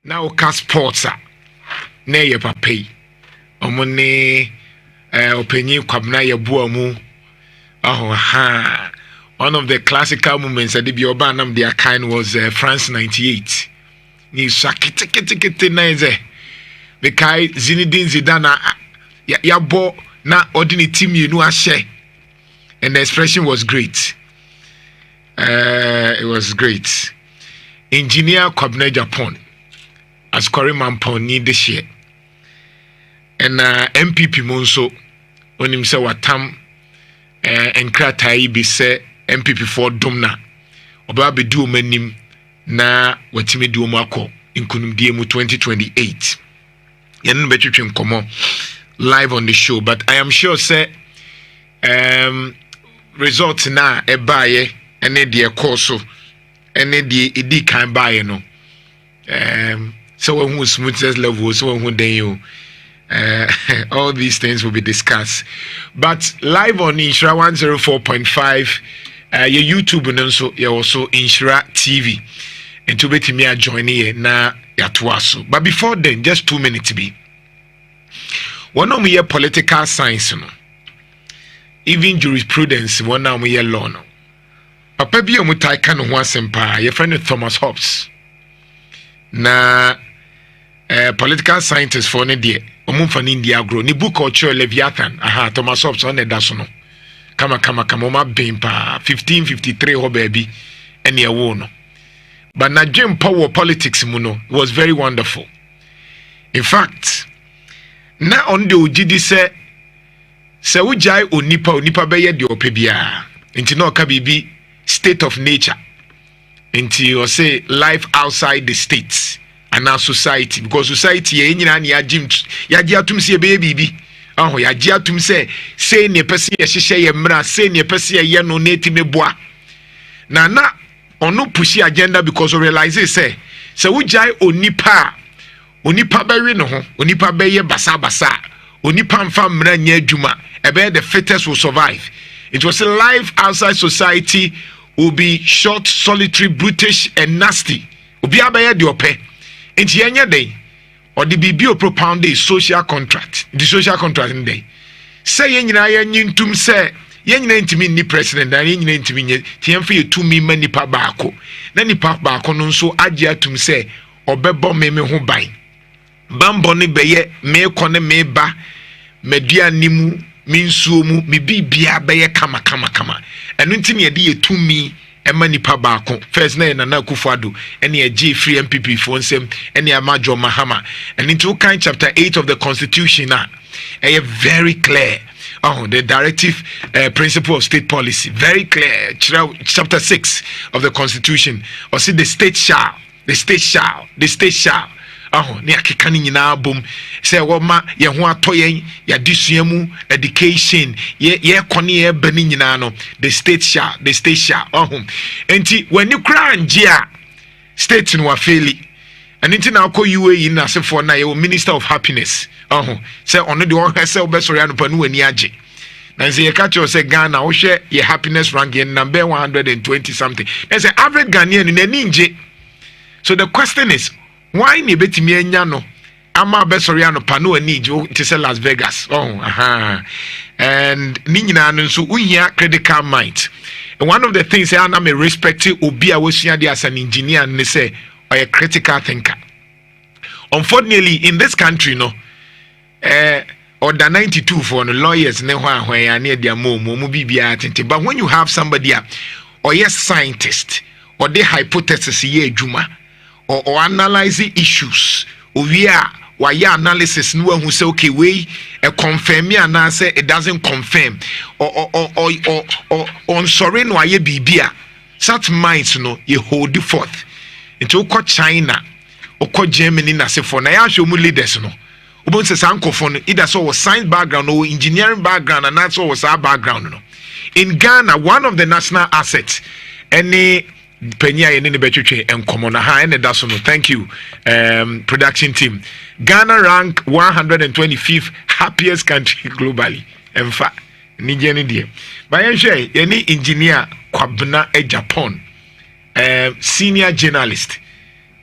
Now ka sports na ye papai omone openyi kwabna ye buamu one of the classical moments that the obanam their kind was France 98 ni sakete na eze bekai Zinedine Zidane ya bo na ordinary team you know ahye and the expression was great. It was great. Engineer Kwabna Japan as KuroYiMuNsem need this year. And MPP Monso on himself watam and kratai be say MPP for Domna. Oba be do menim na watimi do mako in kunumdiemu 2028. Yen between komo live on the show, but I am sure say results na ebaye ene de course ene de edi kan baye no. So who smoothest level, so who then you all these things will be discussed. But live on Inshira 104.5, your YouTube and also you also Inshira TV. And to bet me a join here na yatwaso. But before then, just 2 minutes be. One of me political science no. Even jurisprudence, one of me law no. Papa bi omutai kan ho asempa, your friend Thomas Hobbes. Na political scientist for ne de omumfa ni India grow ni book culture Leviathan Thomas Hobbes on da so no kama ma bempa 1553 ho baby ene ewo no but na dream power politics mu no was very wonderful. In fact na on the ogidi se ujai onipa beye de opebia nti na oka bibi state of nature nti you say life outside the states and our society, because society ye nyina na ya atum se be bibi ya atum se ne pese ye hihye ye mra se ne pese ye no na timeboa na ono pushi agenda because of realize say ujai onipa bewe no ho onipa be ye basa onipa mfa mra nya adwuma ebe the fittest will survive. It was a life outside society will be short, solitary, brutish and nasty. Obi abaye de ope enti enya dey or the BBO propound a social contract. The social contract in day. Say yenyina yenyintum say yenyina ntimi ni president and yenyina ntimi nye tiemfa ye tumi ma nipa baako. Na nipa baako no nso agye atum say obebo me ho ban. Bambo ne beye me kone me ba medua nimu minsuo mu me bibia beye kama. Enu ntimi ye de ye tumi Emma nipa baako first na Nana Akufo-Addo ene ag free MPP for nsem ene amajo mahama and into kind chapter 8 of the constitution na very clear the directive principle of state policy very clear chapter 6 of the constitution or see the state shall ne akeka ni nyina bom say wo ma ye ho atoyen ya disua mu education ye kone ye bani nyina no the state shall enti when you cry ngia state no afeli and enti na akọ UAE na sefo na ye minister of happiness say ono de won hese obesori anopa no ani age na say ye catch you say Ghana wo hwe ye happiness ranking number 120 something there's an average Ghanaian na ni nge. So the question is why ni betimi anya no ama besori anopa no ani jo to say Las Vegas and ni nyina no so uhia critical mind. And one of the things I am respecting obi a wosua dey as an engineer and say or a critical thinker. Unfortunately in this country no or the 92 for the lawyers ne ho ya na dia mo bibia tente, but when you have somebody or yes scientist or the hypothesis ye adwuma or analyzing issues or why analysis no who say okay we confirm me and say it doesn't confirm or on sorry no aye bibia such minds no you hold the forth into China or Germany na say for na ya show mu leaders no ubon say sankofo no either so was science background or engineering background and that's was our background no. In Ghana one of the national assets any Penya yene betwetwe enkomo na ha ene da so no. Thank you production team. Ghana rank 125th happiest country globally. Emfa ni jeni die. Ba yenhwe yene engineer Kwabna Japan senior journalist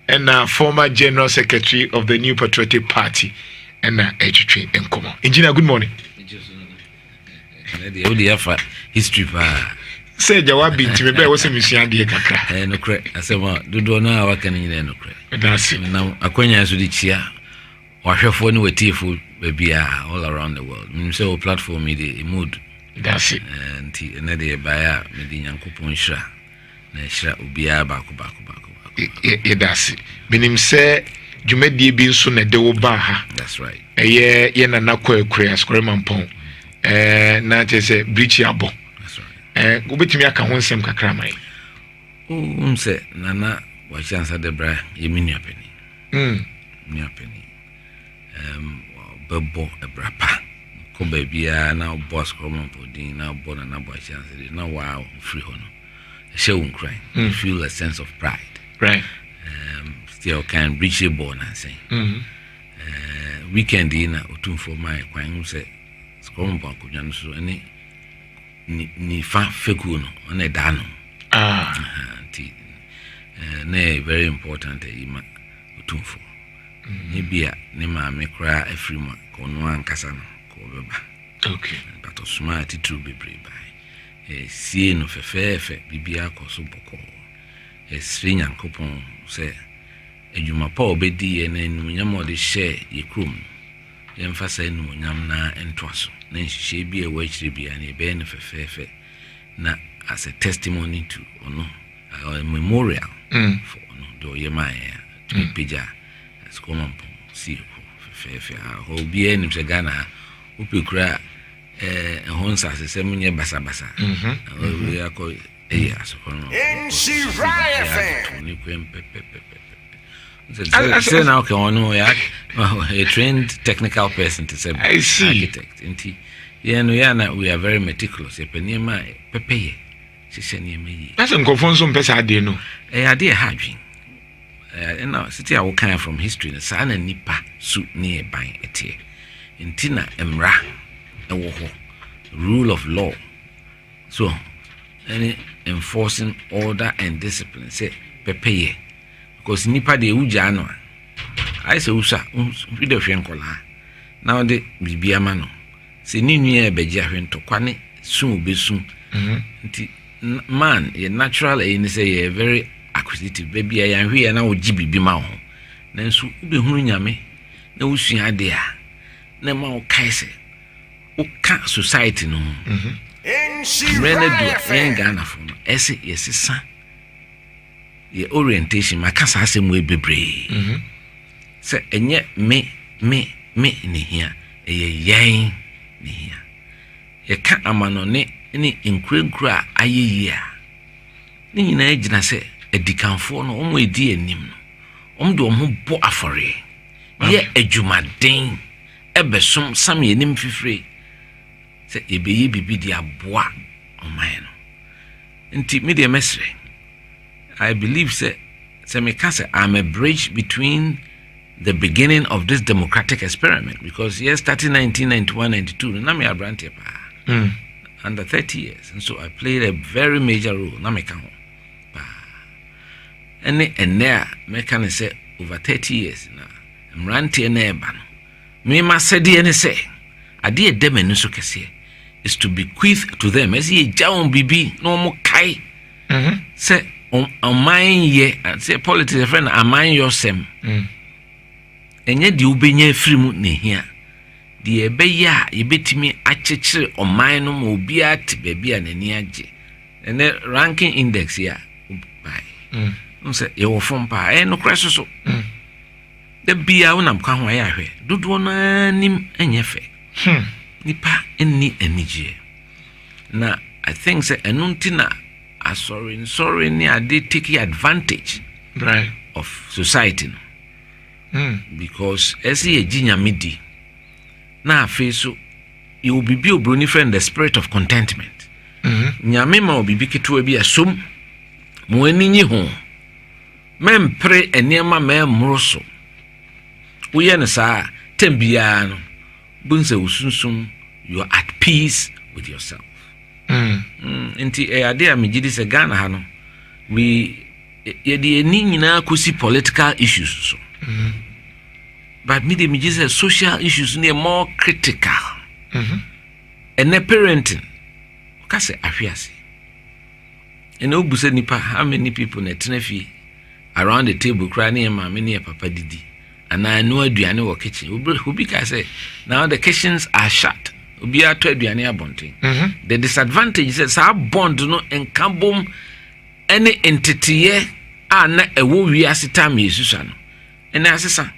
and former General Secretary of the New Patriotic Party, and H3 Nkomo. Engineer, good morning. History say Jawabi Timebe was a mission kakra. No credit. I said, well, do not work any no credit. That's it. Now, Aquania to the chair, or her phone with tea food, baby, all around the world. So, platform me mood. That's it. And another buyer, Median coupon shra, Nashra Ubia Baku. That's it. Meaning, say, you made the bin soon at the Obaha. That's right. A year, Yana Nako, Korea, Squareman Pong. Not as a breach abo. That's right. Go with me, I can same kakramai. Say, Nana, what chance at the bra, you mean your penny. Your penny. Bebo a brapa. Ko baby, now boss common pudding, now born and boy chance. Now, wow, free honor. Show cry. Feel a sense of pride. Right. Still can reach a born and say. Weekend dinner, or for my quine say. Common Bank so any ni fa fekuno on a dano. Ne very important ima utumfo. Ni bia ni ma me kra afrima ko no ankasa no ko beba. Okay. But smart true be by. Sie no fefefe bibia ko so boko. Sri Nyankopon say adwuma pa obedi ye na enunyam de share ye krum. Yemfasa enunyam na entwaso. Na nhihye bi e wachire bia na ebe ne fefefe na as a testimony to ono a memorial for ono do yemaya to pija as common see fefefe a ho bia nim se Ghana opekura honsa se munye basabasa we akọ asokono ni kwem say now can ono ya a trained technical person to say architect inti no we are very meticulous epenima pepeye sise ne meyi that's a confusion person ade no ade ha dwen na city a wo kan from history na sa na nipa su ne ban etie inti na emra ewo ho rule of law so any enforcing order and discipline say pepeye because nipa de uja no I say usa we de hwen kola now de bibia ma no se ni nua e begia hwen to kwane sun obesun nti man a natural in say a very acquisitive baby I am here na oji bibi ma ho na nso ubehunu nyame na usua de a na ma o kaise o ka society no mrene do Ghana for no ese yesisa ye orientation makasa asem we bebre se enye me ni hia yen ni hia ye ka amano ne ni nkrenkura ayeyi a ni nyina agina se edikanfo no omo edi anim no omde omo bo afore ye adwumaden ebesom sam ye nim fifire se ebeyi bibi di aboa oman no nti me de mesre I believe I'm a bridge between the beginning of this democratic experiment because yes, starting 1991-92, na me abrante pa under 30 years, and so I played a very major role. Na me ka ho pa, and there me can say over 30 years na mrante na eba no. Me ma said any say, ade dem enu so kese is to bequeath to them as ye jawn bibi no mo kai. Say Amine ye and say politics a friend AkuroYiMuNsem. Enye di ubenye frimu ne hia. Di ebeya yebetimi achechire oman no ma obi ati baby anani age. Ene ranking index here by. Say ye wo fom pa no kreso so. The bia wonam kwa ho ya hwe. Dodo na nim enye fe. Nipa enni enije. Na I think say enunti na sorry ni ade take advantage right of society because as ye ginyamidi na afi so you will be obroni friend the spirit of contentment nyame ma obibi keto bi asom mo aninyi ho mempre enema ma mroso wo ye ne saa tembia no bunse usunsum you are at peace with yourself. Inti ade a megidi se Ghana ha no we yɛde ani nyinaa kɔsi political issues so. But me just social issues near more critical. And the parenting, kase afiasi. And no busa nipa how many people na tenefi around the table crying near mama near papa didi. And I know aduane wo kitchen. Ubi ka say now the kitchens are shut. Ubi ato aduane abonten. The disadvantage is say bond no enkabom any entity na ewo wiase time yesusa no. And asesa.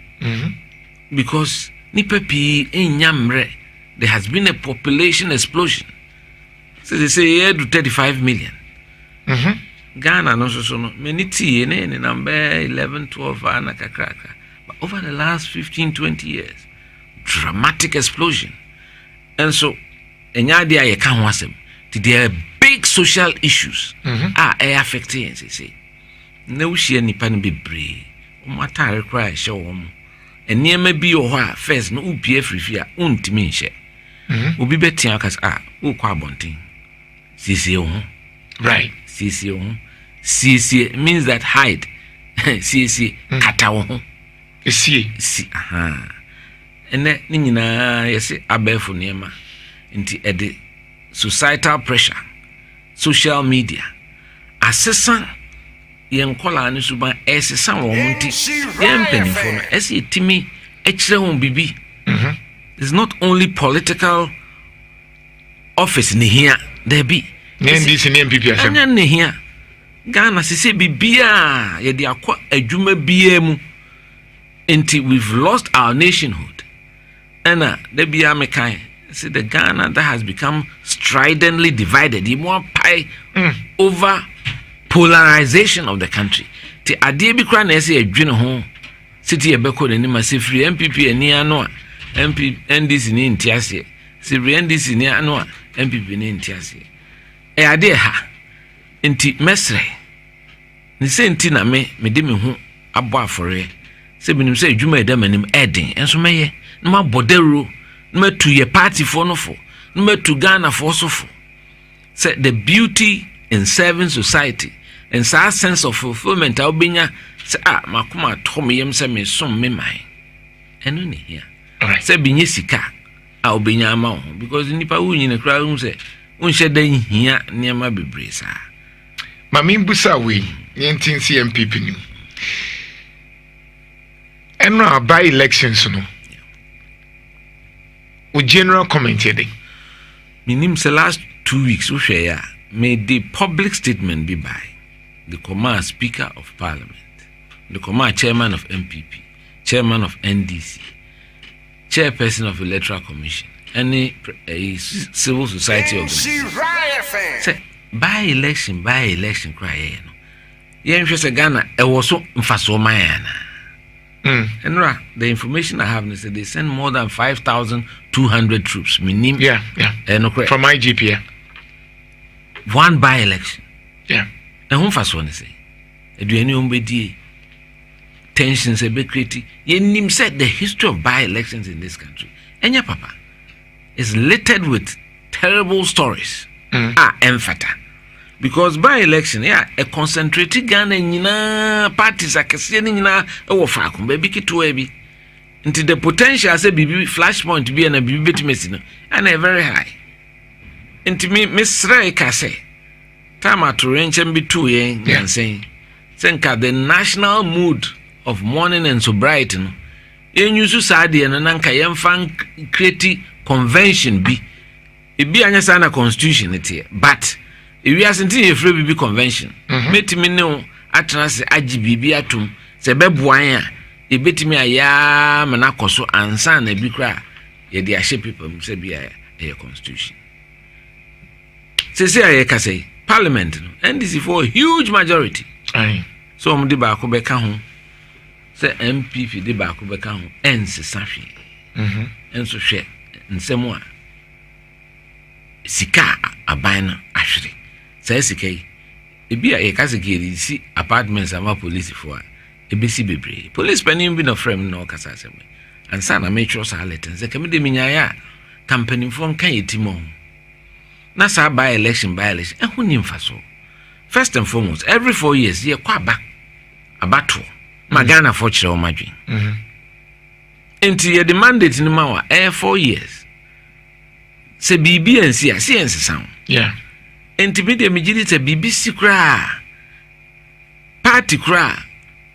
Because nipa pi enyamre, there has been a population explosion. So they say yeah to 35 million. Ghana no so no many tea ne number 11 12 ana kakraka. But over the last 15-20 years, dramatic explosion. And so enya dia ye kan wasem. There are big social issues are affecting say. No share nipa no bebre. O matare cry show wo. And near may be your first no be free fear untimi nche. Obi betia kas wo kwa bontin. Sisi right. Sisi means that hide. Sisi kata wo. Si And then nyina yesi abefo niema. Nti ede societal pressure, social media. Assessant yen kola ni suban esesa wo munti yen penifo no esi timi echire won bibi. It's not only political office ni here there be NDC ni MPP asem anya ni here Ghana sese bibia ye de akwa adwuma bia mu enti we've lost our nationhood and the bia mekan see the Ghana that has become stridently divided you more pie over polarization of the country. Ti adie bi kra na ese adwene ho city ebeko ne ma se free MPP ani ano a MP NDC ni ntiase se free NDC ni ano a MPP ni ntiase e ade ha nti mesre ni se nti na me de me ho abo afore se binim se adwuma edamanim eden enso meye na ma bodero na ma tu ye party for no for na ma tu Ghana for so for say the beauty in serving society and sa sense of fulfillment obenya say makoma tom yem say me som me mai eno ne here say binye sika obenya ama ho because nipa wunyi ne kra hu say unhye dan hia niema bebre sa mami busa we yentin CMPP ni eno by elections no o general comment here minim say last 2 weeks we share made the public statement be by the command speaker of parliament, the command chairman of MPP, chairman of NDC, chairperson of Electoral Commission, any civil society organization. Say by election cry no. Yen hwese Ghana e wo so mfaso mayana. And the information I have is that they send more than 5,200 troops. Minim. Yeah. From IGP. One by election. Yeah. And who first one say? Do any umbedi tensions a bit creative? Nim said the history of by elections in this country. And your papa is littered with terrible stories. Emphata. Because by election, a concentrated Ghana nina parties are nina fakum baby kitwebi. Into the potential as a BB flashpoint to be an a BB messina and a very high. Into me, Miss Raika say, Tama to range and be 2 years, and saying, Senka, the national mood of mourning and sobriety. Yen use Sadi and Nanka Yan Fan creative convention be. It be a constitution, but if we are sending a free BB convention, met me no atras IGBB atum, Sebebuaya, a bit me a ya manacoso and san a bikra, ye dear shape people say be a constitution. Say I Parliament, and this is for a huge majority. Aye. So I'm the back of Beckham. Say MPP the back of Beckham, and Safi. And so share, and someone. Sika abina actually. Say Sika. It be a cascade, see apartments and police for a BC Bibre. Police penning been a frame no Casasem. And son, I made sure Salletons, the committee minya company from Kayetimo. Nasa by election, and who name for so. First and foremost, every 4 years, ye kwa back abato ma Ghana for chire o madwen enti ye the mandate ni ma wa 4 years se bibi ensi a se ensesan yeah enti bi de megiri se bibi sikra party kra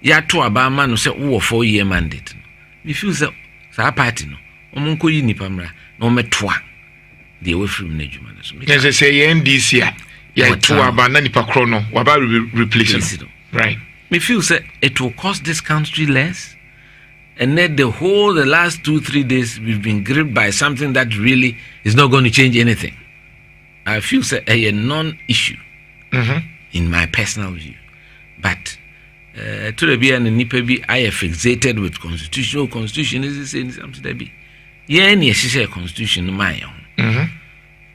ya to abama no se wo 4-year mandate me feel se sa party no omunko yi nipa mra na ometoa de we from na djuma no so me say NDC a ya to abana nipa kro no waba replace right me feel say it will cost this country less. And then the last 2-3 days, we've been gripped by something that really is not going to change anything. I feel a non-issue in my personal view. But to the be and nipa be I am fixated with constitution is saying something that be. Yeah, any constitution my own.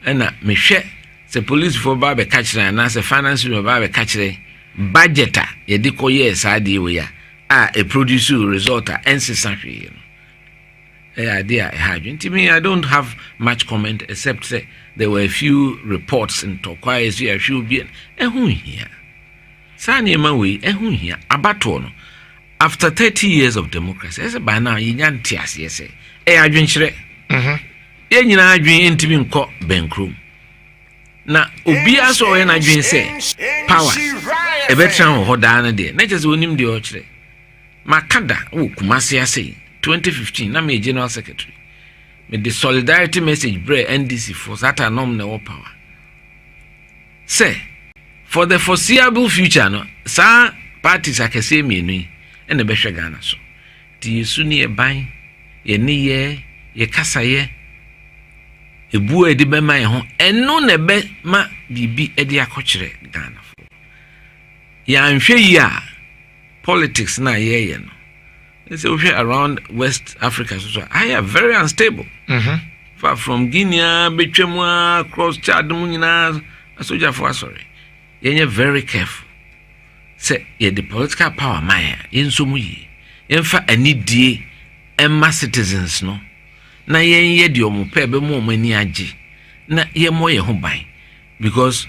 And me share the police for Baba catcher and as a finance for Baba catcher budgeter. Ye diko yes idea we are. A producer result ancestry idea I had. To me, I don't have much comment except say there were a few reports in Tokwa a few be here. Sani Mawi, here. Abatono. After 30 years of democracy, as a by now, Yantias, yes, adventure. Yen adwin ntimi nkọ benkrom. Na obi aso ye na adwin say power. E betran ho da na de. Na just onim de o kire. Makada wo Kumasi ase 2015 na me general secretary with the solidarity message bre NDC for that anom na power say for the foreseeable future no sa parties akese mienu e na behwe Ghana so ti yesu ni e ban ye ni ye kasa ye ebu edi be man ho eno na be ma bibi edi akokire Ghana fo ya nhwe yi a politics na ye no it's around West Africa so I am very unstable far from Guinea betwemu across Chad munyina soja for sorry ye very careful say ye the political power man yenso mu yi yenfa anidie emma citizens no na ye de omupe be mu omani age na ye mo ye ho ban because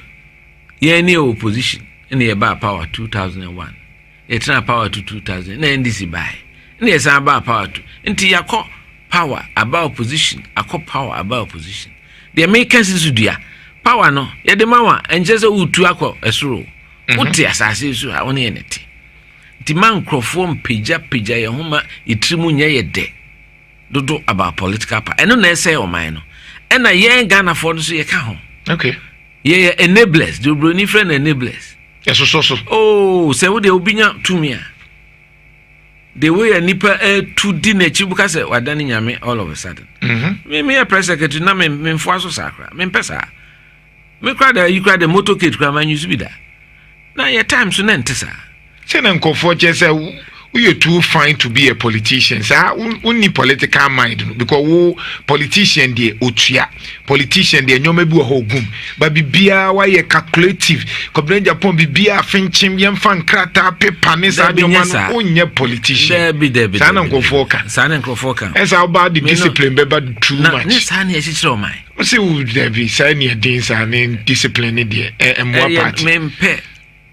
ye ni opposition in ye ba power 2001 it's not power to 2000 na NDC buy na yes about power to nti yakọ power about opposition akọ power about opposition the Americans do dia power no ye de mawa enje se utu akọ esoro uti asase su a woni eneti nti man crofo mpija ye homa itrimu nya ye de dodo about political power eno na ese o man no ena ye Ghana for no so ye ka ho okay ye enablers the brony friend enablers. Yes, so. Oh, say what they obinya to me. The way a nipa to dinner chibuka say wadani nyame all of a sudden. Me a press secretary na me mfwaso sakra. Me pesa. Me cry the you cry the motorcade cry man use be that. Na your time so na ntesa. Say na nkofo che say we are too fine to be a politician. Sa only political mind because wo politician dey otua. Politician dey nyoma bi wo hogum. Ba bibia wa ye calculative. Kobren Japan bibia finchim yem fan krata paper ne sa de man onye politician. Debi. Sa na nkofo ka. Sa na nkofo ka. Esa about the discipline be too much. Na sa na e chichiro man. We say we debi sa na din sa na discipline dey emwa party. Me mpe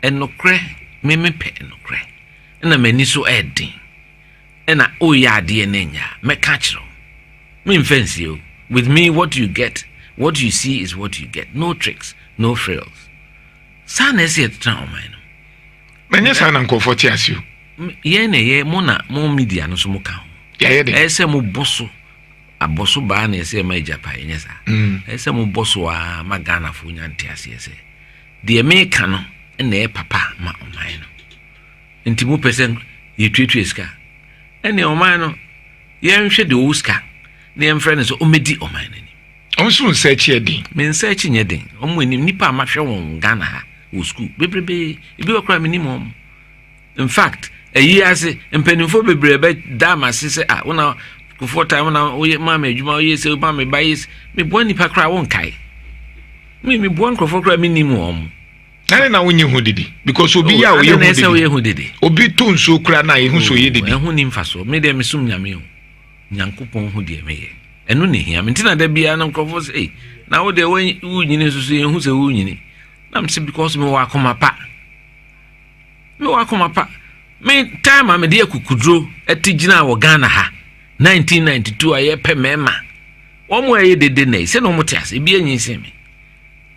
enokre me mpe enokre. Na mani so edin na o ya de nenya me catch ro me fancy you with me what you get what you see is what you get no tricks no frills sana ese town man menye sana nkofo ti asio ye na ye mo na mo media no so mo ka ye de ese mo boso aboso ba na ese ma ijapa yenye sa ese mo boso a magana fo nya ntiase ese de me ka no na e papa ma o man no nti mu percent ye tweetwe ska ene o man no ye nhwe de uska na ye mfre ne so o medi o man ni o so nsearch ye din me nsearch nye din o mu ni nipa ma hwe won Ghana ha wo school bebrebe ebi okra me ni mom in fact eyi ase mpanimfo bebrebe da ma se ah wona kufo time na o ma me adwuma o ye se o ma me bayis me bo nipa kra won kai me bo nkofo kra me ni mom nane na wonye hu didi because obi ya we hu didi obi to nso kura na ye hu so ye didi ehu ni mfaso me de mesum nyame hu nyankopon hu de meye eno ne hia me ntina da bia na nkofo say na wo de wo nyini so ye hu se wo nyini na me say because me wa akoma pa me time am de akukudro etigina wo Ghana ha 1992 aye pe mema omo aye dede nei se no motias e bi anyinse me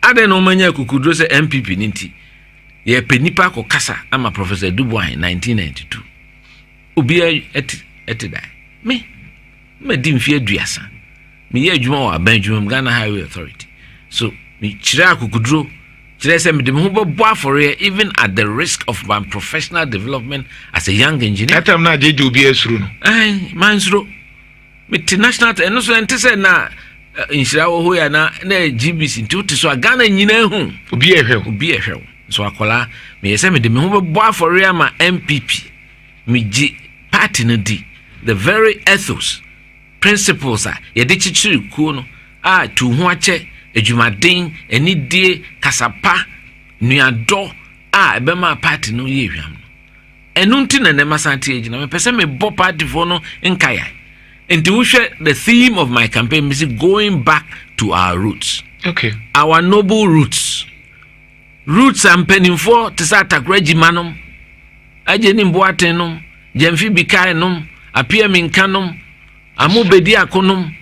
ade no manya akukudro se MPP ninti ye pe nipa ko kasa ama Professor Dubois 1992 obi eti dai me di mfie aduasa me ye adwuma wa Banjum Ghana Highway Authority so me chira akukudro chira se me de ho bo afore even at the risk of my professional development as a young engineer. That time na jeje obi esuru no. Mansuro me national eno so ente se na inshira wo ho ya na GBC nti so Ghana nyina hu obi ehwe so akola me yese me de me ho bo afore ama MPP me gi party no di the very ethos principles ye de chichiri ku no tu ho ache adwumaden enidie kasapa nuado ebema party no ye hwam no enu nti na masante agina me pese me bo party for no nkaya enti wo hwe the theme of my campaign is going back to our roots. Okay, our noble roots and penifo to sa takraji manom ajeni mboatenom jemfi bikaenom apia minkanom amobedi akonom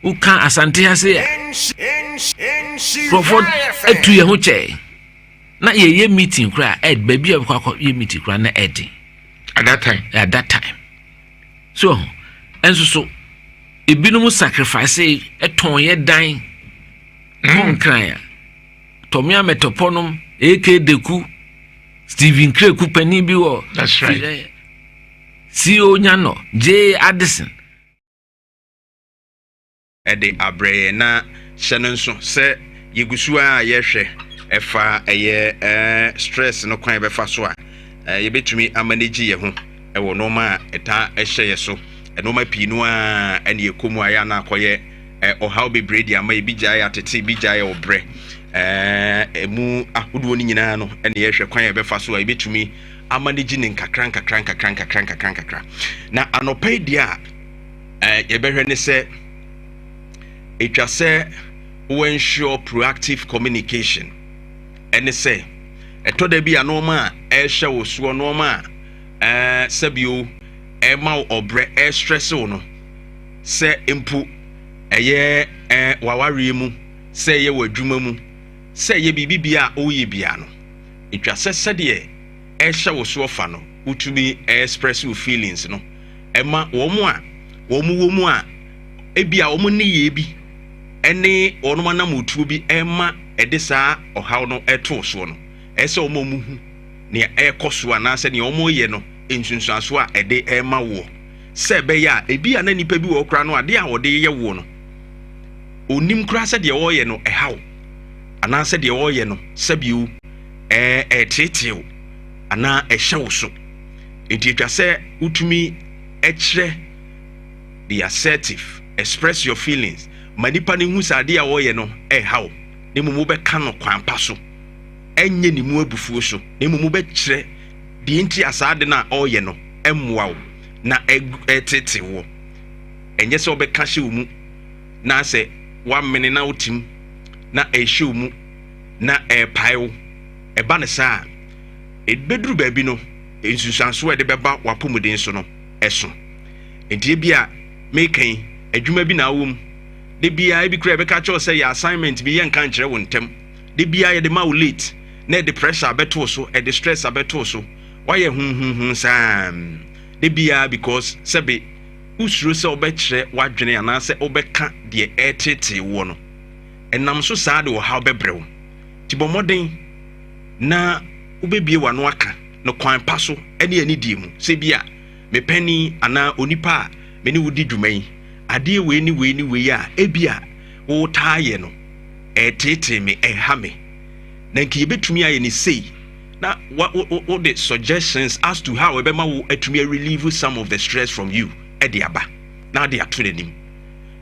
uka asante ase ya Crawford etu ye ho che na ye meeting kra baby e kwa ye meeting kra na edi at that time so enso so ebinum sacrifice eton ye dan ton kran ya tomia metoponom AK Deku Stephen Kreku pani bi wo that's right CEO nyano J Addison ede abreye na hyenenso se yegusu a yehwe efa eye stress no kwan befa so a yebetumi amanage ye ho ewo no ma eta ehye ye so enoma pinu a ene ekomu aya na akoye ohaw bebredi ama ebigya ya tete ebigya ya obre emu ahodo ni nyina no ene yehwe kwan befa so a yebetumi amanage ne nkakran na anopai dia yebehwe ne se etwa se we ensure proactive communication ene se etoda bi anoma ehwe wo so noma sabio ema obre stress no se empu eye waware mu se ye wadwuma mu se ye bibibia oye bia no etwa se sede ehwe wo so fa no utumi express your feelings no ema wo mu a ebia wo mu ne ye bi ene onoma na mutuo bi ema edisa ohaw no eto so no ese omo mu hu ne ekoso anase ne omo ye no ensunsuaso a ede ema wo se be ya ebia na nipa bi wo kra no ade a wode ye wo no onim kra se de wo ye no ehaw anase de wo ye no sabiu etetew ana ehyew so enti se utumi ekre be assertive express your feelings manipa ne hu sade a wo ye no haw ne mumu be ka no kwampa so enye ni mu abufuo so ne mumu be kire de enti asade na o ye no emmoa wo na etete wo enye se obe ka hye mu na se 1 minute na utim na ehye mu na paewo eba ne saa edbeduru ba bi no ensusanso e de beba wapomuden so no eso enti bia mekan adwuma bi na awom de bia e bi kra be ka cho say your assignment bi yen kan kire wo ntem de bia ye de ma late na the pressure beto so e the stress beto so why ye sam de bia because sebe usuro se obekire wadwene anase obeka de etete wo no enam so saa de wo ha obebrew ti bomoden na obebie wano aka no kwan paso ene ani die mu se bia me pani ana onipa me ni wudi dwuman ade we ni a ebia wo taaye no etete me ha me na nki betumi aye ni sei na what the suggestions as to how ebema wo atumi relieve some of the stress from you ede aba na de ato denim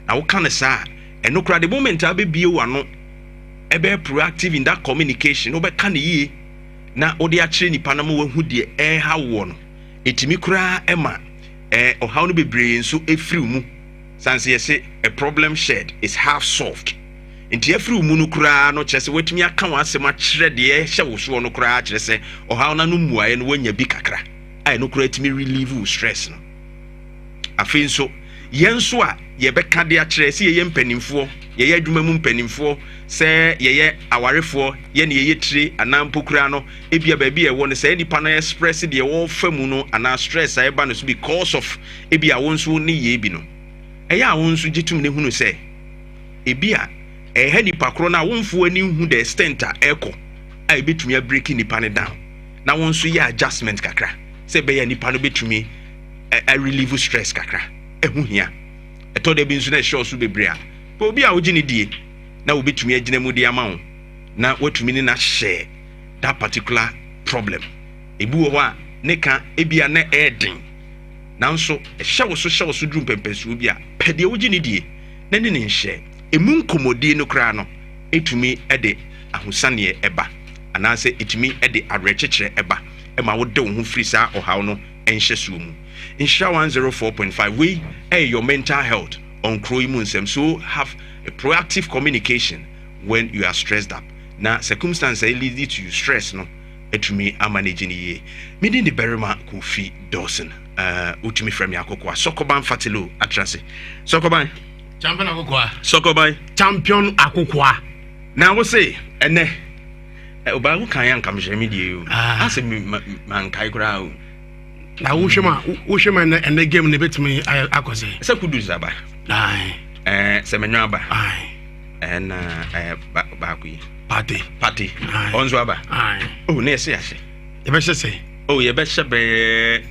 na wo kan sa eno kra the moment abebie wano ebe proactive in that communication obe kan yie na odi akire nipa na mo wahu de ha wo no etimi kra ema ohaw no bebre nso efiri mu sanse yese a problem shared is half solved enti efiri mu no kra no kyerese wetumi aka wa asem akire de hye wo so no kra kyerese ohaw na no muaye no wanya bi kakra a no kura timi relieve stress no afei nso yɛn so a yɛbɛka de akyerɛ sɛ yɛyɛ mpanimfoɔ yɛyɛ adwuma mu mpanimfoɔ sɛ yɛyɛ awarefoɔ yɛne yɛyɛ tire anaa mpokura no ebia baabi a ɛwɔ no sɛ nipa no express deɛ wɔfa mu no anaa stress a ɛba no so because of ebia wɔn nso ne yɛ bi no ɛyɛ a wɔn nso gye tum ne hunu sɛ ebia ɛhɛ nipa korɔ no a wɔmfoɔ ani hu the extent a ɛkɔ a ebetumi abreaki nipa no down na wɔn nso yɛ adjustment kakra sɛ ɛbɛyɛ nipa no betumi a relieve stress kakra ɛho hia ɛtɔ da bi nso na ɛhyɛ so bebree a pa obi a wogye ne die na wobɛtumi agyina mu de ama wo na watumi ne na hyɛ that particular problem ebi wɔ hɔ a ne ka ebia na ɛɛden nanso ɛhyɛ wo so duru mpɛmpɛsuo bi a pɛ deɛ wogye ne die na ne nhyɛ emu nkomodie no koraa no etumi ɛde ahosaneɛ ɛba anaasɛ etumi ɛde awerɛkyekyerɛ ɛba ɛma wode wo ho firi saa ɔhaw no ɛnhyɛ suo mu Insha 104.5 we your mental health on KuroYiMuNsem. So have a proactive communication when you are stressed up. Now circumstances lead to you stress no etumi a managing ye. Meaning the Barima Kofi Dawson. Utumi from Yakokwa. Sokoban Fatilo Atrase. Sokoban. Champion Akokwa. Sokoban. Champion Akokwa. Now we say ene obagu kan kam jemi die o. Ase man kai kura. Na wohwema na game ne betumi akose se kudu zaba se menwa aba na ba ku yi party onzo aba oh na ese yahye ye be hye oh ye be hye be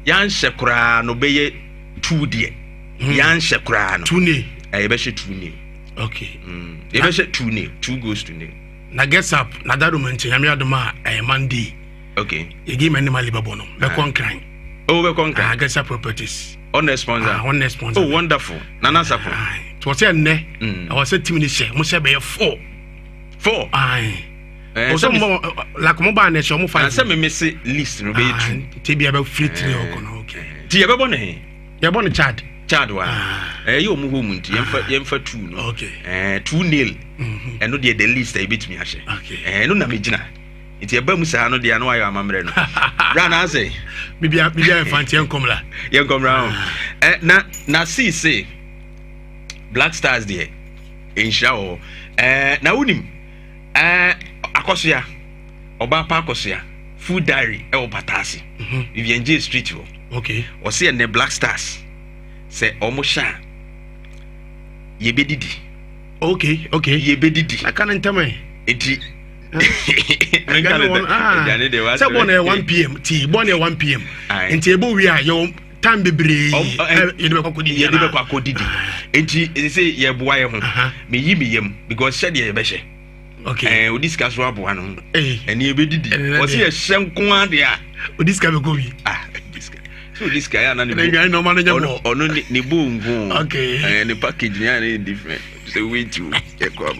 yan hye kura no be ye 2 die yan hye kura no 2 ne ye be hye 2 ne okay ye be hye 2 ne 2 goes to ne na gets up na that moment yami adoma Monday. Okay. You give me animal libabono. Me concran. Oh, we concran. I guess properties. On sponsor. On sponsor. Oh, wonderful. Nana sapo. It was a ne. I was a team this year. Must be 4. 4. Aye. Also more like mobile ne show mo 5. Say me miss list no be 2. Ti be about free 3 okay. Ti ye be born he? Ye born Chad. Chad wa. You mu ho mu nti yemfa 2 no. Okay. 2-0. Eno de the list e betumi ahye. Okay. No na me gina. Iti eba mu saa no de ano ayo amamre no. Bra na say. Bibia fanti enkomla. Yenkomra. Na see Black Stars there. Insha o. Na unim. Akosia. Oba pa akosia. Food diary e o patasi. Vivian J Street wo. Okay. O see ne Black Stars. Say omo sha. Yebedidi. Okay. Yebedidi. I can't tell me. Eti Say born at 1 p.m. Tea born at 1 p.m. Enti ebo we are your time bebre you be kwakodi enti say ye boa ye ho me yi me yam because said ye be hye okay we discuss wa boa no eni e be didi o se ye hye nko ade a o discuss be go wi so this guy na ne guy no man nyamo ono ni bongo okay the package ni are different so we too ye ko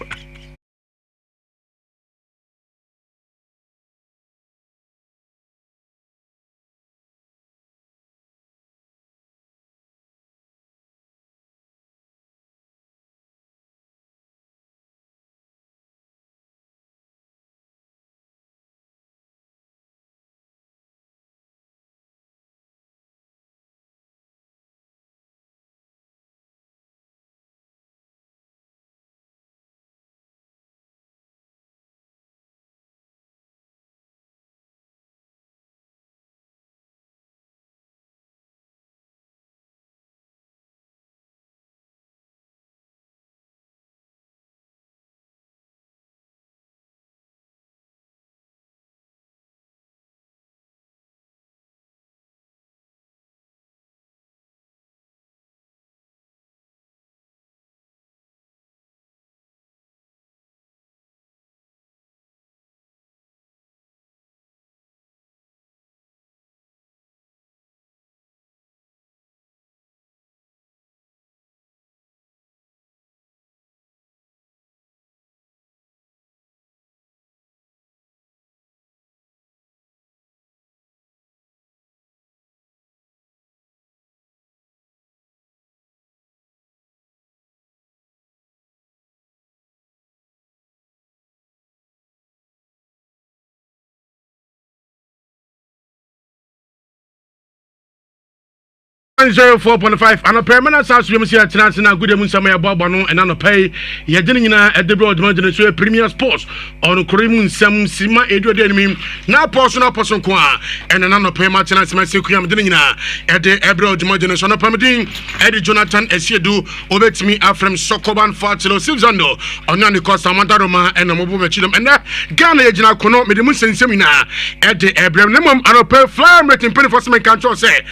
04.5 and a permanent house you see at KuroYiMuNsem Babano and an pay Yadinina at the broad so Premier Sports on KuroYiMuNsem Sima Edward enemy now person qua and another pay Martinez Massicum Dinina at the abroad moderation of permitting Eddie Jonathan Esiedu obet me from Sokoban Fatilo Silzando on Nani Costa Mandaroma and a mobile children and that Ghana Jana Kono Medimusen seminar at the Abraham and a pay fly rating penny for some control say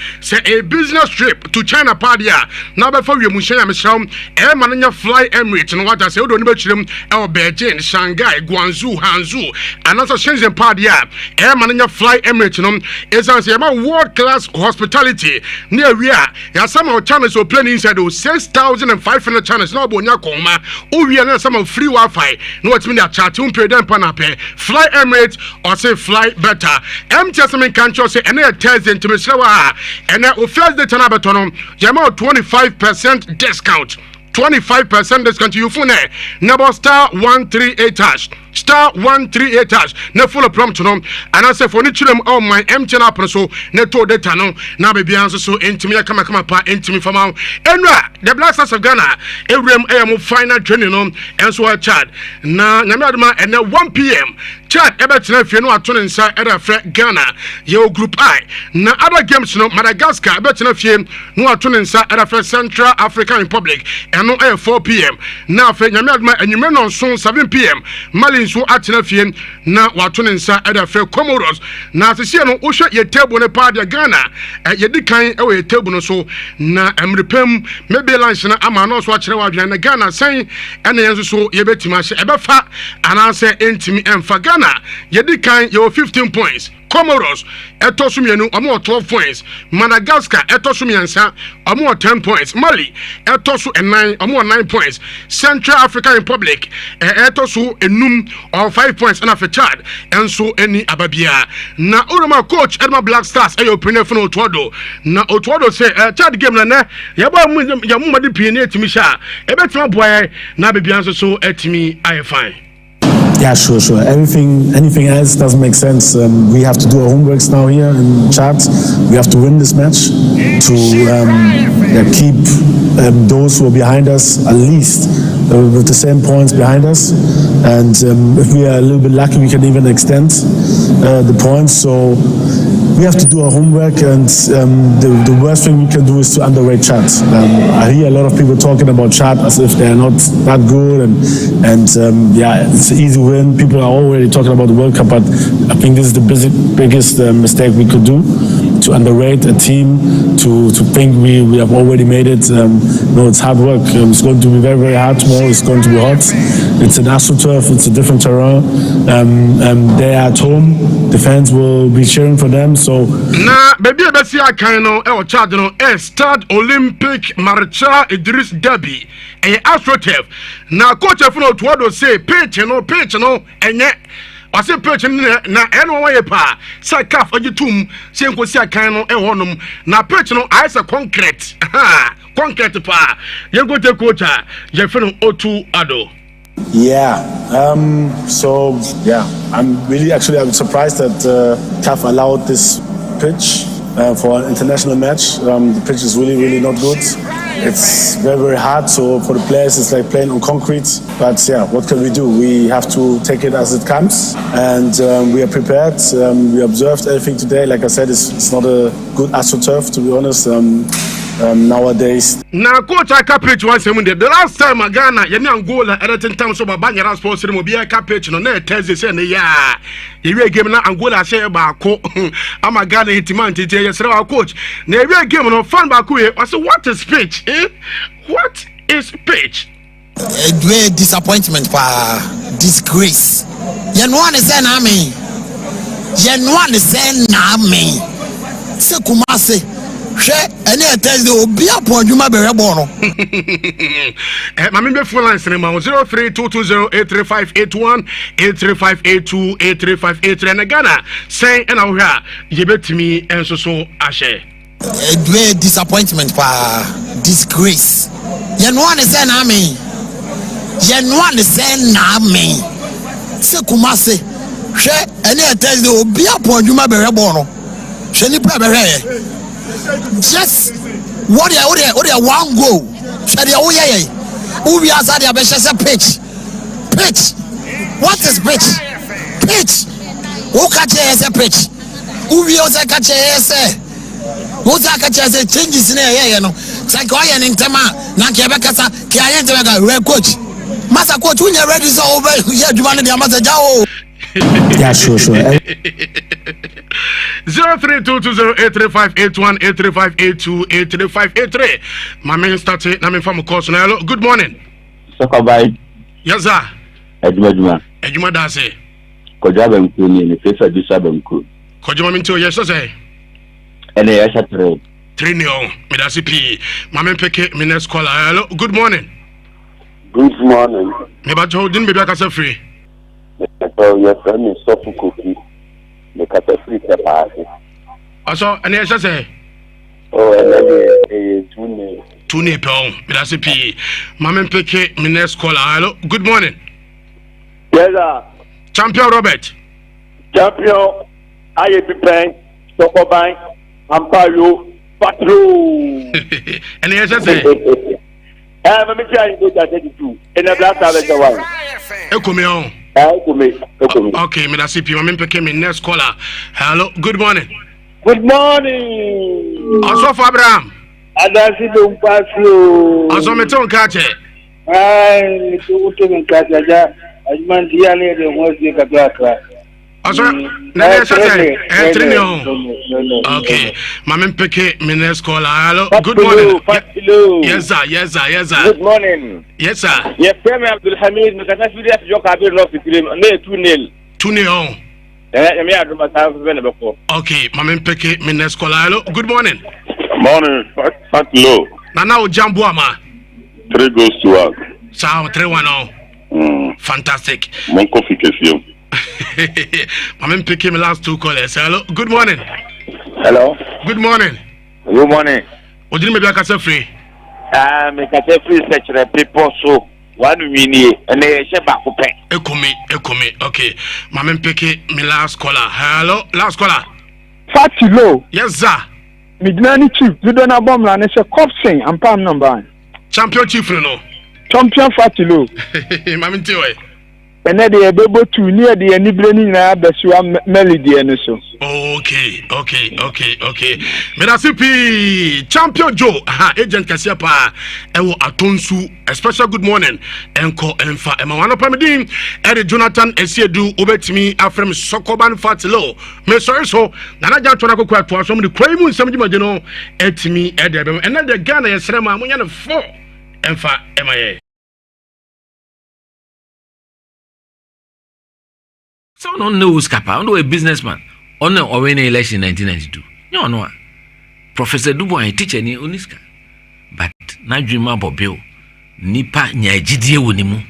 a business trip to China Padia. Now before you Musha Misham, Air Mananya Fly Emirates and what I say, don't Beijing, Beijing, Shanghai, Guangzhou, Hangzhou, and also Shenzhen Padia. Air Mananya Fly Emirates is about world class hospitality near Ria. There some of channels are playing inside those 6,500 channels. No Bonya Koma, we are some of free Wi-Fi. No, it's mean that chatting period and panape. Fly Emirates or say fly better. Testament can't say any test into Michelle and first the Tanabatono, Jamal 25% discount. 25% discount to you phone. Number star 138 hash. Star 138 hash. Ne full of prompt no. And I say for nichulem all my empty up so ne to data no. Na baby answer so intimate come pa intimate from out. Enra the Black Stars of Ghana. Every final training no. And so I chat. Na nyame and then 1 p.m. Chat ebetena fie no ato nsa era fre Ghana. Yo group I. Na other games no Madagascar ebetena fie no ato nsa era fre Central African Republic. And no 4 p.m. Now fe nyame aduma enyume no so 7 p.m. Mali so atena fie na wato nsa era fre Comoros. Na sese no wo hwe ye table ne pa de Ghana. Ye di kan e we table no so na emrepem maybe lunch na ama no so akere wa dwan na Ghana sen ene yenso so ye betima hye ebefa ananse entimi emfa Ghana yedi kan yo 15 points. Comoros etosumienu omo 12 points. Madagascar etosumiensa omo 10 points. Mali etosu 9 omo 9 points. Central African Republic etosu enum or 5 points and for Chad enso eni ababia. Na uruma coach Edma Black Stars ayo penefo Otwodo. Na Otwodo say Chad game na ne yaba mu madi pini etimi sha ebetima boy na bebianso so etimi aye fine. Yeah, sure. Anything else doesn't make sense. We have to do our homeworks now here in Chad. We have to win this match to keep those who are behind us at least with the same points behind us. And if we are a little bit lucky, we can even extend the points. So we have to do our homework, and the worst thing we can do is to underrate Chad. I hear a lot of people talking about Chad as if they're not that good, and it's an easy win. People are already talking about the World Cup, but I think this is the biggest mistake we could do, to underrate a team, to think we have already made it. No, it's hard work. It's going to be very, very hard tomorrow. It's going to be hot. It's an AstroTurf. It's a different terrain. They are at home. The fans will be cheering for them. So na baby ebesi akano e o Chad no Stade Olympique Marcha Idris Derby AstroTurf na coach Efuno Otwodo say pitch no enye I say pitch na eno wa ye pa say CAF agitum say nkosi akano e honom na pitch no I say concrete concrete pa ye go take coach Efuno Otwodo. I'm surprised that CAF allowed this pitch for an international match. The pitch is really, really not good. It's very, very hard. So for the players, it's like playing on concrete. But what can we do? We have to take it as it comes, and we are prepared. We observed everything today. Like I said, it's not a good AstroTurf, to be honest. Nowadays. Now, coach, I capage once a month. The last time I Ghana, you know, Angola, editing town, so Banya sports room will be a capage no net. Thursday, saying, you game now, Angola, say about I'm a Ghana intimate. Yes, our coach. Now, we game no fun back here. I said, what is pitch? What is pitch? A great disappointment, disgrace. You know what is saying, I mean? You know what is saying, I mean? Se Kumase. Any Thursday will be up on you, my baby. My member phone line is 0322083581 83582 and Ghana saying and now you bet me and so Ashe. A great disappointment, disgrace. You know what is saying, I mean? You know what is saying, I mean? Se Kumase. Any Thursday will be up on you, my baby. Just what they one go shall you yeah who we are the abeshese pitch what is pitch who catch a pitch who we also catch a who's a catch a changes in a you know psychoyan in tema na kebekasa kiayen tema we coach master coach when you ready so over here you want the master jao. Yeah, sure. 0322083581 My man started. I'm from course now. Hello, good morning. Sokabai. Yes, sir. Ejuma. Ejuma dase. Kojaba mkuni ni pesa disaba mku. Kojuma minto yes sir. Ene yasha tre. Trinio. Me dase P. My man peke me next caller. Hello, good morning. Good morning. Me ba jo din be be akasa free. So your friend is so cookie. The free capacity. Also, and yes, sir. Oh, and then Tune pound. Me dase P. My man peke me next caller. Hello, good morning. Yes, sir. Champion Robert. Champion. I be paying. Sokobai. Ampayo. Patro. And yes, sir. I'm trying to get you. In a black service. Ekomeo. Okay, me that's it. My man became next caller. Hello, good morning. Good morning. Also for Abraham. Adasi don't pass you. Also me ton catch. Ai, tu me catch ja. Ajman dia ne de mozi kabaka. Also, na say okay, my man became next caller. Hello, good morning. Yes sir. Good morning. Yes sir. Yes, Premier Abdul Hamid, me kata fili ya joka bi no fitrim. Ne 2-0. 2-0. Me aduma ta vene beko. Okay, my man peke me next caller. Hello, good morning. Morning, fat low. Nana o jambo ama. 3 goes to work. Sao 3-1. Fantastic. Mon coffee question. My man peke me last 2 callers. Hello, good morning. Hello. Good morning. Good morning. Odini me be akasa free. Me kata free search the people so one mini and they share back up. Ekumi. Okay. My man peke me last caller. Hello, last caller. Fatty low. Yes sir. Midnight chief. You don't have bomb and it's a cop saying and palm number. Champion chief no. Champion Fatty low. Mami tiwe. And then they are able to near the any branding melody and so. Okay. Medasipi Champion Joe, agent Kasiapa, Ewo Atonsu, a special good morning, Enko Enfa, Emmanuel Pamedin, Eddie Jonathan Esiedu, Obetimi, Afrem Sokoban Fatilo, Mesoso, Nana Jantuah Barima Kofi, some of the KuroYiMuNsem Jimajino, Etimi, Edem, and then the Ghana Yesrema, Munyana 4, Enfa, MIA. Someone knows Kappa, I know a businessman. On or win election in 1992. You know, Professor Dubois, a teacher in Uniska. But na dream about Bill. Nipa Nyajidi Wunimu.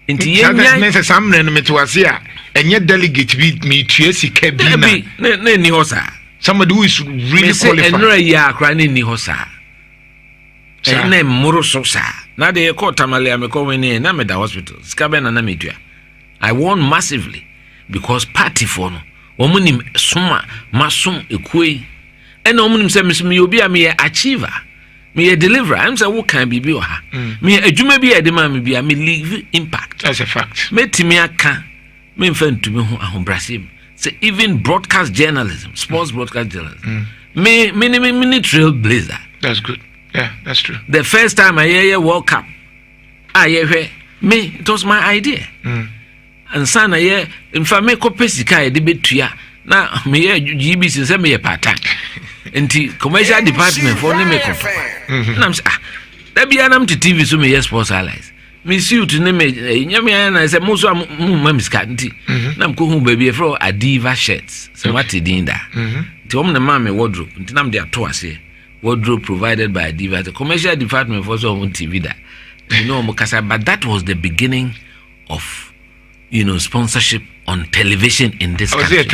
Into Yan Sam Metuasia, and yet delegate me Tracy Cabina. Nihosa. Somebody who is really qualified. And no, ya crying in Nihosa. And name Morososa. Now they call Tamale, I'm going in Nameda Hospital, Scaben and Namidria. I won massively because party for no. Woman suma masum ekwe and woman say me obi a me achiever me a deliverer I'm say what can be ha me adwuma bi e de ma me bi me leave impact. That's a fact. Me timi aka me mfa ntumi ho ahombrasem say even broadcast journalism sports broadcast journalism me trailblazer. That's good. Yeah, that's true. The first time I hear World Cup me it was my idea. And son, in fact, make up Pesica, the betua. Now, me, GBC, send me a part time. And the commercial department for the make up. And I'm saying, there be an empty TV, so me, yes, sports allies. Miss you to name it, and I said, most of Mam's candy. Nam Kuhum baby for a diva shirts. So what did dinda? To home the mammy wardrobe, and Nam de Atoise, wardrobe provided by a diva, the commercial department for some TV that. You know, Mokasa, but that was the beginning of. Sponsorship on television in this country.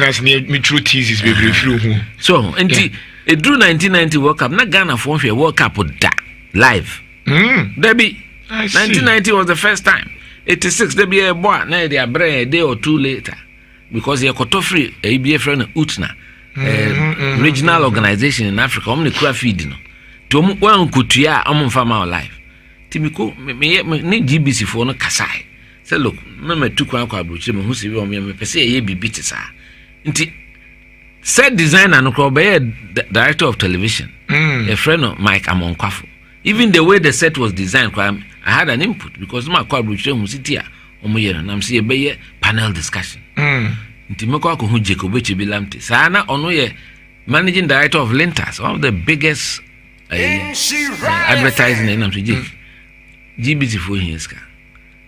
So, and it drew 1990 World Cup. Not Ghana for a World Cup with that live. Debbie, 1990 was the first time. 86, there be a boy, now they are a day or two later. Because you're free, a BF friend Utna, regional organization in Africa, only craft feeding. to one kutia fama life timiko me GBC for no kasai say look no me tu kwa abrochi me hu se we me pese ye bibi te sa nti set designer no ko be director of television a friend of Mike Amonkwafo. Even the way the set was designed, I had an input because my abrochi hu sitia omoye na am say be panel discussion nti me ko hu Jacob Chibilamte sana ono ye managing director of Lenters, one of the biggest advertising in GBT for Hinska.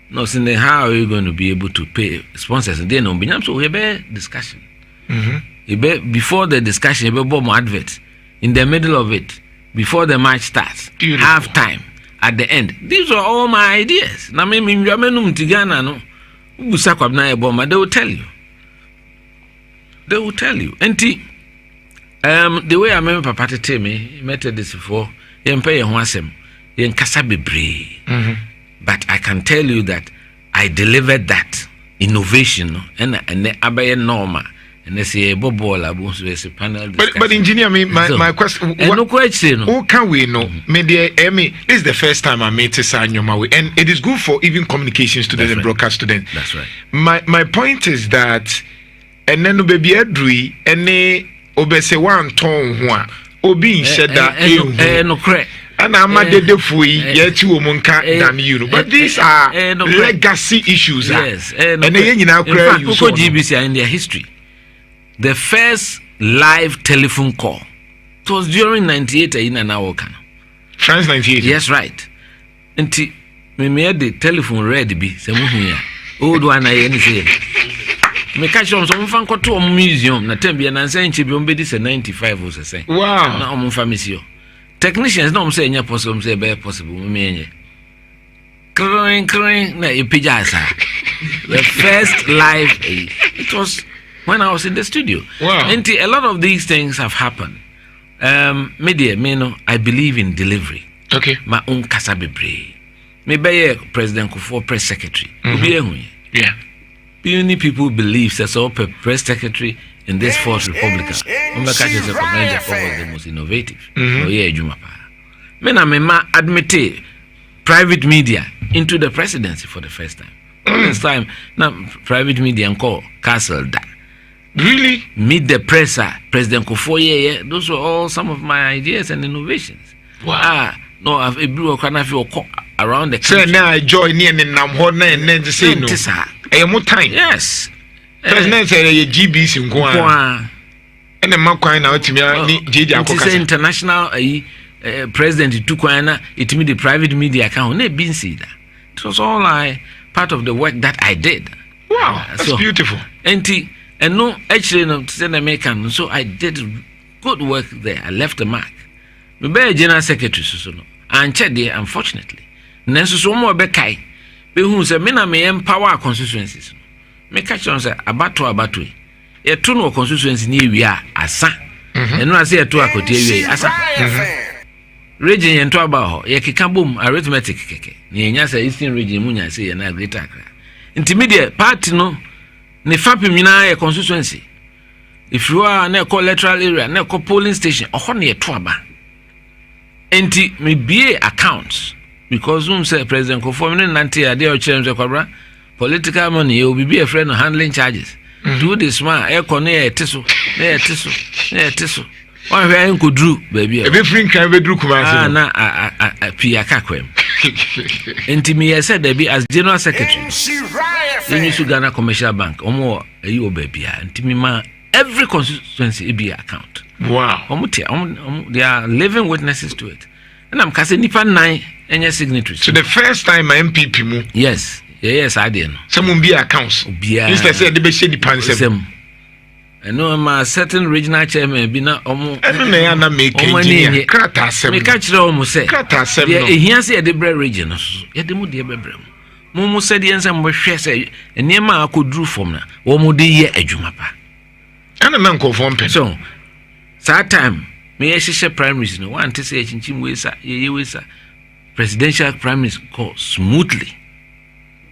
No, saying how are you going to be able to pay sponsors? And then so we have a discussion. Before the discussion, we have a advert. In the middle of it, before the match starts, half time, at the end. These are all my ideas. Now, they will tell you. They will tell you. And the way I remember Papa tell me, met this before, KuroYiMuNsem, kasa bebree. But I can tell you that I delivered that innovation and abaye normal. And they say bobola bonso panel discussion. But engineer, my question, no question. Who can we know? This is the first time I met Sanyomawe, and it is good for even communication students and broadcast students. That's right. My point is that, and then baby Edri and obese one ton ho a obi nsheda no kre and amadede fui yeti omunka than you, but these are legacy issues. Yes, and they nyina kra you so GBC in their history. The first live telephone call, it was during 98 in an hour can France 98. Yes, right. Nti me made the telephone ready be se mu hu ya old one I any say me catch on some fan to museum na tem bia na nsan che bi on be dis 95 o say wow na on fa misio technicians na on say nya possible say be possible me enye crying na epijasa the first live it was when I was in the studio. Wow. And a lot of these things have happened. Media, I believe in delivery. Okay. My own kasa bebre. Maybe President Kufuor press secretary. Yeah. Many people believe that so press secretary in this fourth Republican. Was the most innovative. Oh yeah, Jumapa. I admit private media into the presidency for the first time. This time, now private media and call Castle that. Really? Meet the presser, President Kufuor. Yeah, those were all some of my ideas and innovations. Wow. No, I've a blue kind of around the country. So now I join in and I'm holding and then say no. Hey, more time. Yes. President said a GBC in Guam. And the Makwai now to me, it's an international president to Kuana, it me the private media account. Never been see that. It was all part of the work that I did. Wow, that's so beautiful. And no, actually, no, American. So I did good work there. I left a mark. Me be a general secretary, so no. And check there, unfortunately. Nanso so more be kai. Be who say me na me empower constituencies. Me catch on say abato. E to no constituency ni wi a asa. And no say e to akotie wi asa. Region yen to aba ho. Ye keka bom arithmetic keke. Ni nya say Eastern region mu nya say na Greater Accra. Intermediate party no ne fapi mina ye constituency. If you are na call electoral area, na call polling station, oho na ye to aba. Enti me BA accounts because say President Kufuor me nante ade o chere kwabra political money you be a friend of handling charges. Do this man e ko na ye teso. One where I could drew baby. E be free kan be drew kuma na pia kakwem. Enti me said there be as general secretary. Then you should Ghana Commercial Bank. Omo you baby. Enti me ma every constituency be account. Wow. They are living witnesses to it. And I'm casting nipa 9 any signatories. So the first time my MPP mu. Yes. Yes, I did. Some be accounts. Instead say they be shady pansem. I know I'm a certain regional chairman be na omo. I na make engineer. Krata asem. Me catch the omo say. Krata asem. Yeah, here say the bread region. Yeah, the mu dey bebrem. Mu say the ensem mo hwe say enema akoduru form na. Wo mu dey ye adwuma pa. Ana man conform pen. So that time me yeshe primaries no one to say chinchim we presidential primaries go smoothly.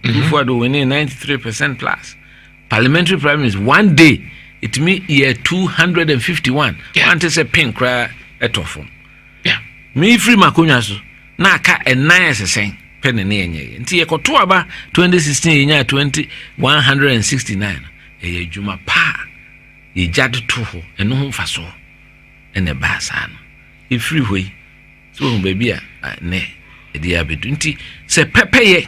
Before the winning 93% plus. Parliamentary primaries one day it me year 251. Yeah. One to say pin cry at form. Yeah. me free makonya so na aka enan sesen pen ne enye nti ye koto aba 2016 nya 2169 e adwuma pa ye jade to ho eno ho mfa so ene ba sa no e free hoi so ho baby a ne e dia bedu nti se pepeye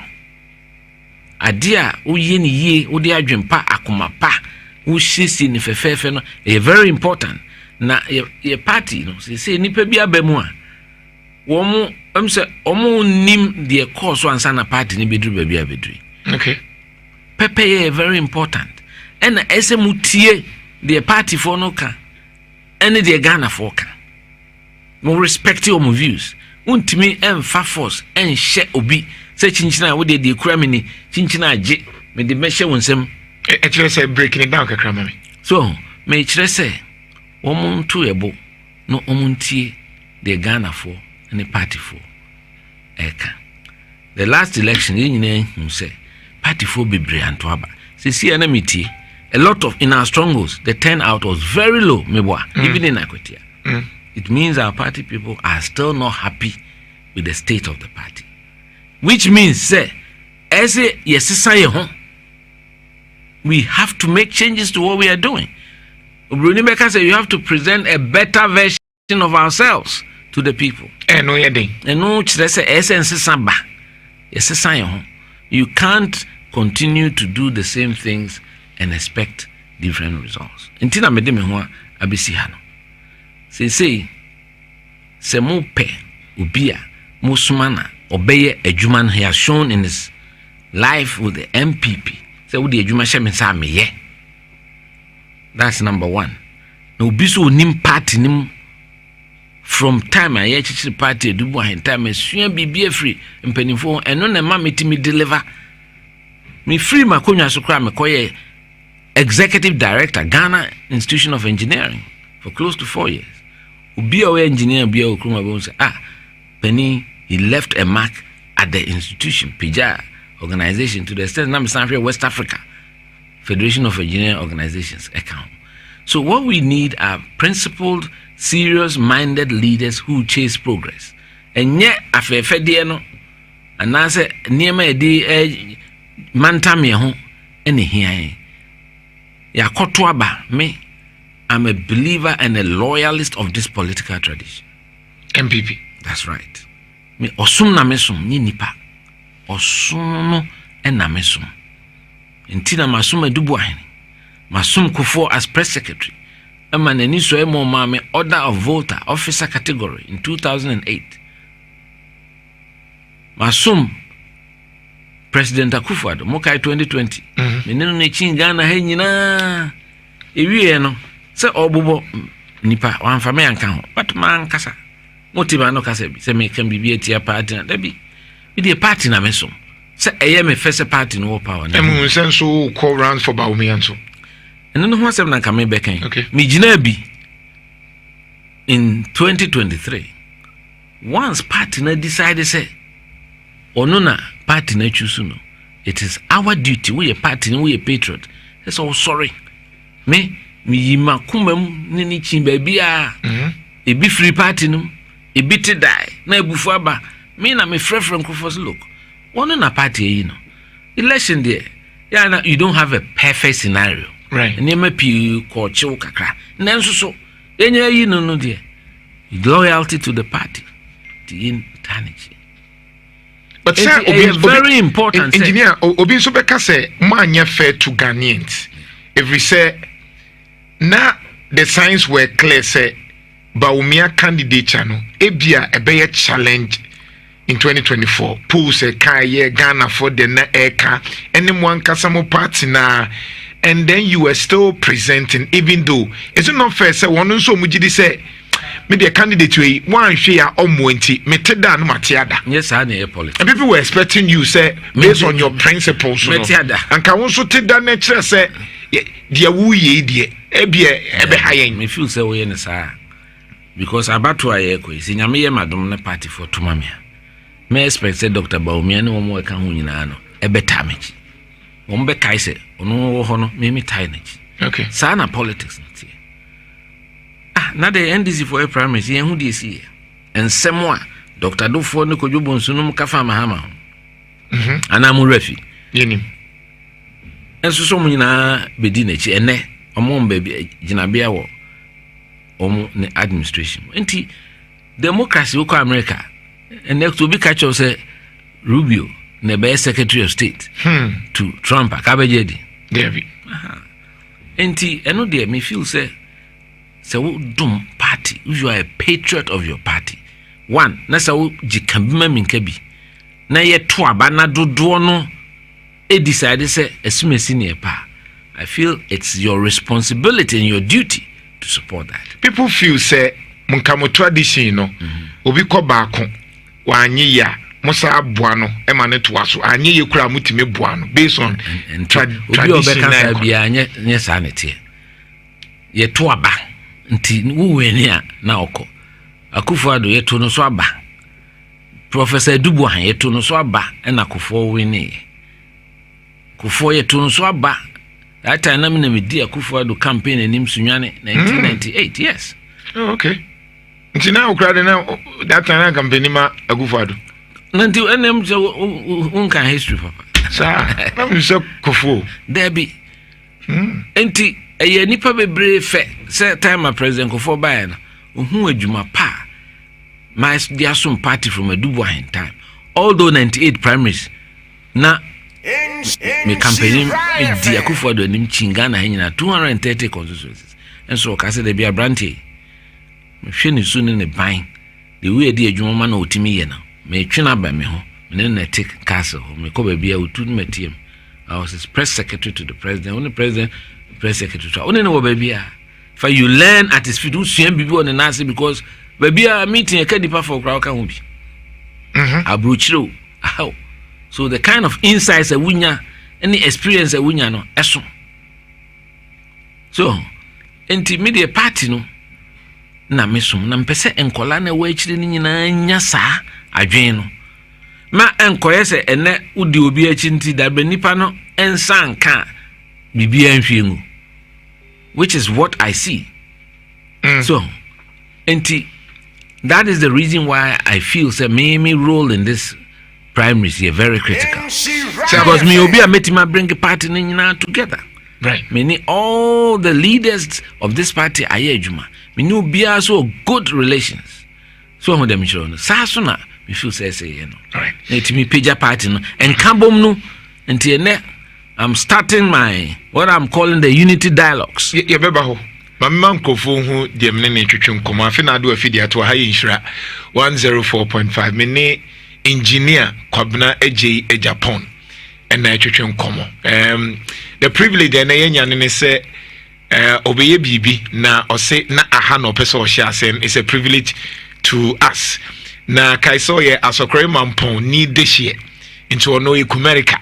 ade a uye ni ye odi adwempa akoma pa wo hisi ni fefefe no e very important na ye party no se nipa bi abamu a wo amse omo nim de course ansa na party ni bedru ba bi abedru okay pepeye very important and esemutie the party for no ka any the Ghana for ka no respect your views untimi emfa force en share obi se chinchina wo de kura me ni chinchina age me de me hye wonsem e kire say breaking it down kakra mami so me kire say omuntu ebo no omuntie the Ghana for any party for eka the last election yin nyina say party for bebre Jantuah ba se si na metie a lot of in our strongholds the turnout was very low even in Akwetia. It means our party people are still not happy with the state of the party, which means say as a we have to make changes to what we are doing. Bruni Beka said you have to present a better version of ourselves to the people. You can't continue to do the same things and expect different results. Intina medeme ho abesi ha no. Say mo pe ubia musumana obeye adwuma he has shown in his life with the MPP. Say wo de adwuma hye me sa meye. That's number one. No biso onim party nim from time I chichi party edubu ahen time sua bibia free mpanifo eno na ma metimi deliver. Me free makonya so kra me koye Executive Director, Ghana Institution of Engineering, for close to 4 years. Ubi our engineer, Ubi our Kruma say, Penny, he left a mark at the institution, PIJA organization, to the extent of West Africa, Federation of Engineering Organizations account. So what we need are principled, serious-minded leaders who chase progress. And yet, afefe dieno, and I say, Niema edi mantami ho, ene hiaye. Me, I'm a believer and a loyalist of this political tradition. MPP. That's right. Me osum na mesum ni nipa. Osum no na mesum. Intina masum edubu ahene. Masum Kufuor as press secretary. Ama nani so emo mame order of voter officer category in 2008. Masum President Akufo-Addo Mokai 2020. Meneno ne chin Ghana he nyina ewie no se obobo nipa wanfa me anka ho but man kasa motiva no kasa bi se me kan bibi etia party na da bi the party na meso se eye me first party no power na KuroYiMuNsem so call round for Bawumia so eno no ho asem na kame bekan okay me gina bi in 2023 once party na decide say ono na party na choose no it is our duty we a party we a patriot that's all sorry me yima kumam ni chin baby a e bi free party no e bi te die na ebufu aba me na me frefren Kufos look one na party yi no election there yeah na you don't have a perfect scenario right and you pi ko chiw kakra nanso so enya yi no there loyalty to the party the eternity. But sir, it's very important. Engineer, Obi so beka say manya fair to Ghanaians. If we say na the signs were clear say Bawumia candidature no ebia ebeye challenge in 2024. Pool say kaye Ghana for the na eka anyone kasamo party na and then you were still presenting even though it's not fair say one so mujidi say me the candidate we one share omonti me teda no matiada yes I na politics and people were expecting you say based on your principles no and can also teda na kire say dia wuye die ebe hayen me feel say we na sa because about why ko isi nyame ye madom na party for tumamia me expect say Dr. Bawumia ne wo ka ho nyina no ebe tameji wo mbe kai say ono wo ho no me tai na ji okay sa na politics na the NDC for a primaries, who do you see? ensemo a Dr. Dufo ne Kojo Bonsunum kafa mahama ho ana mu refi yenim enso so mu nyina bedi na chi ene omom ba bi ginabia wo omu ne administration enti democracy ko America ene to be catch us Rubio ne be secretary of state to Trump akabejedi David enti eno de me feel say wo dum party if you are a patriot of your party one na sa wo jikambima minka bi na ye to aba na dodo no e decide say esumesi ne pa I feel it's your responsibility and your duty to support that. People feel say munkamo tradition no obi ko baako wa anyi ya musa aboa no e ma ne to aso anyi ye kura mutime boa no based on tradition na bia anye sa ne tie ye to aba nti wo weni a na okọ Akufo-Addo ye to no so aba Professor Dubois ye to no so aba na Akufo wini Akufo ye to no so aba that time na me di Akufo-Addo campaign enim sunwane 1998 yes okay nti na ukra na that time na campaign ma Akufo-Addo nanti enem je unka history papa sa na me so Akufo there be enti eye nipa bebre fe say time president Akufo bae na ohu adwuma pa my dia some party from a Dubois time although 98 primaries na me campaign di Akufo-Addo anim chinga na hanyina 230 constituencies and so ka say there be a branty me hwe ni su ne ban the way di adwuma ma na otimi ye na me twena ba me ho me na take castle me ko ba bia otu me tiem I was his press secretary to the president when the president press secretary to only no ba bia for you learn at his feet usua bibi on na say because ba bia meeting e ka dipa for crowd kan ho bi abrochiro how so the kind of insights a wunya any experience a wunya no eso so intermediate party no na mesum na mpese enkola na wa akire ni nyina nya saa adwen no ma enkoye se ene udi obi achi nti da be nipa no ensan ka bibia nhwengu which is what I see so enti that is the reason why I feel say me role in this primaries here very critical because me obi a metima bring a party ni nyina together right meaning all the leaders of this party aye adwuma me no bia so good relations so ho dem show no sa so na me feel say you know right let me page party no and kabom no enti ene I'm starting my what I'm calling the unity dialogues ye beba ho mamma nkofo hu dem ne twetwe nkomo afi na do afidi ato ha ye nhira 104.5 me ne engineer Kwabna Eje Japan and na twetwe nkomo the privilege na yenya ne say obeye bibi na ose na aha no person o share sen is a privilege to us na kaiso ye asokore mampon ni dehie into ono America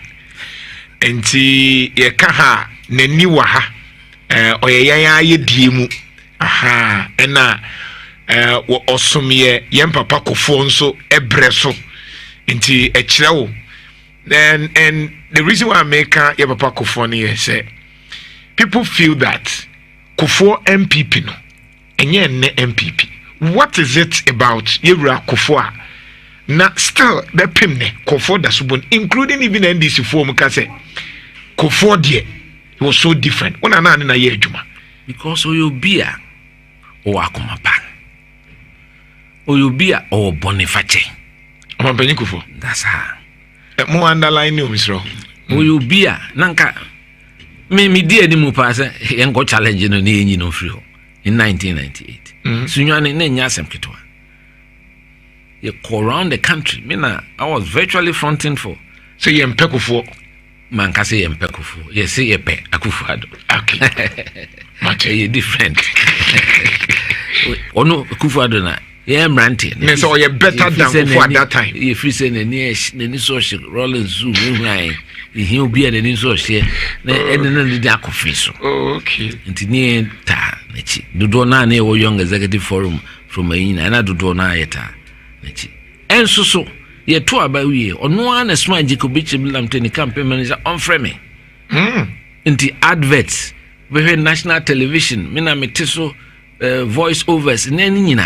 enti ye ka ha nani wa ha oyeyan aye diemu aha ena wo osomye yem papa kofo nso ebreso enti ekirewo then and the reason why I make ye papa kofo ne say people feel that kofo MPP no enye ne MPP what is it about yewura kofo a na still the pimne kofo da subon including even NDC form ka say kofo de it was so different ona na ye adwuma because oyobia o akomapa oyobia o boniface amampanyi kofo that's how mo underline you misro oyobia nanka me di animu pa say yenko challenge no na enyi no free ho in 1998 sunwane na nya asem ketwa you go around the country me na I was virtually fronting for so ye mpekofo man ka say ye mpekofo ye say ye pe Akufo-Addo okay much you different ono Akufo-Addo na ye mrante me so ye better than Akufo at that time ye free say na social rolling zoo hwan he obi na ni social na na di Akufo so okay nti ni ta na chi dodo na na wo young executive forum from ayina na dodo na yeta na chi enso so ye to aba wie ono ana smart jikobiche bilam teni campaign manager on frame nti adverts we national television me na mete so voice overs na ni nyina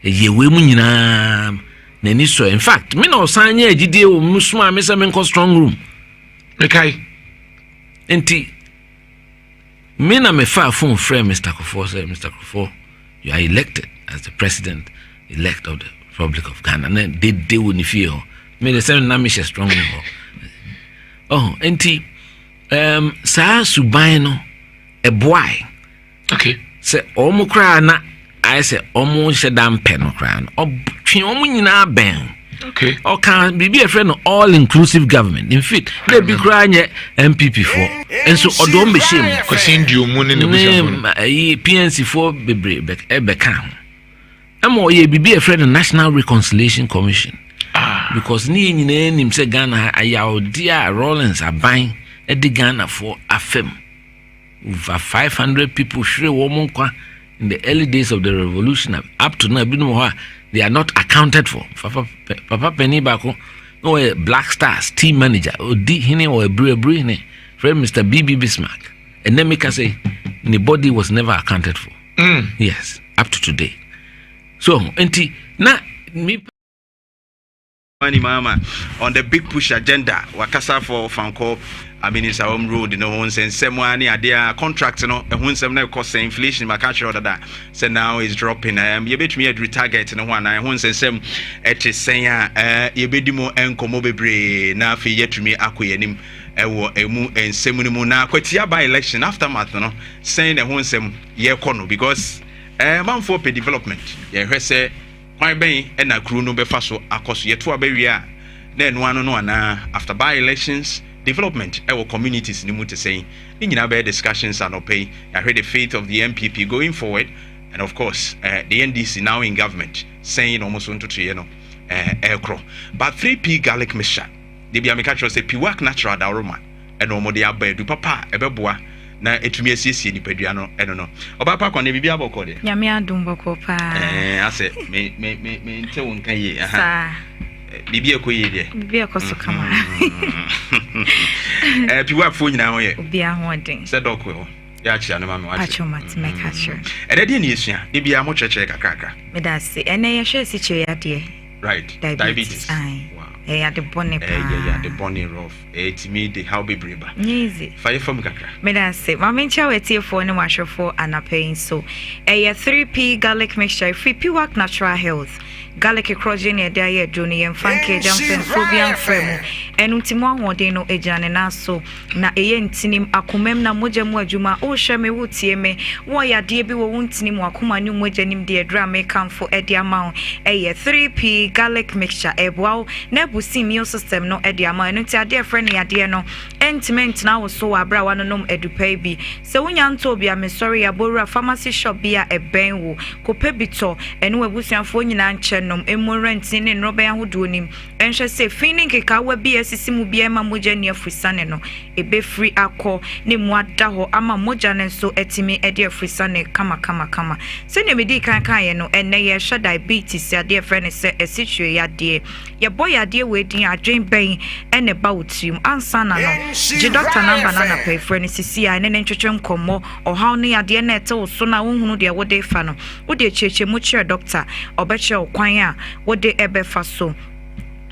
ye we mu nyina na ni so in fact me no san nya agide o musuma me se me nko strong room okay enti me na me fa phone friend Mr. Kofi say Mr. Kofi you are elected as the president elect of the Republic of Ghana and they will ni feel me the same na me strong room oh enti sa suban no e boy okay se omo kra na I say omo shedam pen no kra no obtwe omo nyina ben okay or can be a friend of all inclusive government in fact they be kra nye MPP for and so odom be shame question di omo ne ne PNC for bebre be kan am ye be a friend of National Reconciliation Commission because ni nyina nim se Ghana ayaw dia Rollins aban e di Ghana for afem over 500 people shre woman kwa in the early days of the revolution up to now they are not accounted for papa penny bako no a Black Stars team manager or D hine or a brew friend Mr. BB Bismarck and then make us say the body was never accounted for yes up to today so enti na me money mama on the big push agenda wakasa for fanko I mean it's our own road no one sense semwani adia contract no ehun na cost inflation ma catch order so now is dropping you bet me at target no one ehun sem et sen you be dimo enkomo bebre na afi yetumi akoyanim ewo emu ensem ni mu na kwatia by election aftermath no saying ehun sem ye kono because man for development ye hwese kwan ben e na kru no be fa so akoso ye to abawi a na eno ano no ana after by elections development our communities ni mu te say ni nyina be discussions and pay I heard the fate of the MPP going forward and of course the NDC now in government saying almost on to you know ekro but 3p garlic mixture they be ameka say piwak natural da aroma and no more dey abadu papa ebeboa na etumi asiesie nipadua no eno no obapa kwa na bibia boko de nyame adom boko pa ase me nte won kan ye aha bibia ko ye de bibia ko so kama piwa fo nyina ho ye bibia ho den se doko ho ya chia no ma me wa pacho mat me catcher de ni esua bibia mo cheche kakaka me da se ene ye hwe si che ya de right diabetes ya de bonne pa ya de bonne rough etimi de how be breba easy fire from kakra me da se ma me ncha wetie fo ne wahwefo anapain so 3p garlic mixture free piwak natural health garlic crossing e dia ye doni en fanke jamfen sobian frame enu timo ahoden no ejane na so na eye ntinim akomam na moja mu adwuma o hwe me wotie me wo ya de bi wo ntinim akoma ne moja nim de adra me kamfo e dia ma 3p garlic mixture eboa na busi immune system no e dia ma enu ti ade friend ya de no entiment na wo so abra wa no nom edupai bi se wonya nto bia me sorry ya borura pharmacy shop bia eben wo kopebito enu abusuafo nyina nche nom emorent ne nroba ahodo nim enhwe se finin keka wa bi asisi mu bia ma moja ne afrisane no ebe free akọ ne mu ada ho ama moja ne so etimi ede afrisane kama se ne medi kan ye no enne ye hwe diabetes ade friend se esitwe yade ye boy yade we din adwen ben ene ba otium ansana no je doctor number na pay friend sisi a ne ntwetwe nkomo ohaw ne yade na ete wo so na wohunu de wo de fa no wo de cheche mu chere doctor obeche okwan a wo de ebe fa so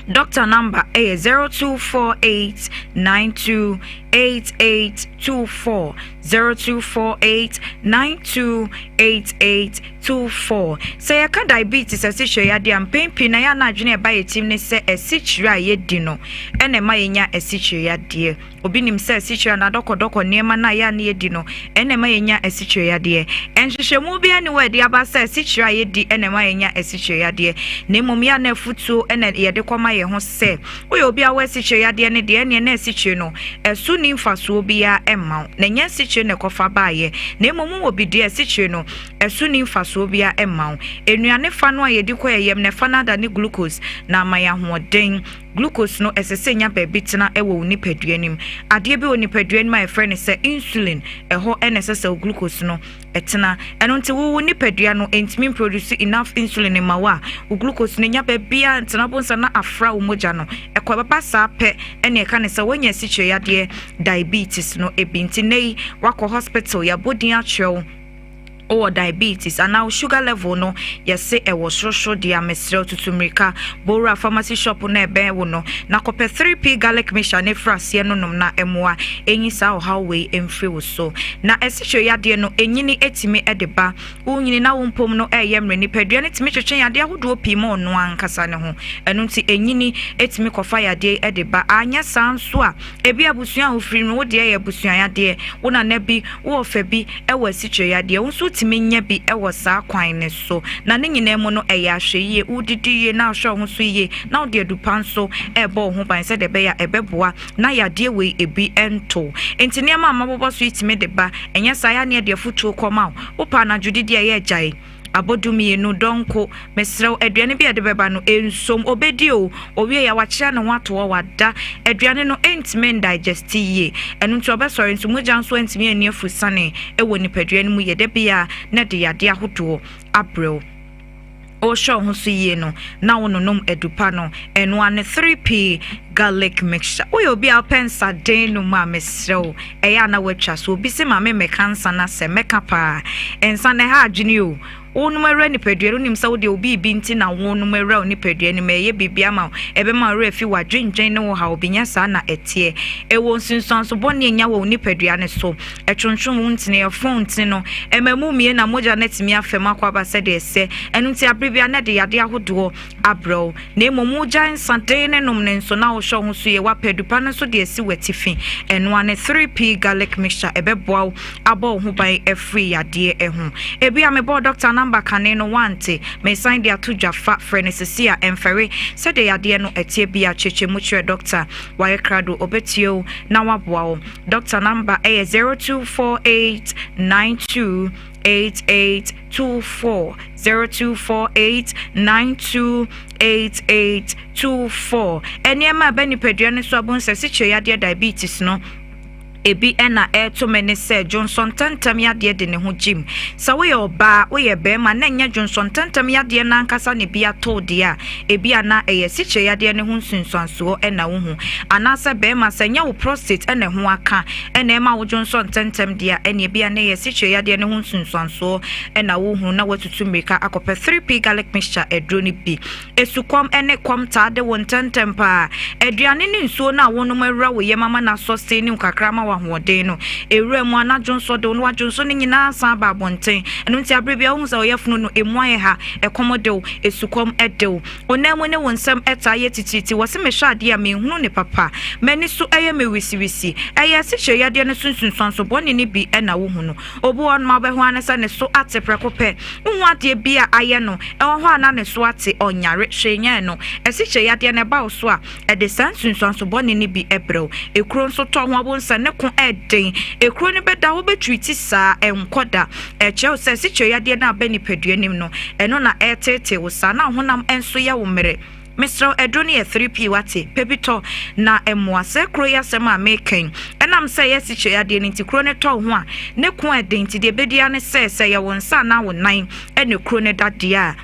doctor number A 0248928824 0248928824 say ya ka diabetes asihwe ya de ampempi na ya na adwene ba yetim ne se asichire a yedi no ene ma yenya asichire ya de obi nim se asichire na doko niema na ya na yedi no ene ma yenya asichire ya de enhwehwemu bia ne we de aba se asichire a yedi ene ma yenya asichire ya de na mom ya na futu ene ye de kwama ye ho se oyo obi a we asichire ya de ne de na asichire no esu ni mfaso obi ya emma na nya asichire ne kofa baaye na mom obi de asichire no esu ni mfaso obi ya emma enuane fa no a ye de koyem ne fa na da ne glucose na ma ya hoden glucose no esesenya baby tena ewo unipaduanim ade bi unipaduanim my friend say insulin eho nsese glucose no etena eno nti wo unipadua no entimi produce enough insulin in mawa glucose no nya baby antena bonsa na afra umoja no ekwa baba sa pe ene e kan se wonya sichwe yade diabetes no ebinti nei wako hospital ya body actual or diabetes and now sugar level no yes say was social dia mesrel tutumrika bora pharmacy shop na ebe no na kope 3p garlic mixture ne frasie no nom na emoa enyi sa how we emfre wo so na esicho yade no enyini etimi edeba unyini na wompom no eyemre ni padua ne timi twetwen yade ahodo pi mo no ankasa ne ho enu nti enyini etimi kofa yade edeba anya sanso a ebi abusua ofiri no wo de ye abusua yade wona na bi wo fa bi ewo esicho yade wo so timi nya bi ewo sa kwan ne so na ne nyina mu no eya hweye udidi ye na hwo ho so ye na wo de adupan so ebo ho ban se de be ya ebeboa na yade we ebi ento enti ne ma mabobo so itimi de ba enya sa ya ne de futu koma wo pa na judidi ye jai abodumi no donko mesrew aduane bi ade beba no ensom obedi o owie ya wakyea ne wato wada aduane no entime digest ye enu nti obesori nso mogya nso entime ani afusane ewo nipaduane mu ye de bia na de yade ahodo abrel o show ho so ye no na wononom edupa no enu ane 3p garlic mixture we obi a pensa den no ma mesrew eya na watwa so obi se ma me kansa na se meka pa ensa ne ha adwene o onumere ni pedue nim sa wo de obi bi nti na onumere ni pedue ni meye bibia ma ebe ma refi wa dwendwen ne wo ha obinya sa na etie ewo nsunsun so boni nya wo ni pedue ne so etwonchon wo ntine e phone ntine no emamu mie na moja netimi afem akwa ba se de se enu nti abribia na de yade ahodo abro na emomu jan sante ne nom ne so na wo hwo ho so ye wa pedupa ne so de esi watifi enu ane 3p garlic mixture ebeboa abo ho ban efri yade ehu ebi amebo doctor number kane no wante me sign dia to jafa frenesia emfere said de yade no etie bia cheche muchre doctor waye krado obetio na waboa doctor number 0248928824 0248928824 eniema beni peduane so abon se siche yade diabetes no ebi ena to many say Johnson tantam yade de ne ho jim sa we oba we be ma na nya Johnson tantam yade na nkasa ne bia to de a ebi ana siche yade ne ho nsunsuanso ena wo hu anasa be ma sa nya wo prostate ena ho aka ena ma wo Johnson tantam de a ena ebi ana siche yade ne ho nsunsuanso ena wo hu na watutu meka akope 3p garlic mixture edro ni bi esukom ene kom ta de won tantam pa eduane ni nsuo na wo no mawura wo ye mama na so se ni nkakrama hoden no ewremu anajonso de no ajonso ne nyina san ba bonten eno nti abribia hu sa oyefunu no emuaye ha ekomodew esukom edew onemu ne wonsam eta ye tititi wose mehwade ya mehunu ne papa mani so eye mewisiwisi eye siche yade ne sunsunso boni ne bi ena wo hu no obu on ma be ho anasa ne so ate prekope hu ade bia aye no ewo ho ana ne so ate onyare hwenya no esiche yade ne ba so a ede sunsunso boni ne bi ebrew ekuro nso to ho abonsa ne eden ekro ne beda wo betwiti sa enkoda eche se siche yade na bani peduanim no eno na etete wo sa na honam enso ya wo mere Mr. Edroni 3p wate pebito na emwase KuroYiMuNsem a making enam say yesiche yade nti kro ne to ho a ne ko eden ti de bedia ne se ya wonsa na wo nan ene kro ne dadea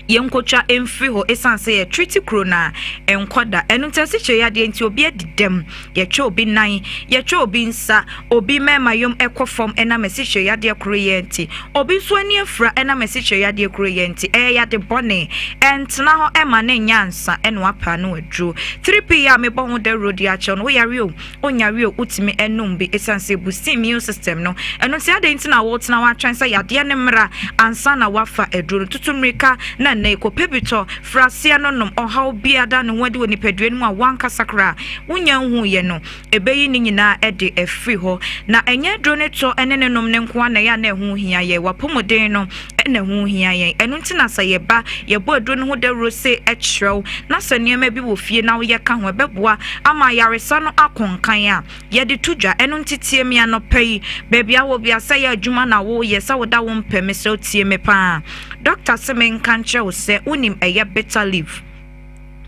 yenkocha emfri ho esanse ye treaty krona enkoda enunta siche yade nti obi adidem ye twa obi nan ye twa obi nsa obi mema yom ekofom ena mesiche yade KuroYiMuNsem obi so ani afra ena mesiche yade KuroYiMuNsem yade bone entna ho ema na nyansa eno apa no adru 3p ya mebo ho de road ya cho no yare o onyare o utimi enum bi esanse busi immune system no enunta yade nti na wo tena wa twansa yade ne mra ansa na wafa adru tutumrika na na ekopebito frasia no nom ohaw biada no wade woni peduane mu a wanka sakra wonya hu ye no ebeyi ni nyina ede efri ho na enye drone to enene nom ne nko na ya na hu hia ye wapomoden no ene hu hia ye enu ntina sa ye ba ye bo drone ho de rose echrew na sanema bi wo fie na wo ye ka ho ebeboa ama yaresa no akonkan a ye de tudwa enu ntitie me anopai bebia wo bia sa ye adwuma na wo ye sa wo da wo mpeme se otie me pa Dr. Semen kanche se unim eye better leave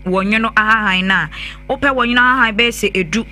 wonyo no ahahan na ope wonyo ahahan be se edu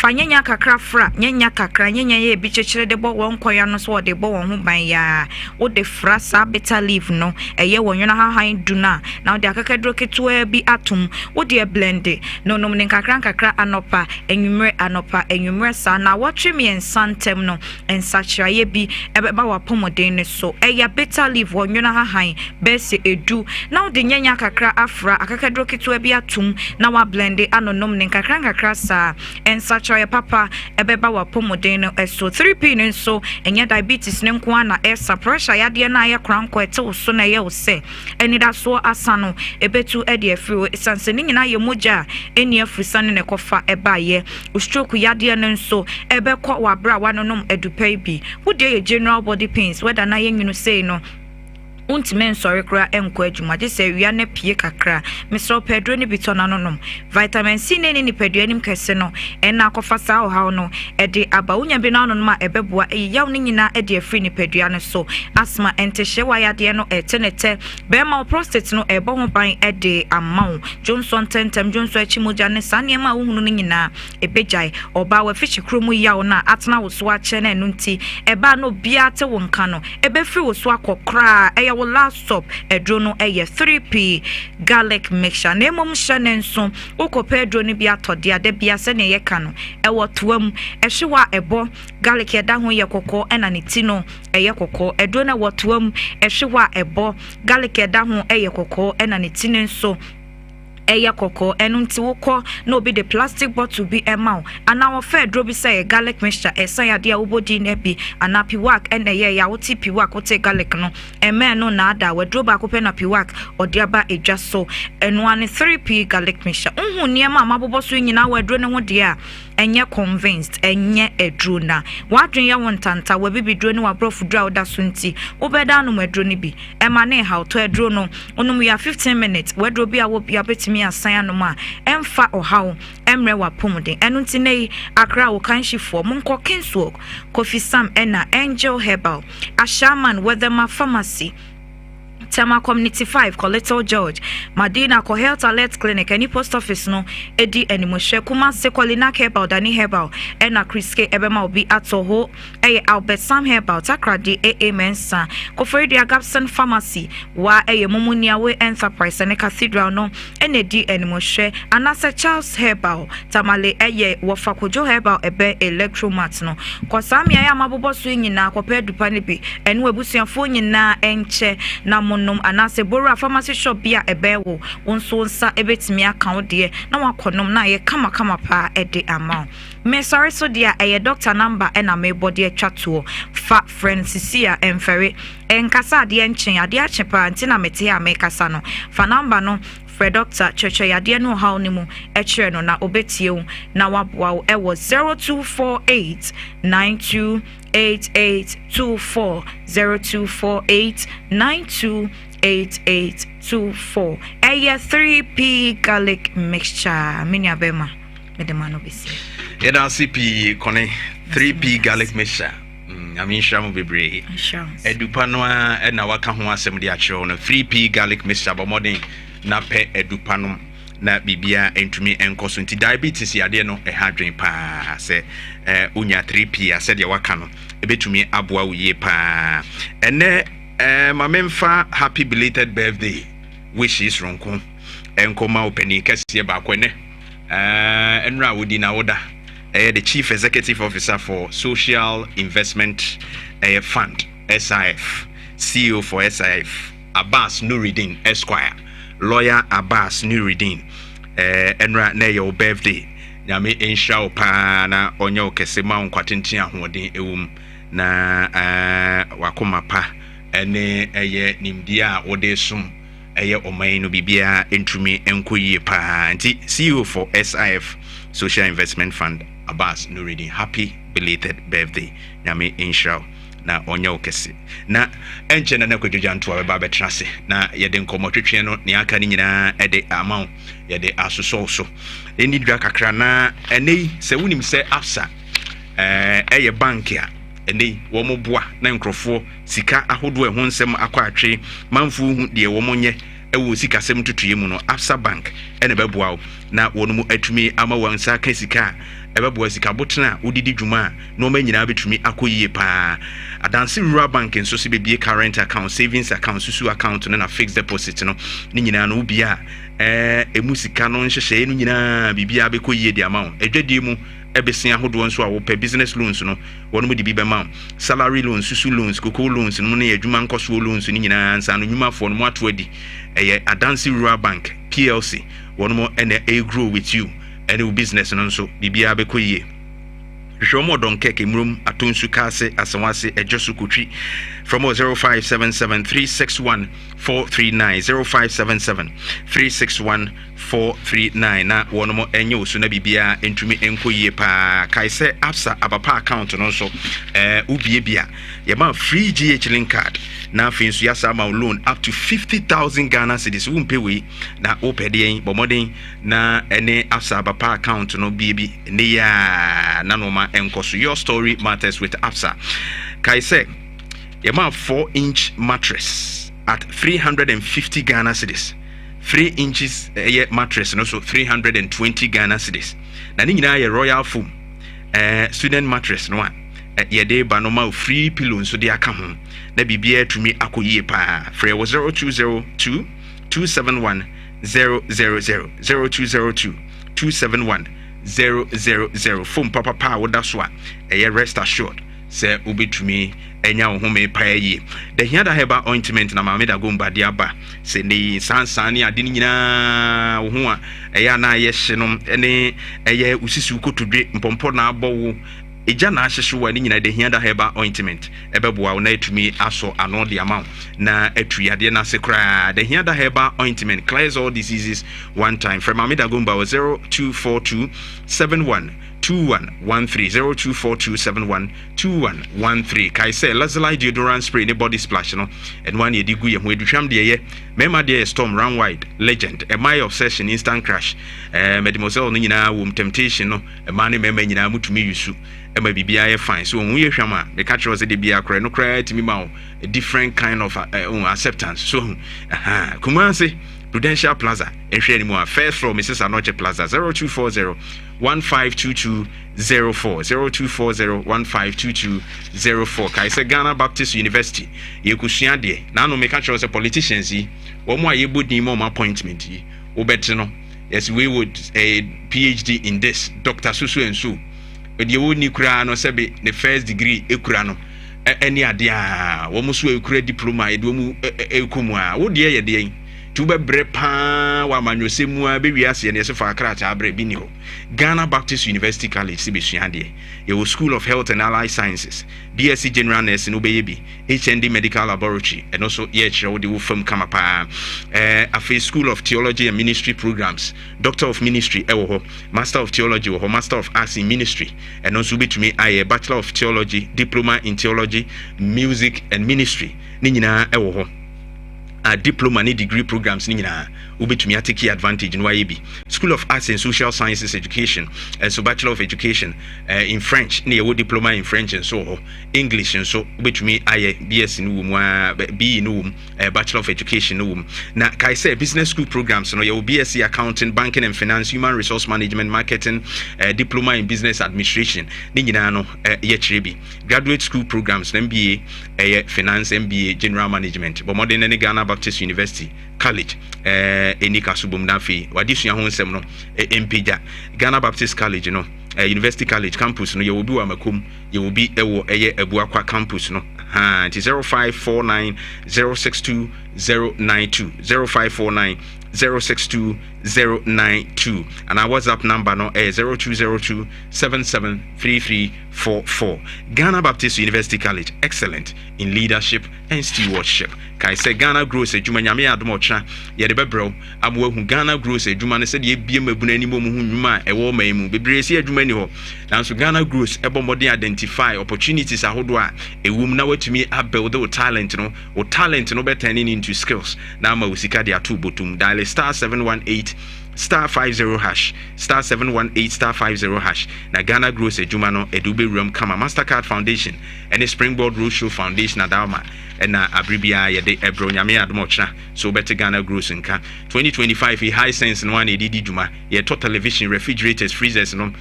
fa nyanya kakra fra nyanya kakra nyanya ye bi chechire de bo won koya no so de bo won ho ban ya wo de fra sa bitter leaf no eye wonwena ha han du na wo de akakadro ketua bi atom wo de blend no ne kakra anopa enwumre sa na watwe me ensantem no ensachira ye bi ebeba wa pomoden ne so eye bitter leaf wonwena ha han bese edu na wo de nyanya kakra afra akakadro ketua bi atom na wa blend anonom ne kakra sa ensachira papa ebeba wa pomoden no eso 3p ne so enye diabetes ne nko na esa pressure yade na ye kranko ete so na ye wo se eni da so asano ebetu ede afiri sanse ni nyina ye moja eni afrisane ne kofa eba ye o stroke yade ne nso ebe kwa wabra wanonom edupai bi wo de general body pains whether na ye nwunu say no untimen sorry kra enko adwuma je se wia na pie kakra mesro pedro ni bitona nonom vitamin C ne ni pedro anim kese no ena akofa sa o hawo no ede aba unya bi na nonom a ebeboa eyaw ni nyina ede afri ni pedro ne so asma entehye wayade no etenete bema prostate no ebo ho ban ede amaw Johnson tentem Johnson achimoja ne sane ma wo hunu ni nyina ebejai oba wa fichi kromu yaw na atena wo so ache na enu nti eba no bia te wo nka no ebe fri wo so akokra our last stop edrono eye 3p garlic mixture na emom hyenenso ukope edrono bi atode ade bia se ne yeka no ewo toam ehwewa ebo garlic eda ho ye kokko ena ne ti no eye kokko edrono wo toam ehwewa ebo garlic eda ho eye kokko ena ne ti nenso eya koko enunti woko no be the plastic bottle be emau and our fair drobi say garlic mixture esa ya dia ubodi nebi anapi work and ye ya wuti pi work wote garlic no eme no na ada we droba ko pe na pi work odiaba eja so eno ane 3p garlic mixture unhu niema amabobo so nyina we dro ne ho dia enye convinced enye edruna wadwen ya wontanta we bibi dro ne wa brofu dra oda so nti obeda no medro ne bi ema ne how to edro no onum ya 15 minutes we dro bi a wo bia beti mi asan no ma emfa ohaw emre wa pomoden enu ntinei akra wo kanhifo monko Kingswalk Kofi Sam ena Angel Herbal Ashaman Weatherma Pharmacy Tema Community 5 Coletto George Madina Ko Health Alert Clinic any post office no edi enimoshe kuma se Colina Herbal Dani Herbal ena Chriske ebema obi atoho Albert Sam Herbal takradi mensa Kofredi Agapson Pharmacy wa Mumunia we Enterprise and Cathedral no edi enimoshe anase Charles Herbal tamale Wafakojo Herbal ebe Electral mat no Kosami aya mabobo so nyina kope dupane bi enu ebusuafo nyina enche na nom anase Bora pharmacy shop bia ebewo wonso nsa ebetimi aka de na wakonom na ye kama pa ede amount me sorry so dia doctor number ena me body atwato fa Francisia Emfere enkasa de enchen ade achepa ntina mete ya me kasa no fa number no Fred Doctor Cheche yade no haw ni mu ekire no na obetie na waboa e was 0248 928824 0248 928824 aya 3p garlic mixture minya bema medemano bisi eda CP kone 3p garlic mixture Shamo bebre edupa no na waka ho asem de akire no 3p garlic mixture ba modern na pe edupa no na bibia entumi enkoso nti diabetes yade no hadwen pa se unya 3p ase de waka no ebetumi aboa uye pa ene mamemfa happy belated birthday wishes ronko enkoma openi kase ba ko ne enra wodi na woda the Chief Executive Officer for Social Investment Fund, SIF, CEO for SIF, Abbas Nuruddin Esquire, Lawyer Abbas Nuruddin, Enra na your birthday, Nyame insha pa na onyo kesema nkwatinti ahoden ewum na wakoma pa ene eye nimdia wode sum eye oman no bibia entumi enkoyie pa nti CEO for SIF Social Investment Fund Abbas Nuruddin, happy belated birthday. Nyame inshallah na onyo kese. Na enche na nakwadwo Jantuah ba betrase na yede nkomotwetwe no ne aka ni nyina ede amount yede asoso. Eni dwa kakra na enei se wunim se afsa eye bank a enei wo mo boa na nkrofo sika ahodo ehonsem akwa atwe manfu hu de wo monye ɛwɔ sikasɛm tutuye mu no Absa Bank ɛna bɛboa na wɔn mu atumi ama wɔn nsa ka sika ɛbɛboa sika botena wodidi dwuma na ɔma nyinaa betumi akɔyie paa adanse rural bank nso se bebie current account savings account susu account no na fixed deposit no ne nyinaa no bia emu sika no nhyehyɛ no nyinaa bibia bɛkɔyie de ama wo adwadie mu ɛbɛsia ahodoɔ nso a wɔpɛ business loans no wɔn mu de bi bɛma salary loans susu loans cocoa loans no ne adwuma nkɔsoɔ loans ne nyinaa nsa no nnwumafoɔ no mu ato adi ɛyɛ adanse rural bank plc wɔn mu ɛna grow with you ɛne business no nso bibia bɛkɔyie Shomo don keke mrum atunsu kase asawase ejosu kutri from 0577361439 0577361439 na wonomo enye osuna bibia entumi enkoyie pa kaise Absa abapa account no so ubiebia yema free GH link card na finsu yasa ma loan up to 50,000 Ghana cedis wumpe we na opede bomodin na ene Absa abapa account no biebi ne ya nanoma enkoso your story matters with Absa kaise yema 4-inch mattress at 350 Ghana cedis 3 inches mattress no so 320 Ghana cedis na ni nyina ye royal foam student mattress no ye de ba no ma free pillow nso de aka ho na bibia tumi akoyie pa free 0202 271 000 0202 271 000 foam papa woda so a rest assured say ubitumi enya wo home paayi the hiada heba ointment na mameda gomba dia ba se ne sansane ade nyina wo ho a na hye no ene usisi ukotodwe mpompo na abowo eja na ahyehye wa ne nyina the hiada heba ointment ebeboa na etumi aso ano de amount na atuyade na sekra the hiada heba ointment clears all diseases one time from mameda gomba 0242 71 2113 kai say lazuli deodorant spray ne body splash no and one ye digu ye ho eduhwam de ye mema de storm run wide legend my obsession instant crash medimosel no nyina wo temptation no ma ne mema nyina mutumi yusu ema bibia ye fine so hu ye hwam a me catch us de bia kra no kra timi ma a different kind of acceptance so Kumasi Prudential Plaza ehwe ni mo first floor Mrs. Anoche Plaza 0240 152204 0240 152204 Kaise Ghana Baptist University yekusua de na no make sure say politicians yi wo mo ayebodi mo appointment yi obeti no yes we would a PhD in this Dr. Susu Ensu de wo ni kura no sebe the first degree ekura no any ade a wo mo so ekura diploma e do mu ekomu a wo de ye de to be brepa wa manwosemu a be wiase ne se fa akrata abre bi ni ho Ghana Baptist University College se be suade ye School of Health and Allied Sciences BSc General Nursing obeyebi HND Medical Laboratory and also ye chiro de wo fam kama pa afi School of Theology and Ministry Programs Doctor of Ministry ewo ho Master of Theology wo ho Master of Arts in Ministry and also betumi aye Bachelor of Theology Diploma in Theology Music and Ministry ni nyina ewo ho a diploma and degree programs ni nyina ubetumi atake advantage no ayebi School of Arts and Social Sciences Education so Bachelor of Education in French ni ye diploma in French and so English and so ubetumi aye BS no mu B no Bachelor of Education no na kai say business school programs no ye BSc Accounting Banking and Finance Human Resource Management Marketing Diploma in Business Administration ni nyina no ye chirebi graduate school programs MBA Finance MBA General Management but modern ni Ghana Baptist University College enika subum nafi wadisua ho nsem no empeja Ghana Baptist College no University College campus no ye will be wa makom ye will be ewo eye Abuakwa campus no it is 0549 062 092 0549 062 092 and our WhatsApp number no 0202 773344 Ghana Baptist University College excellent in leadership and stewardship kai say Ghana grows ejuma nyame adomocha ye de bebro amwo hu Ghana grows ejuma ne se de bie mabuna ni momu hu nwuma ewo maimu bebresi ejuma ni ho nanso Ghana grows ebo modern identify opportunities ahodo a ewum na watumi build the talent no be turning into skills na ma usika de atu botum dial *718 star 50 hash star 718 star 50 hash na Ghana Gross Ejuma no Edube Rum Kama Mastercard Foundation and Springboard Roadshow Foundation adama na abribia yede ebro nyame adomochna so better Ghana Gross nka 2025 high sense no one edidi djuma ye television refrigerators freezers no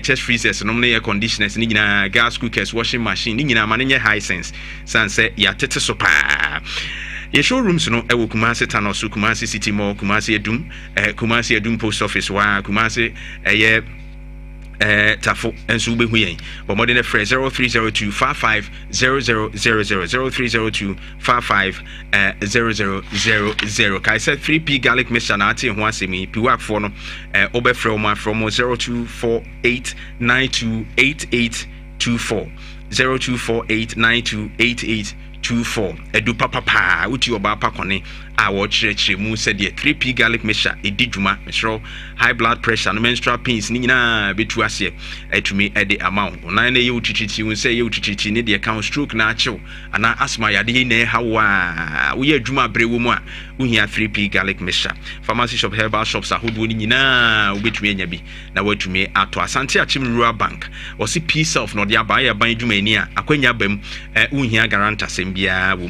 chest freezers no air conditioners ni nyina gas cookers washing machine ni nyina manenye high sense sanse ya tete so pa ye showrooms no ewo Kumasi Tano so Kumasi City Mall Kumasi Edum post office wa Kumasi ye tafo enso be hu yen but modern free 0302 55 0000 0302 55 0000 kai say 3p garlic mixture na ate ho asemi piwak for no obe from 0248928824 0248928824 edu papa uti oba pakone a watch mu said the 3p garlic mixture edidjuma mesro high blood pressure no menstrual pains ni nyina betu ase etumi ede amount na na ye utititi un say ye utititi ni de count stroke na achew ana asthma yade na hawa wo ye adwuma brewo mu a uhia 3p garlic mixture pharmacy shop herbal shops ahodo ni nyina obetumi anya bi na watumi ato asante achim rural bank o si peace of no de aba ya ban dwuma ani a akwanya bam uhia guarantor sembia wo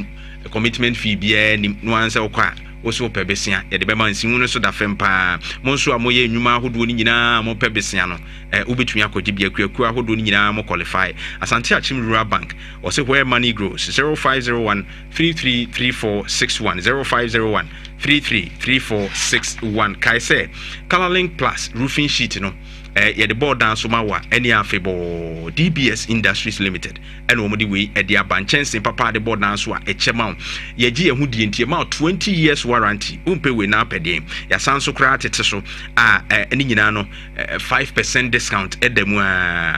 commitment fee bia ni no answer okwa oso pebesia ye de be man sin no so da fempa monso amoye enwuma ahodo ni nyina mo pebesia no ubetumi akogye bia kwaku ahodo ni nyina mo qualify asante achim rural bank o se where money grows 0501 333461 0501 333461 kai say Colorlink Plus roofing sheet no ye the board down so mawa any afebo DBS Industries Limited and omodi we e dia banchense papa the board down so a chema ye gi ehu die ntie ma 20 years warranty umpe we na pede ya sanso kra tete so any nyina no 5% discount edemu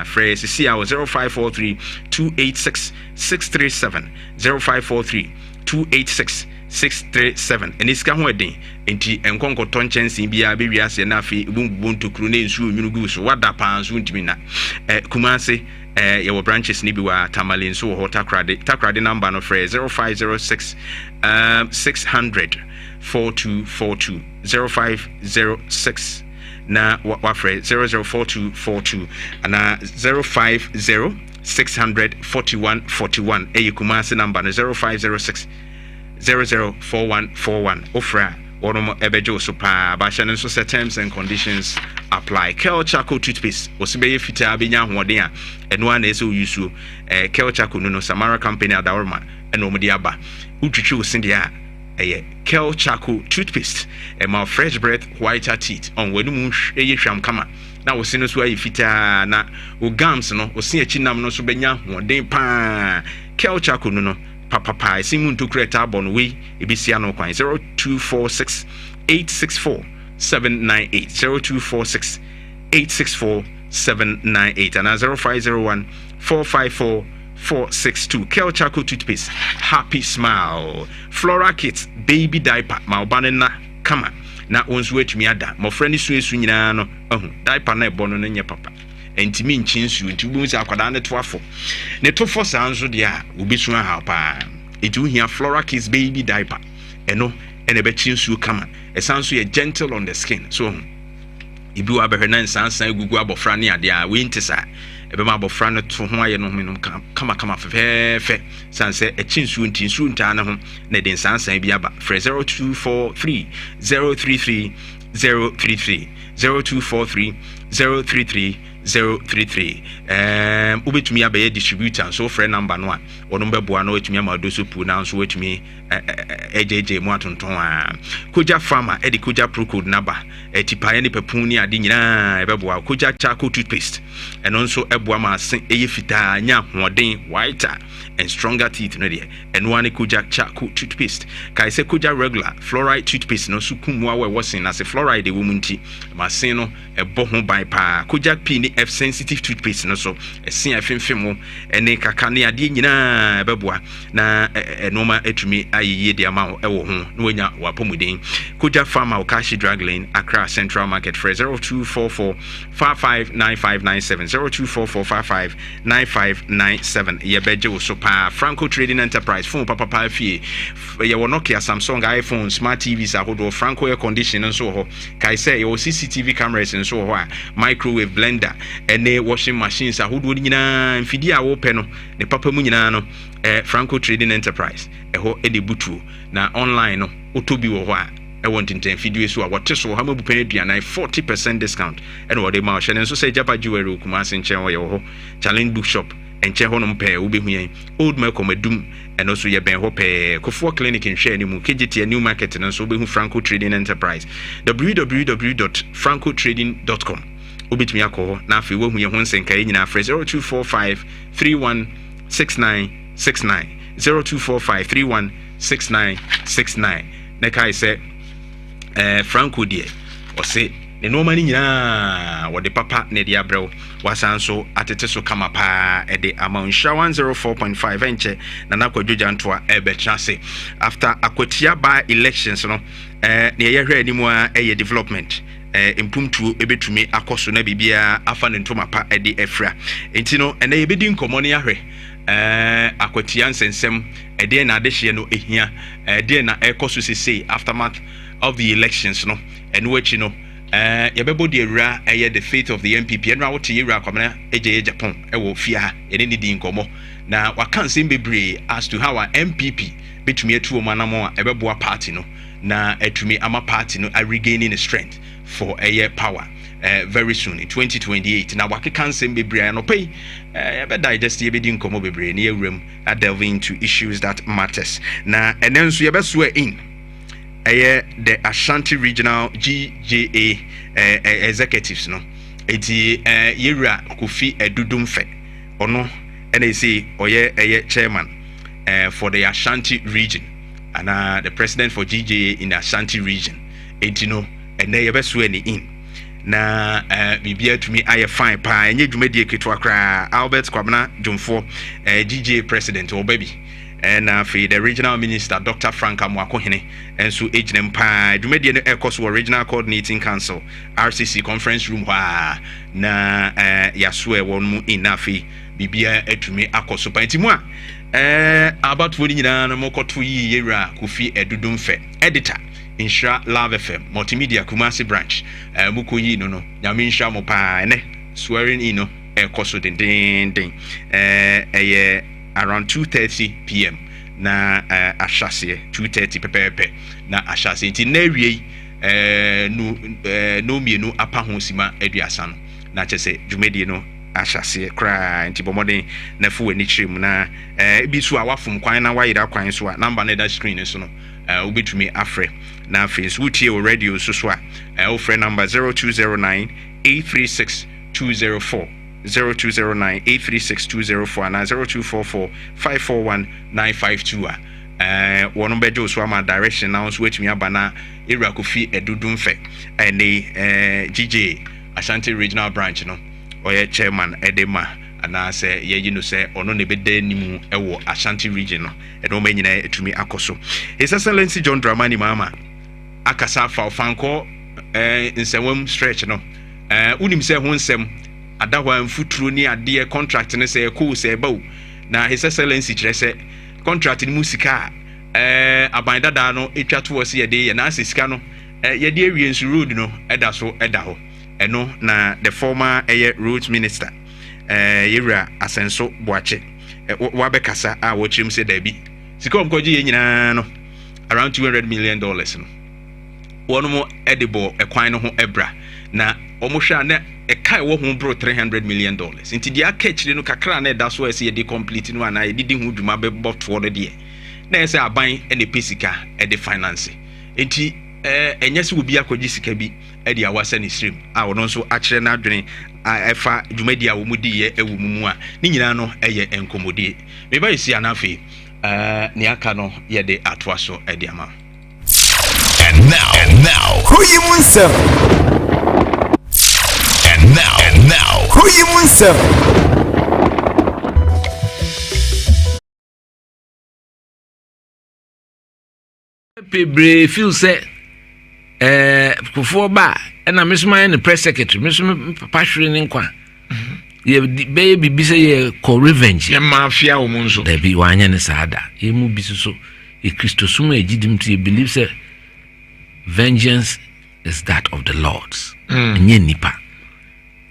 phrase see 0543 286 637 0543 286 637 and iska ho eden enti enkonko tonchense bia be wiase na afi bumbuntu kru ne nsu onwunugu so wada panso ntimi na Kumasi your branches ni bi wa Tamale so ho takrade number no phrase 0506 600 4242 0506 na wa phrase 004242 ana 050 600 4141 Kumasi number no 0506 004141 ofra onomo ebejo so pa ba hye nso set terms and conditions apply. Kel Charcoal toothpaste osibeye fita benya hoden a eno ana ese oyusuo Kel Charcoal no Samara company adaworma eno omde aba utwitwi osinde a Kel Charcoal toothpaste ma fresh breath whiter teeth on wenum eye hwam kama na osino so ayi fita na o gums no osi achi nam no so benya hoden pa Kel Charcoal no papa simu to create abon we ebisia no kwan 0246 864 798 0246 864 798 and 0501 454 462 Kel Charcoal toothpaste happy smile Flora Kids baby diaper ma obanena kama na onzu etumi ada mo frani suesu nyina no diaper na ebono no nye papa entimi nchinsu ntibu nsi akwada ne toafo ne tofo sanzo de a obesu aha pa etu hia Flora Kids baby diaper eno ene be chinsu kama esanso ye gentle on the skin so ibi wa behwe na nsansan gugu abofra ne ade a we ntisa ebe ma abofra no to ho aye no minum kama fefe sanse echinsu ntinsu nta na ho na de nsansan bi aba 0243 033 033 0243 033 033 ubetumi abaye distributor so friend number no a wono beboa no etumi amado so pu na so wetumi ejeje mu atonton a koja farmer edi koja pro code number etipaye ne pepun ni ade nyina ebeboa koja charcoal toothpaste eno nso eboa ma asen eye fitaa nya hoden whiter and stronger teeth no there eno ane koja charcoal toothpaste kai se koja regular fluoride toothpaste no so kumu awe wosin na se fluoride wo munti ma sen no ebo ho ban pa koja p ni F sensitive toothpaste no so esen afemfem ho ene kaka ne ade nyina beboa na enoma etumi ayi de ama ewo ho na wonya wapomuden Koja Farmer Okashi Drag Lane Accra Central Market for 0244 559597 0244 559597 ye beje so pa Franco Trading Enterprise phone papa fie ye wo Nokia Samsung iPhone smart TVs ahodo Franco air condition so ho kai say your CCTV cameras so ho microwave blender ene washing machines ahodo nyina mfidi a wo pe no ne papa mu nyina no Franco Trading Enterprise eho ede butu na online no otobi wo ho a want in 10 videos so what so how much pay 40% discount and what they ma share so say Japa Jewelry Kumasi nchen wo challenge bookshop enche honom pe wo be hu old Malcolm Adum and also ye ben ho pe Kofo clinic in share ni mu KGT new market and so be hu Franco Trading Enterprise www.francotrading.com obitumi akọ na afi wo hu ye ho nsenka nyina afre 0245 316969 0245 316969 Nekai say Franco die o se ne no mani nyina wo de papa ne de abrɛw wasan so atete so kama pa e de amount 104.5 enche na nakwadwo Jantuah betra se after akwatia by elections no ne ye hwɛ animu a ye development impumtu ebetumi akoso na bibia afa ne ntoma pa e de efra enti no ene ye bedi nkomo ne ahwɛ akwatia nsensem ede na adehye no ehia ede na ekoso sese aftermath of the elections no and which no yabebo de ewura the fate of the MPP and what yewura kwamna eje Japan ewo fia ene ni di nkomo na waka nsem bebre as to how our MPP betumi atu manamo a ebeboa party no na etumi ama party no regaining strength for power very soon in 2028 na wakeka nsem bebre no pay yabe digest yebedi nkomo bebre na yewuram delve into issues that matters na enenso yebeso in the Ashanti Regional GJA executives no eti Yera Kofi Edudumfe ono and they say oye chairman for the Ashanti region and the president for GJA in the Ashanti region eti no and they yebeso any in na bibia tumi aye fine pa enye dwumadi eketwa kra Albert Kwabena Jomfo GJA president or baby and for the regional minister Dr. Frank Amwakohene and so agent pa dwumadi no ekos regional coordinating council RCC conference room na yaswe won mu inafi bibia etumi akoso pa ntimu a about for nyina no mokoto yi Yera Kofi Edudumfe editor Insha Love FM multimedia Kumasi branch mukoyi no nyame insha mo pa ene swearing in no ekoso den around 2:30 p.m. na ashase 2:30 pepepe na ashase nti na wie no mienu apa ho sima aduasa no na chese dwumedi no ashase kra nti bomoden na fu wani chirem na bi so awafom kwan na wayira kwan so a number na that screen so no ubitumi afre na Facebook tie o radio so so a o friend number 0209 836 204 0209 836 204 and 0244 541 952 one bejo so ama direction now so wetumi abana Yera Kofi Edudumfe ene GJ Ashanti Regional Branch no oye chairman edema ana say ye no say ono ne beda nimu ewo Ashanti region no edo ma nyina etumi akoso His Excellency John Dramani Mahama akasa fa fanko nsewam stretch no unim say ho nsem adahwa mfuturo ni ade contract ne say ko say bawo na His Excellency kire say contract ni musika aban dada no etwa to wose ye de na asika no ye de awie nsu road no eda so eda ho eno na the former roads minister Yera Asenso Boache wabekasa a wochim say da bi sika omkoji ye nyina no around $200 million no wono mo edible ekwan no ho ebra na omohwa na ekai wo ho bro $300 million nti dia catchire no kakra na eda so ese ye de complete no ana ye didi hu dwuma be botwo no de na ese aban ene pesika e de finance nti enye se obi akoji sika bi e de awasa ni stream a wono so akire na adwene efa dwumadi a wo mudi ye ewu mumu a ni nyina no eye enkomodie me ba isi anafe ni aka no ye de atoaso e de ama. And now, KuroYiMuNsem. And now, KuroYiMuNsem. Pebre feel say before ba and I miss my press secretary miss papa shrin kwa ye baby bi say ye ko revenge ye mafia o munzo there be wanya ne sada ye mu bi so e Christo suma ejidim to believe say vengeance is that of the Lord's nye nipa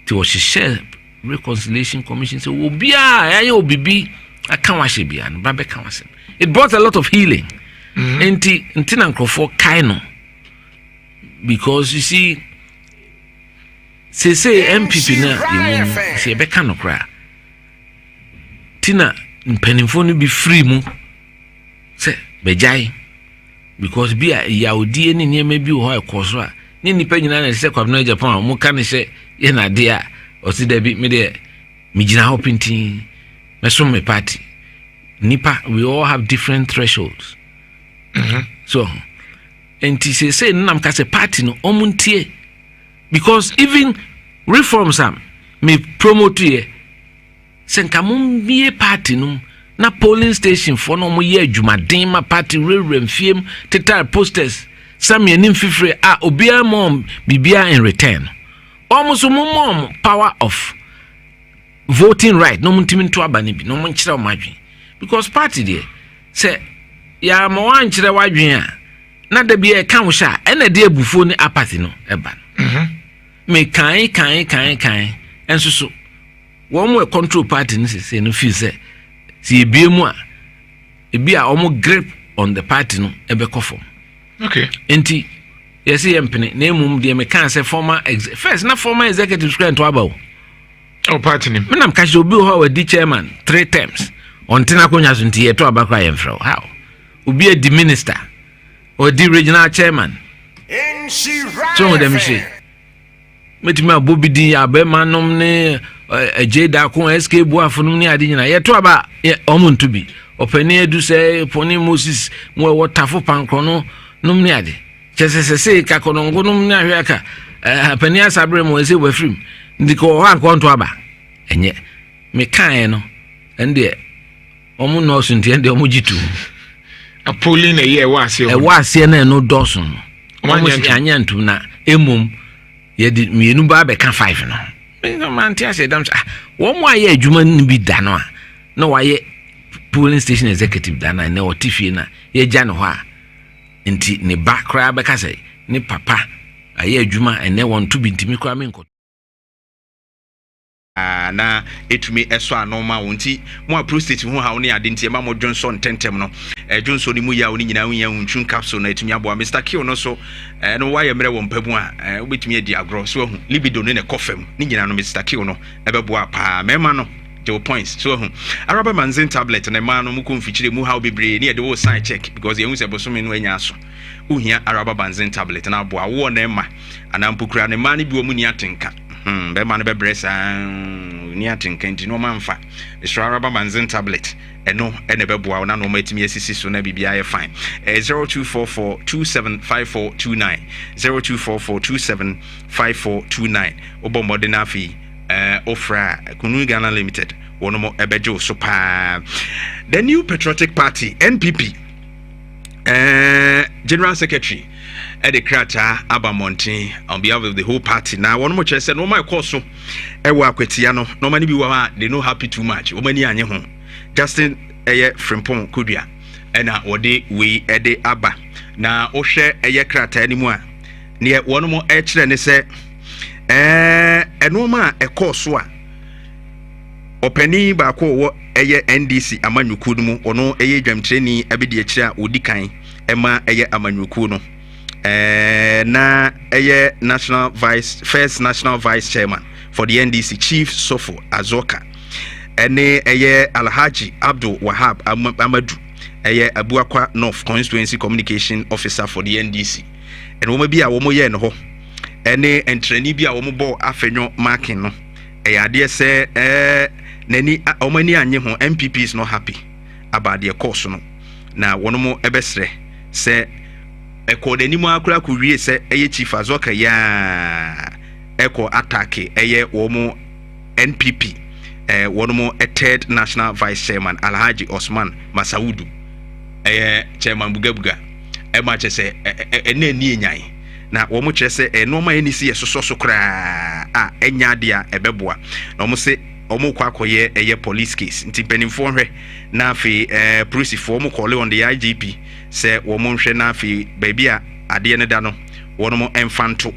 ti wo share reconciliation commission say obi a ya obibi aka wa she bia no ba be ka wasem. It brought a lot of healing. Enti na nkrofo kai no because you see say MPP na you say be ka no kra tina mpanimfo no be free mu say bejai because be ya odi ni niam bi ho ekoso a ni nipa nyina na say kwabno Japan mu ka ne say ye na de a o si da bi me de mi gina ho pintin meso me party nipa we all have different thresholds. So and say nam ka say party no omuntie because even reforms am me promote here senka mum bie party no na polling station for no mo ye adwumaden ma party rerem fiem tetar posters some yanim fifre obia mom bibia in return almost mom power of voting right no muntimi to aba ne bi no mo nkyere o madwen because party there say ya mo wan kyere wadwen a na da bi e kan wo sha e na de abufo ni apathy no eba me kan enso so wo mo control party ni say no feel say si ebiemu a ebi a omo grip on the party no ebe kofom. Okay. Enti yes yempene na emum de me kan say former first na former executive secretary to aba o party ni me nam ka obi ho wa di chairman 3 terms on tina konya so nti yeto aba kwa yemfro how obi di minister or di regional chairman so dem say metimi abobi di abema nom ne ejeda ko SK buafonum ni ade nyina yeto aba omuntu bi opani edu say poni Moses mo wotafo pankro no nom ni ade chesese ka konongo nom ni ahwe aka apani asabre mo ese wafrim ndiko ha konto aba enye me kan no ende omu no so nti ende omu jitu apoli na ye wa ase na no dosun omu anya ntu na emum ye di mienu ba be ka 5 no me man tia say dam wo mo aye adwuma ni bi da no a na wa ye polling station executive da na o tifie na ye gya no ho a nti ne ba kra be ka say ni papa aye adwuma ene won to bi ntimi kra me nko na etumi eso anoma wonti mo prostate hu ha woni ade ntie ma mo Johnson tentem no Johnson ni mu ya woni nyina won ya ntun capsule na etumi abo Mr. Kill no so no wa ye mre wo mpabu a obetumi adi agro so hu libido ne kofam ni nyina no Mr. Kill no ebeboa pa mema no the points so hu araba manzin tablet na ma no mu konfichire mu ha bebre ne de wo sign check because ye hu se bosome no anya so uhia araba manzin tablet na abo awo na ma anampukura ne ma ne bi wo mu ni atenka be man be bresa ni atinkanti no manfa Araba manzin tablet eno ene beboa na no matimi asisi so na bibia ye fine 0244275429 0244275429 obo modern afi ofra Kunu Ghana Limited wono mo ebejo so pa the new patriotic party NPP General Secretary Eddie Krata Abamonte on behalf of the whole party. Now, one more chance said, no, my course, Ewa Quetiano, no many be they no happy too much. Omani anye home. Justin Eye Frimpong Kudia. And Ode we Eddie Abba. Now, Oshe Eye Krata anymore. Near one more etch and say, no a course one. Openi Bako Eye NDC Amanyukudumu, or no Eye Jam Training, Abidi Chia Udikai, Emma Eye Amanyukuno. Na first national vice chairman for the NDC Chief Sofo Azoka ene Alhaji Abdul Wahab Amadu Abuakwa North Constituency Communication Officer for the NDC and wo bi a wo ye no ho ene entreni bi a wo bo afenyo marking no ade se nani omani anye ho MPP is not happy about their course no na wono mo ebesre se eko de nimu akura ku wie se Chief Azoka ya eko attack wo mo NPP wono mo third national vice chairman Alhaji Osman Masaudu chairman Bugabuga ma che se ene ni enyan na wo mo che se enoma eni si yesoso so kra enya de a ebeboa na wo se omo kwa koye eye police case nti penimfo hwe na afi police fo mo call on the IGP se wo mo hwe na afi baby a ade ne da no wo mo emfanto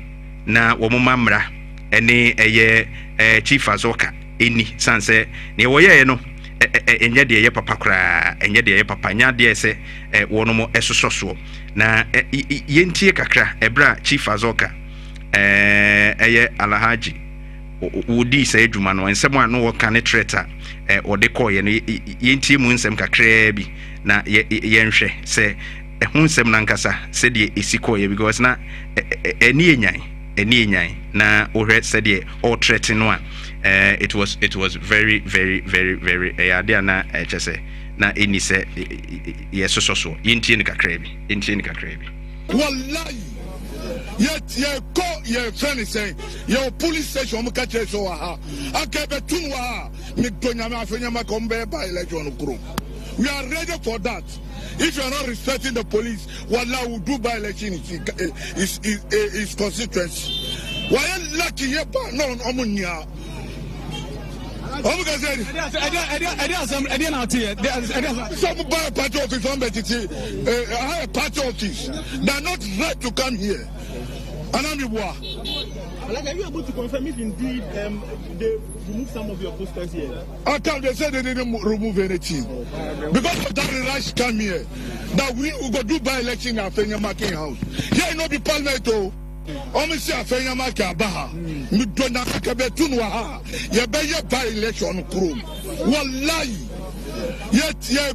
na wo mo mamra ene eye chief azoka eni sanse ne wo ye no enye de ye papa kra enye de ye papa nya de se wo mo esososo na yentie kakra ebra chief azoka eye alahaji wodi say adwuma no ensem anu wo kan treta ode koye no yentie mu nsem kakra bi na yenhwe se ho nsem na nkasa se de esikoye because na eni enyan na ohwe se de all threaten no it was very ade na chese na eni se yesososo yentie ni kakra bi wallahi yet ye friend say your police station mo catch so ha akabe tunwa mi donya ma afenya ma kombe by election kuro. We are ready for that. If you are not respecting the police, wallah will do by election is constituency. Why lucky ye ba no omunya. Some buy a party office on Betty, a party office. They are not right to come here. And I'm are you able to confirm if indeed they remove some of your posters here? I can't. They said they didn't remove anything. Because of that rush come here. That we will go do by election at Fenyamaki house. Here no be parliament. Omi si afenya maka baha mi dona kabetunwa ha ye be ye by election kuro wallahi yet ye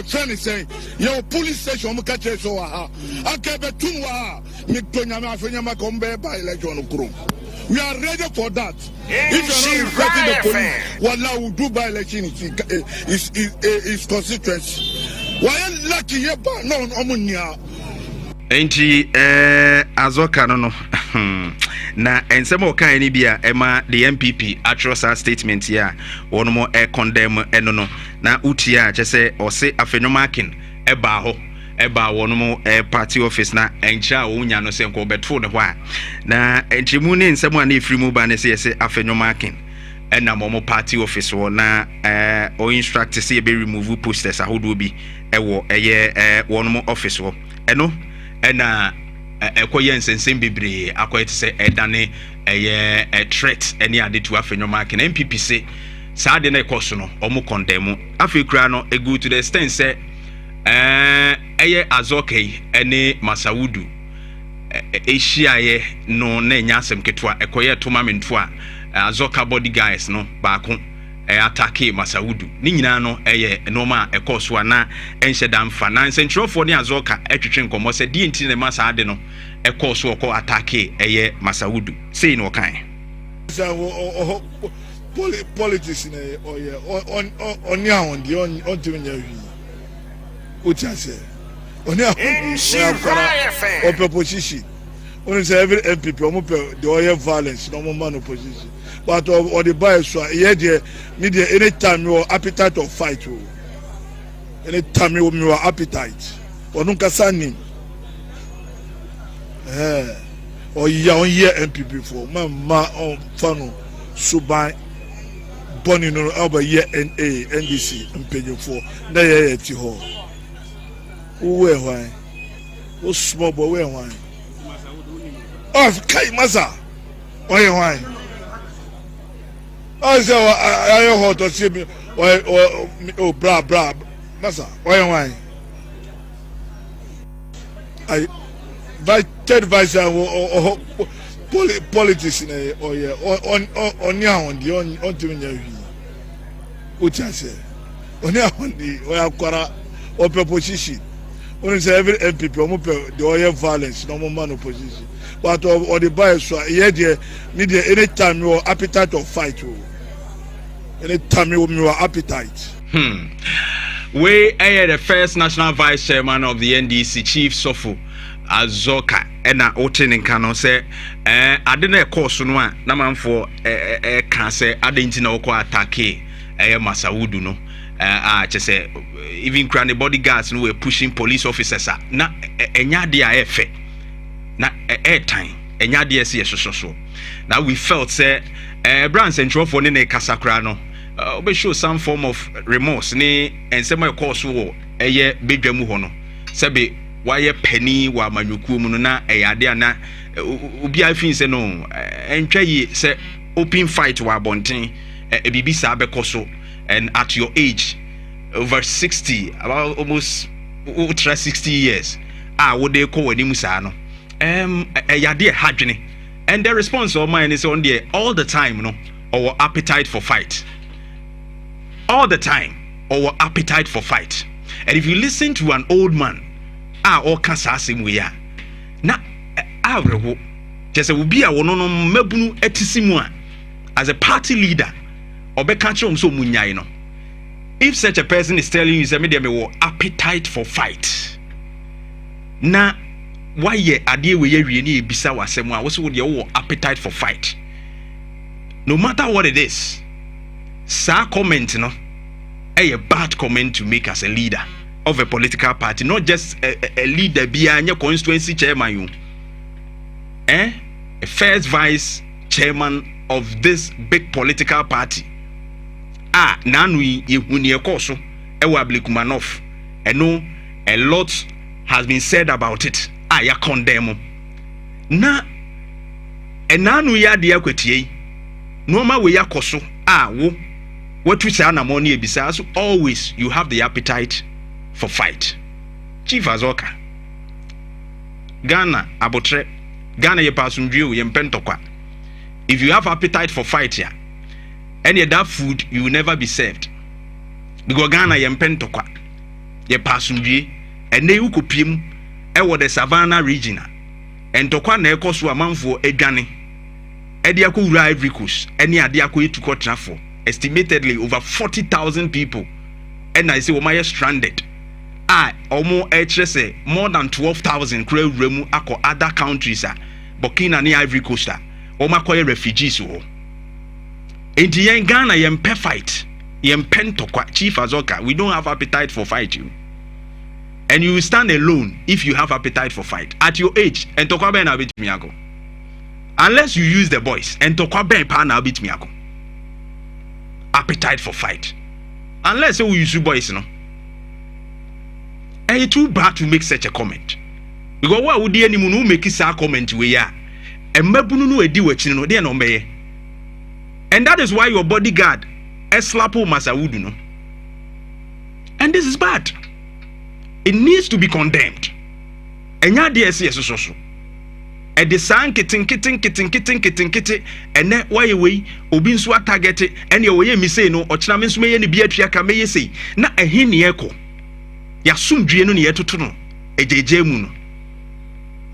friend say your police station mo catch so ha akabetunwa ha mi dona afenya maka ombe by election kuro. We are ready for that. If you are not respecting the police, wallah will do by election is constituency. Why lucky ye ba no omunya. Enti azoka no na ensem o kan ni bia ema the MPP atrosa statement here wono mo condemn eno no na utia chese o se afenyomakin eba ho eba wono mo party office na encha onya no se nko beto ne ho a na enchimu ne ensem a na efrimu ba ne se afenyomakin ena mo party office wo na o instruct se e be remove posters ahodo bi ewo eye wono mo office wo eno ena ekoye nsensem bebre akoyete se edane eye threat eni ade to afenyomakin MPP se saa de na ekoso no omo condemn afekura no ego to the extent se eye azokei ene masawudu ehyiaye no na nya asem ketwa ekoye tournament a azoka body guys no baako atake masawudu ni nyina no normal ekoso na enhyeda mfa na nsentropho ne azoka etwetwe nkomo se die ntine masa ade no ekoso ko atake masawudu sei no kan politics na on ya on the on tinya wi utiase on ya on opposition on say every MPP on the violence no man opposition. But or the buy so here there need anytime your appetite of fight anytime your appetite or nunca sani or ya on here MPP for ma on fano subai boni no over here NDC mpage for na ye ti ho we why o small boy we why of kai masa why I say I hot to see me oh bra masa why I third vice politics na on ya on the on to nya wi ucha say on ya on the we akwara opposition on say every MPP the oil violence no man opposition but or the buy so here there need anytime your appetite of fight anytime your appetite we are the first national vice chairman of the NDC chief Sofo Azoka ena otenin kano say ade na course no a na manfo kan say ade nti na woko atake masawudu no just say even the bodyguards who were pushing police officers na enya dia efe na airtime enya dia se so now we felt say brands and for ne kasakra no we show some form of remorse ne ensema course wo eye bedwamu ho no sebe why penny wa manyuku mu no na eyade na obi afin se no entwa yi se open fight wa bonten bibi sa bekoso. And at your age, over 60, about almost ultra 60 years, what they call Musano. Yadi hajini. And the response of mine is on there all the time, our appetite for fight. All the time, our appetite for fight. And if you listen to an old man, all kasasim we are. Na just will be a one mebunu etisimua as a party leader. If such a person is telling you that appetite for fight, na why ye adie we ye really bisa wasema what's with your appetite for fight? No matter what it is, sa comment a bad comment to make as a leader of a political party, not just a leader behind your constituency chairman, a first vice chairman of this big political party. Nanui yehuni ekoso ewa Blikumanov. No, a lot has been said about it. Ya condemn. Na nanu ya dia kwetie. No ma we yakoso. Wo what we say na money ebisa. So always you have the appetite for fight. Chief Azoka. Ghana abotre. Ghana ye pasundwe ye mpentokwa. If you have appetite for fight here, any that food you will never be served. Because Ghana yempentokwa ye pasundwe ene ukopiem ewo the savannah region and tokwa na ekoso amanfo edwane ede akowura Ivory Coast ene ade akoyetuko trafo estimatedly over 40,000 people and I say womaye stranded omo say more than 12,000 kura wuremu akọ other countries Burkina ni Ivory Coast omakoye refugees wo. Enti yen Ghana yempe fight yempentokwa Chief Azoka, we don't have appetite for fight you. And you will stand alone if you have appetite for fight. At your age, and tokwa ben abit miako. Unless you use the voice, and tokwa ben pa na abit miako. Appetite for fight. Unless you use voice, no. And it's too bad to make such a comment. Because what would any munu make this comment we are? And mebunu no edi wachino no dey no meye. And that is why your bodyguard eslapo masawudu no. And this is bad. It needs to be condemned. Enya DSS so. E de san kitten and then why we obi nso target and ye we me say no ochina me nso me ye ne bi atua ka me ye say na ehi ne eko. Ya sumdue no ne yetoto no. Ejeje mu no.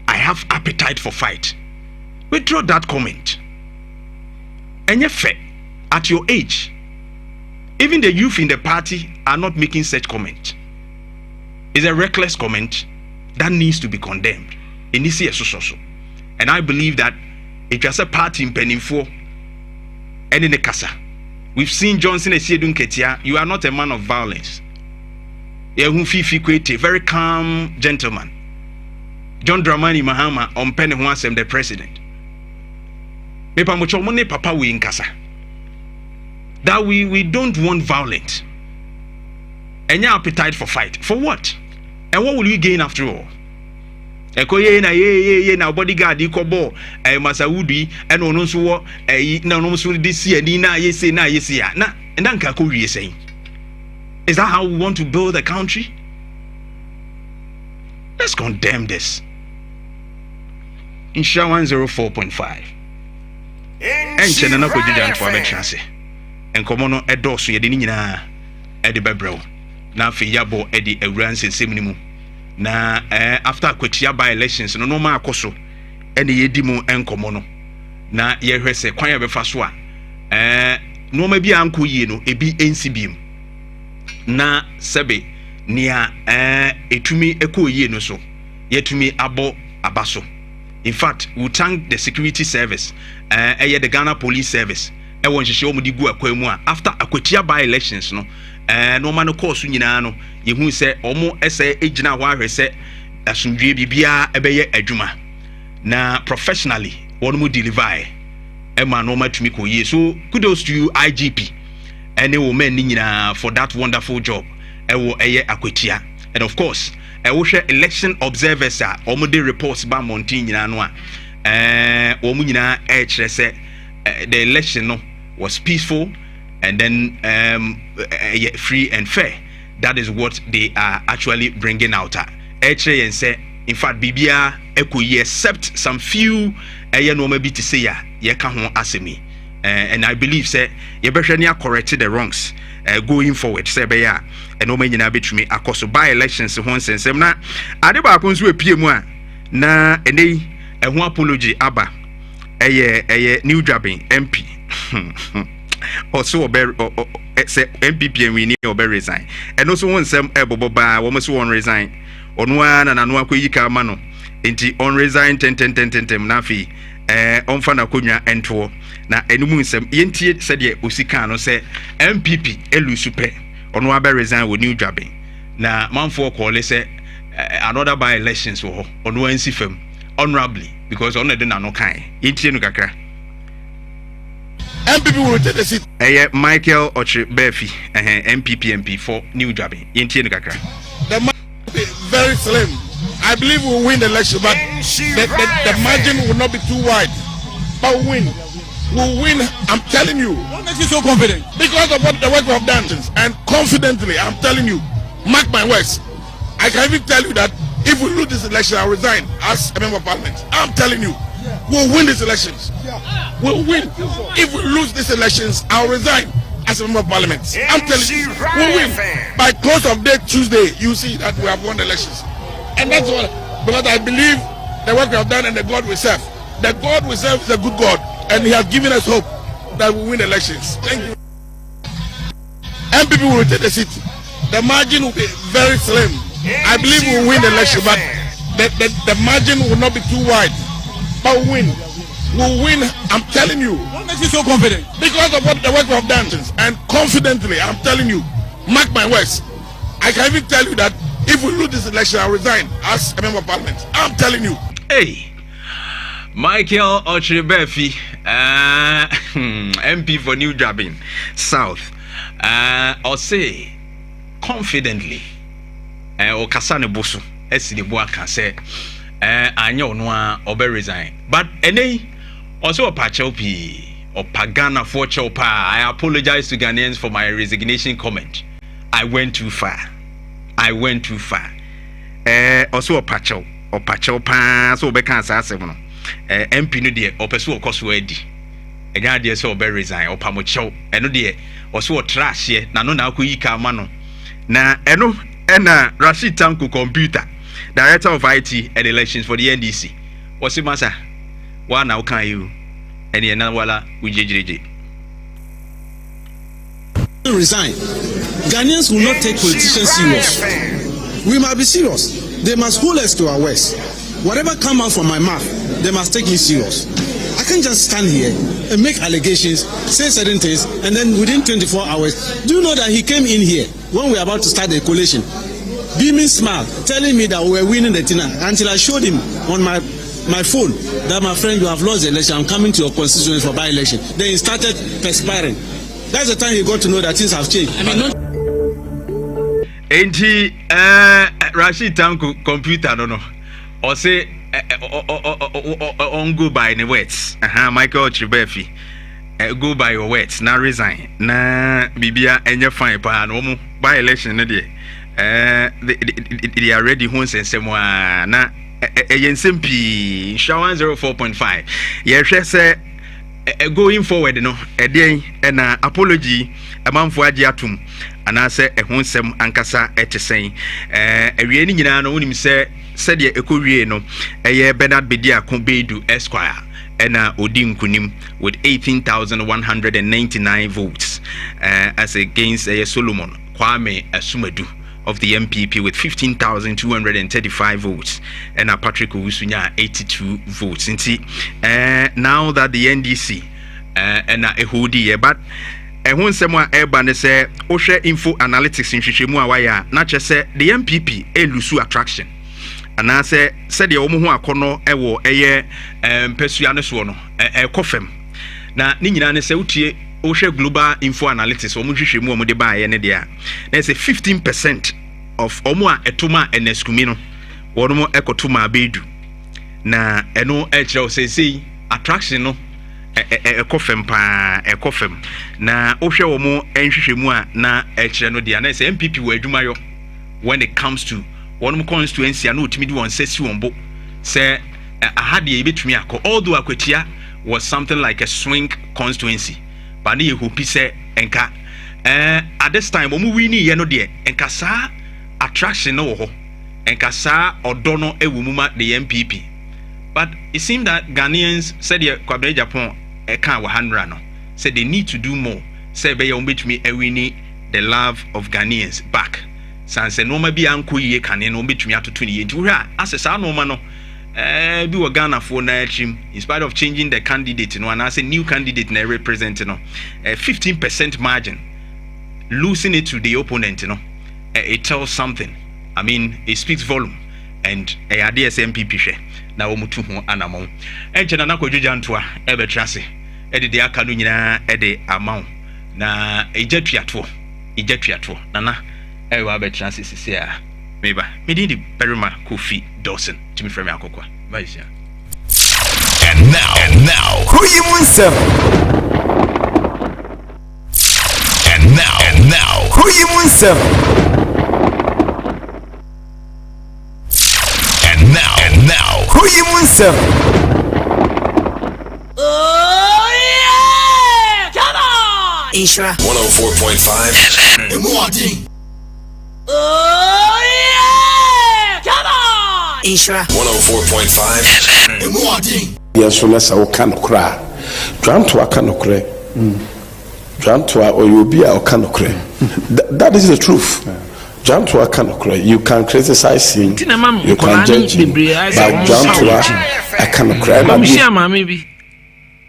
I have appetite for fight. Withdraw that comment. Enye fair at your age. Even the youth in the party are not making such comment. It's a reckless comment that needs to be condemned. In this year, so. And I believe that it was a party in Penifo and in the Casa. We've seen Johnson and Siedun Ketia. You are not a man of violence. You are a very calm gentleman. John Dramani Mahama on KuroYiMuNsem, the president. Papa we in Casa. That we don't want violence. And your appetite for fight. For what? And what will you gain after all? Ekoye na ye na bodyguard ikobo Masawudi and ono so na ono so this year ni na yesi ya na nka ko wie saying. Is that how we want to build a country? Let's condemn this. In Sha 104.5. Enche na ko Jantuah betranse. Enkomo no edoso ye de ni nyina e de bebrɛw. Na afi yabo e de awuranse semnimu. Na after kwatia by elections no ma akoso ene yedi mu enkomo no na ye hwese kwan ya befa so no ma bi anko yie no ebi ensibiem na sebe nia etumi ekoyie no so yetumi abo abaso. In fact, we thank the security service the Ghana police service won hihye omudi gu akwa mu after akwatia by elections no no man course nyina no yehu sɛ ɔmo ɛsɛ egyina hɔ ahwɛ sɛ asundwe bibia ɛbɛyɛ adwuma na professionally wɔn mu deliver ɛma no matumi kɔ yie. So kudos to you IGP ɛne wo men nyina for that wonderful job ɛwɔ ɛyɛ akwatia. And of course ɛwohwɛ election observers a ɔmo de reports ba mountain nyina no a ɔmo nyina ɛkyerɛ sɛ the election no was peaceful and then free and fair. That is what they are actually bringing out. Actually, and say, in fact, Bibia Ekoye, except some few no maybe to say Yekahon Asemi. And I believe say Yebeshania corrected the wrongs going forward. Say beya and no many bit me across by elections once and sem na Adeba Konsu PMwa na ene a one apology Abba a new jobbing MP. Also say MPP and we need or resign. And also one some eboba almost one resign. On one and anwa kuyika mano. Inti on resign 10 nafi on fana kunya ento na KuroYiMuNsem yenti said ye usika no say MPP elusupe on wa resign with new jobbing. Na man for call say another by elections on one sifem honorably because on the no kind. Yenti no kakra. MPP will take the seat. Michael Ochi Befi, MPP MP for new jobbing. Yenti no kakra. The margin will be very slim. I believe we'll win the election, but the margin will not be too wide. But we'll win. We'll win. I'm telling you. What makes you so confident? Because of what the work we have done. And confidently, I'm telling you, mark my words. I can even tell you that if we lose this election, I'll resign as a member of parliament. I'm telling you, we'll win these elections. We'll win. If we lose these elections, I'll resign as a member of parliament. I'm telling you, we'll win. By close of day Tuesday, you see that we have won the elections. And that's what, because I believe the work we have done and the God we serve. The God we serve is a good God, and He has given us hope that we win elections. Thank you. MPP will take the seat. The margin will be very slim. I believe we'll win the election, but the margin will not be too wide. But we'll win. We'll win. I'm telling you. What makes you so confident? Because of what the work we have done. And confidently, I'm telling you, mark my words. I can even tell you that if we lose this election, I'll resign as a member of parliament. I'm telling you. Hey, Michael Ochibefi, MP for New Jobbing South. I'll say confidently, or Kasane Bosu, Esiniboa can say, I know no or resign. But any also a Pachopi or Pagana for Chopa. I apologize to Ghanaians for my resignation comment. I went too far. Also a Pacho or Pachopa, so Becan Sassimo. MP no dear, or Pesu Coswedi. A guy dear so be resign or Pamocho, and no dear, or so trash ye, Nano Kuika Mano. Na eno ena Rashid Tanku computer, director of IT and elections for the NDC. What's it, Massa? One now can you? Any another wala ujjj. Resign. Ghanaians will not take politicians serious. We must be serious. They must hold us to our words. Whatever comes out from my mouth, they must take me serious. I can't just stand here and make allegations, say certain things, and then within 24 hours, do you know that he came in here when we were about to start the coalition, beaming smile, telling me that we were winning the thing until I showed him on my phone that, my friend, you have lost the election, I'm coming to your constituency for by-election. Then he started perspiring. That's the time he got to know that things have changed. I mean, not Rashid Tanku computer no or say on go by the words. Michael Chibefi go by your words. Now resign. Na Bibia and your fine pa no by election no dey. They are ready KuroYiMuNsem na Yensempi Shawan 04.5. Yehwe say going forward no eden na apology amanfo agi atum anase KuroYiMuNsem ankasa etesen awie ni nyina no wonim se de ekowie no Bernard Bedia Kombedu Esquire na odi nkunim with 18,199 votes as against Solomon Kwame Asumadu of the MPP with 15,235 votes and Patrick Owusunya 82 votes. Now that the NDC and Ehudi, but ɛho nsɛm a ɛba ne sɛ wohwɛ info analytics nhwehwɛmu a wayɛ a na kyerɛ sɛ the MPP elusu attraction anaasɛ sɛdeɛ wɔn ho akɔnɔ ɛwɔ ɛyɛ mpɛsua no soɔ no ɛkɔ fam na ne nyinaa ne sɛ wotie wohwɛ global info analytics wɔn nhwehwɛmu a wɔde baayɛ ne deɛ a na sɛ 15% of wɔn a ɛtoma ɛnɛskumi no wɔn mo ɛkɔtoma abeedu na ɛno ɛkyerɛ wo sɛ sei attraction no ɛkɔ fam paa ɛkɔ fam na wohwɛ wɔn nhwehwɛmu a na ɛkyerɛ no deɛ na sɛ MPP wɔ adwumayɔ when it comes to one constituency and ultimately one says you on book say I had the between although Akwetia was something like a swing constituency but you who say enka at this time when we need no dear enka sa attraction no ho enka sa odono ewumuma the MPP but it seemed that Ghanaians said the Kwabena Japan eka wa handra no said they need to do more say be you between we need the love of Ghanaians back sanse noma bi anko yie kane no betumi atoto ne yie nti wo hwa asesa noma no bi wo Ghana fo na achim in spite of changing the candidate no and as a new candidate na represent no 15% margin losing it to the opponent no it tells something. I mean it speaks volume and MPP hwe na wo mutu ho anamon enche na nakwadwo Jantuah ebetrase de aka no nyina de amount na ejatuato nana ewa betrase sisi a meba medindi Barima Kofi Dawson timi frame akokwa baisia. And now KuroYiMuNsem. And now KuroYiMuNsem. And now KuroYiMuNsem. Oh yeah! Come on! Ishra 104.5 FM. Oh yeah! Come on! Ishra 104.5 FM. Yes, so let's all kind of cry. Jantuah kind of cry. Jantuah or you be our kind of cry. That is the truth. Jantuah kind of cry. You can criticize him. You can judge him. But Jantuah, I cannot cry. Maybe.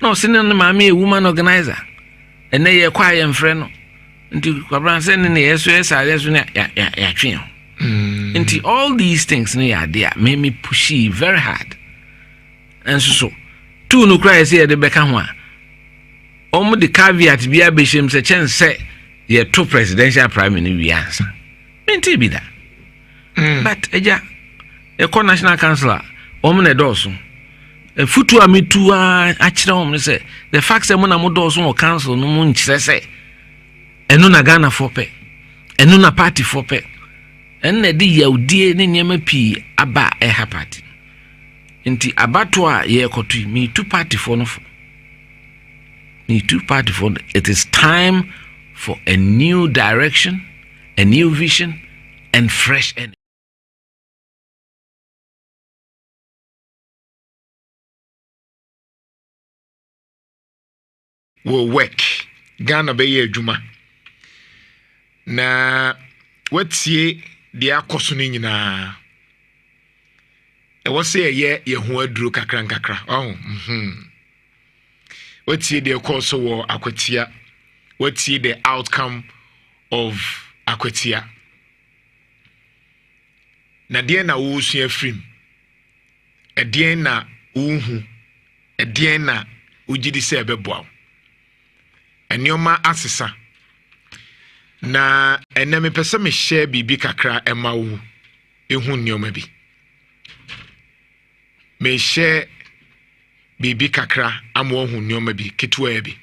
No, sending the mammy a woman organizer. And they acquire and friend. Into Kwabran sending the SOS, into all these things near idea made me pushy very hard. And so two no cries here the Beckham. Almost the caveat be a bishop such and say, ye two presidential prime minister we answer. Maybe be that. But a national councillor, Omne Dawson. A futu a me to a say the facts that Mona Dawson or council no moon say. And no Ghana for pay, and no party for pay. And the dear name P aba a party. Inti abatwa ye kotu me two party for no. Me two party for it is time for a new direction, a new vision, and fresh energy. Will work. Ghana be juma. Na wetie de akoso no nyina e wo se ye ho aduru kakra wetie de akoso wo akwatia wetie the outcome of akwatia na de na wo sua frim e de na wo hu e de na ugidi se beboa enioma asesa na eneme pese me share bibi kakra ema wo ehu nneoma bi me share bibi kakra amo hu nneoma bi ketua bi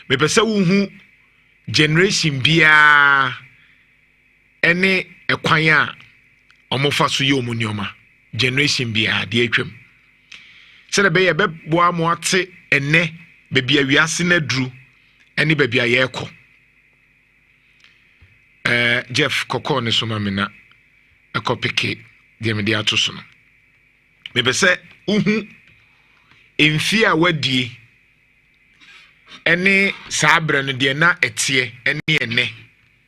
me pese wo hu generation bia ene ekwan a omofa so ye omu nneoma generation bia de atwam se na be ye bebo amo ate ene be bia wiase na duru ene be bia ye ekọ Jeff Koko ne so mamina akopeke de me de atoso no me be se uhu emfi a wadie ene sabre no de na etie ene ene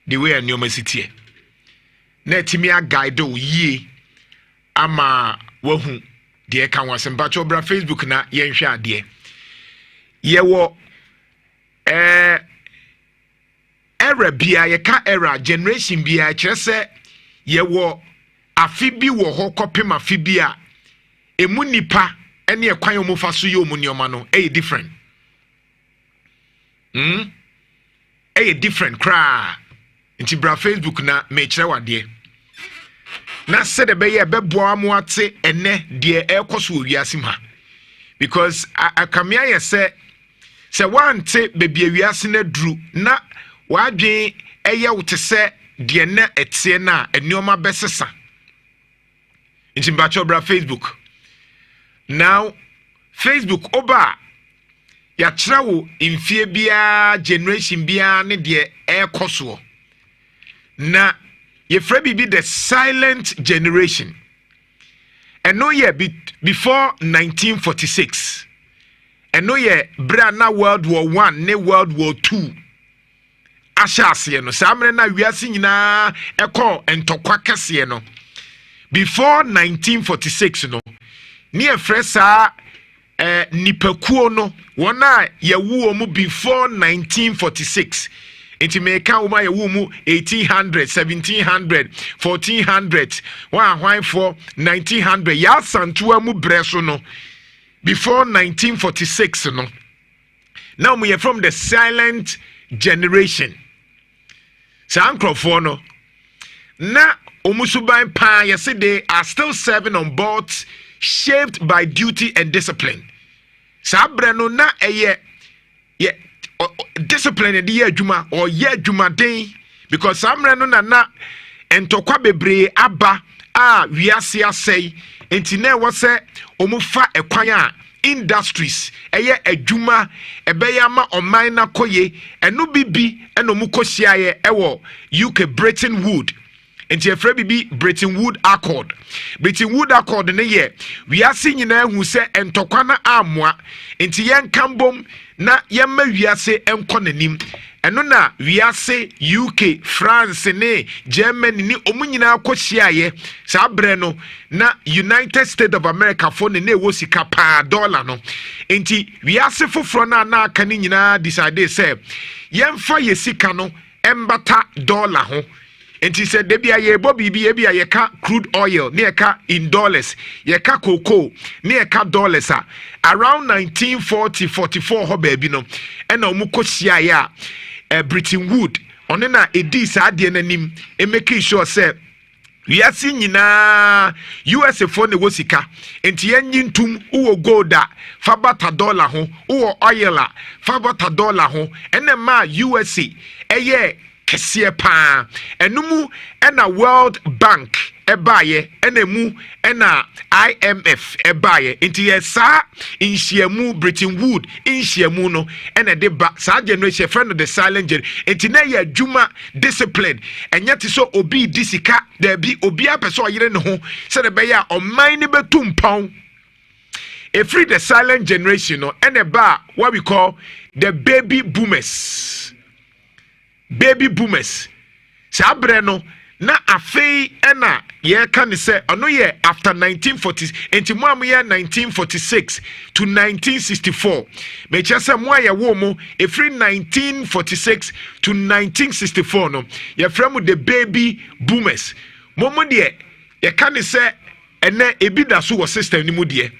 the way anioma sitie na etimi a guide o yie ama wahu de ka wasem ba chobra Facebook na yenhwe ade ye wo era bia yɛka era generation bia kyerɛ sɛ yɛwɔ afi bi wɔ hɔ kɔpem afi bi a emu nipa ɛne ɛkwan ɔmo fa so yɛ ɔmo nneɛma no ɛyɛ different ɛyɛ different koraa nti bra Facebook na mekyerɛ wadeɛ na sɛ de bɛyɛ bɛboa mo ate ɛnɛ deɛ ɛkɔ so wɔ wiase ma because akamea yɛ sɛ wante baabi wiase na duru na wadwen ɛyɛ wo te sɛ deɛ na ɛteɛ na nneɛma bɛsesa nti mbakyɛ bra Facebook now Facebook oba yɛakyerɛ wo mfie biara generation biara ne deɛ ɛkɔ soɔ na yɛfrɛ bibi the silent generation ɛno yɛ before 1946 ɛno yɛ bra na World War 1 ne World War 2 ahyɛ aseɛ no saa mmerɛ na wiase nyinaa ɛkɔ ntɔkwa kɛseɛ no before 1946 no ne yɛfrɛ saa nipakuo no wɔn a yɛwuo mu before 1946 nti meka wo ma yɛwuo mu 1800 1700 1400 wɔn for 1900 yɛasantoa mu brɛ so no before 1946 no now we are from the silent generation saa nkrɔfoɔ no na omusuban pa yɛse they are still serving on boards shaped by duty and discipline saa brɛ no na ɛyɛ discipline de yɛ adwuma or yɛ adwumaden because saa mmerɛ no na ntɔkwa bebree aba a wiase asɛe nti na ɛwɔ sɛ ɔmo fa ɛkwan a industries ɛyɛ adwuma ɛbɛyɛ ama ɔman na kɔye ɛno bibi ɛna ɔmo kɔhyiaeɛ ɛwɔ UK Bretton Woods nti efra bibi Bretton Woods Accord ne yɛ wiase nyinaa hu sɛ ntɔkwa na amoa nti yɛn kambom na yɛmma wiase nkɔ n'anim ɛno na wiase UK France ne Germany ne ɔmo nyinaa kɔhyiaeɛ saa brɛ no na United States of America fo ne ɛwɔ sika paa dollar no nti wiase foforɔ na aka ne nyinaa decide sɛ yɛmfa yɛ sika no ɛmbata dollar ho nti sɛ debi a yɛbɔ biribi ebi a yɛka crude oil ne yɛka in dollars yɛka cocoa ne yɛka dollars a around 1940-44 hɔ baabi no ɛna ɔmo kɔhyiaeɛ a Bretton Woods ɔne na ɛdi saa adeɛ n'anim ɛmɛki sure sɛ wiase nyinaa USA fo ne wɔ sika nti yɛnyi ntum wɔ gold a fa bata dollar ho wɔ oil a fa bata dollar ho ɛna ma USA ɛyɛ kɛseɛ paa ɛnumu ɛna World Bank ɛbaayɛ ɛna mu ɛna IMF ɛbaayɛ nti yɛ saa nhyiamu Bretton Woods nhyiamu no ɛna de ba saa generation friend of the silent generation nti na yɛ adwuma discipline ɛnyɛ te so obi di sika dabi obi apɛ so ɔyere ne ho sɛ de bɛyɛ a ɔman ne bɛtu mpɔn free the silent generation no ɛna ba what we call the baby boomers saa brɛ no na afei ɛna yɛka ne sɛ ɔno yɛ after 1940 enti mo a moyɛ 1946 to 1964 mekyerɛ sɛ mo a yɛwo mo ɛfiri 1946 to 1964 no yɛfrɛ mo the baby boomers mo deɛ yɛka ne sɛ ɛnɛ ebi da so wɔ system ni mu deɛ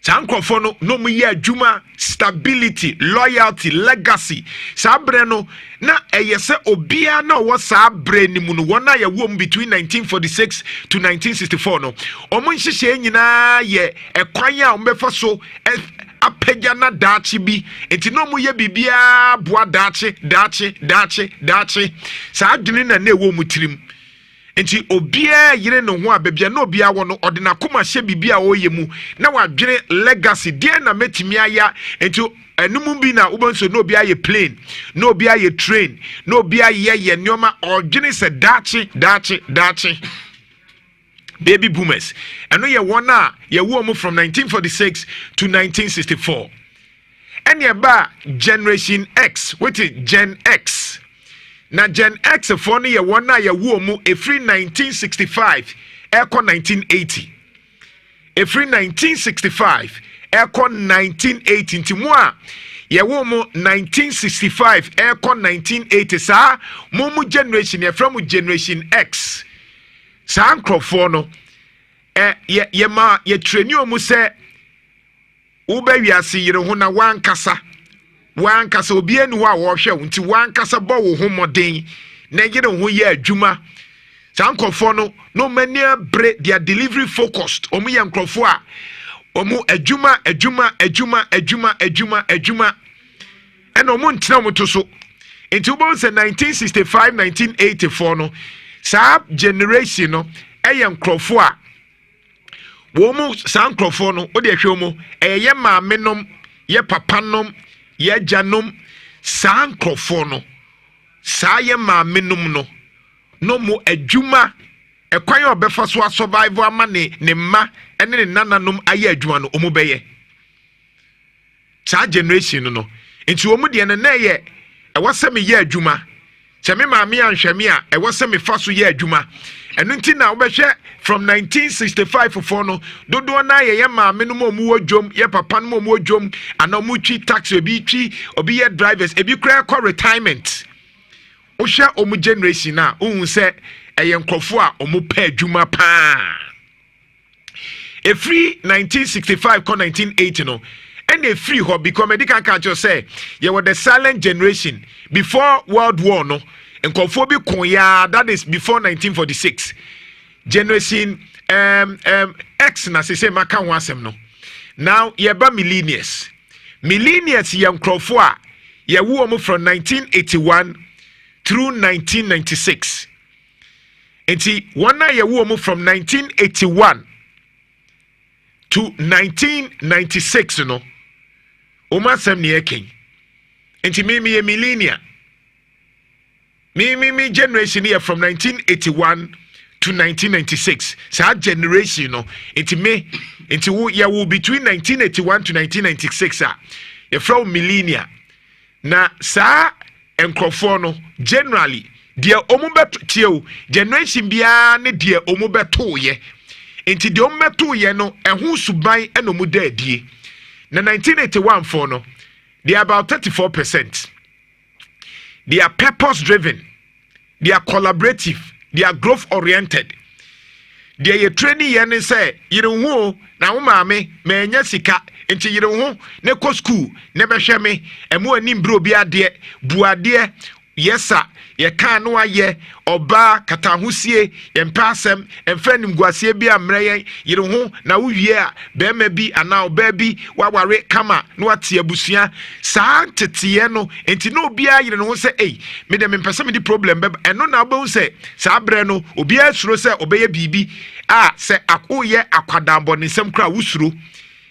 saa nkrɔfoɔ no mo yɛ adwuma stability loyalty legacy saa brɛ no na ɛyɛ sɛ obiara na ɔwɔ saa brɛ ni mu no wɔn a yɛwɔ mu between 1946 to 1964 no ɔmo nhyehyɛ nyinaa yɛ ɛkwan a ɔmbɛfa so apagya na daakye bi enti na ɔmo yɛ biribiara boa daakye saa adwene na ɛwɔ mu tirim nti obiara yire no ho a bebia na obiara wɔ no ɔde nakoma hyɛ bibia ɔyɛ mu na wadwene legacy deɛ na metimi aya nti enum bi na wobonso na obiara yɛ plane na obiara yɛ train na obiara yɛ nneɛma ɔdwene sɛ daakye baby boomers ɛno yɛ wɔn a yɛwɔ mu from 1946 to 1964 ɛne ɛba generation X which is Gen X na Gen X for no ye one na ye wo mu efri 1965 eko 1980 efri 1965 eko 1980 nti mu a yɛwo mo 1965 ɛkɔ 1980 saa mo generation yɛfrɛ mo generation X saa nkrɔfoɔ no yɛma yɛtreni omu sɛ wobɛwiase yere ho na wankasa obi anu hɔ a wɔhwɛ wo nti wankasa bɔ wo ho mmɔden na yere ho yɛ adwuma saa nkrɔfoɔ no many bre their delivery focused omu yɛ nkrɔfoɔ a omu adwuma ɛna omu ntena omu to so nti wobɛhu sɛ 1965 1984 no saa generation no ɛyɛ nkrɔfoɔ a womu saa nkrɔfoɔ no wode ahwɛ mu ɛyɛ maame nom yɛ papa nom yɛ agyanom saa nkrɔfoɔ no saa yɛ maame nom no mo adwuma ɛkwan a ɔbɛfa so survive ama ne mma ɛne ne nananom ayɛ adwuma no ɔmo bɛyɛ saa generation no nti ɔmo deɛ no na ɛyɛ ɛwɔ sɛ me yɛ adwuma sɛ me maame anhwɛ me a ɛwɔ sɛ me fa so yɛ adwuma ɛno nti na wobɛhwɛ from 1965 for no dodoɔ na yɛ maame no mo wɔ dwom yɛ papa no mo wɔ dwom ana mo twi taxi obi yɛ drivers ebi kura kɔ retirement wohwɛ ɔmo generation na wohu sɛ ɛyɛ nkrɔfo a ɔmo pɛ adwuma paa efiri 1965 kɔ 1980 no and a free hɔ because medical culture say you were the silent generation before World War no nkrɔfo bi konya that is before 1946 generation X na say maka ho asɛm no now yɛba millennials yɛ nkrɔfo a yɛwo ɔmo from 1981 through 1996 enti wɔn a yɛwo ɔmo from 1981 to 1996 no ɔmo asɛm ne yɛken enti me yɛ millennial me generation here from 1981 to 1996 saa generation no enti wo yɛwo between 1981 to 1996 a yɛfrɛ wo millennial na saa nkrɔfoɔ no generally deɛ ɔmo bɛto generation biara ne deɛ ɔmo bɛtoyɛ enti deɛ ɔmo bɛtoyɛ no ɛho suban ɛna ɔmo da adie na 1981 for no they are about 34%. They are purpose driven, they are collaborative, they are growth oriented. They are training yen say yiru na wo maame me nya sika enti yiru ne ko school ne behwe me emu anim bro bi ade buade yesa ye kan no aye oba katahusie ye mpasem emfranim guasie bi amre yen yiru na wo wie a be ma bi ana oba bi waware kama no ate abusua saa teteye no enti no obi a yiru se me de me mpese me di problem be eno na oba se saa bre no obi a suro se obeye bibi a se akoye akwadambo ne nsem kra wusuro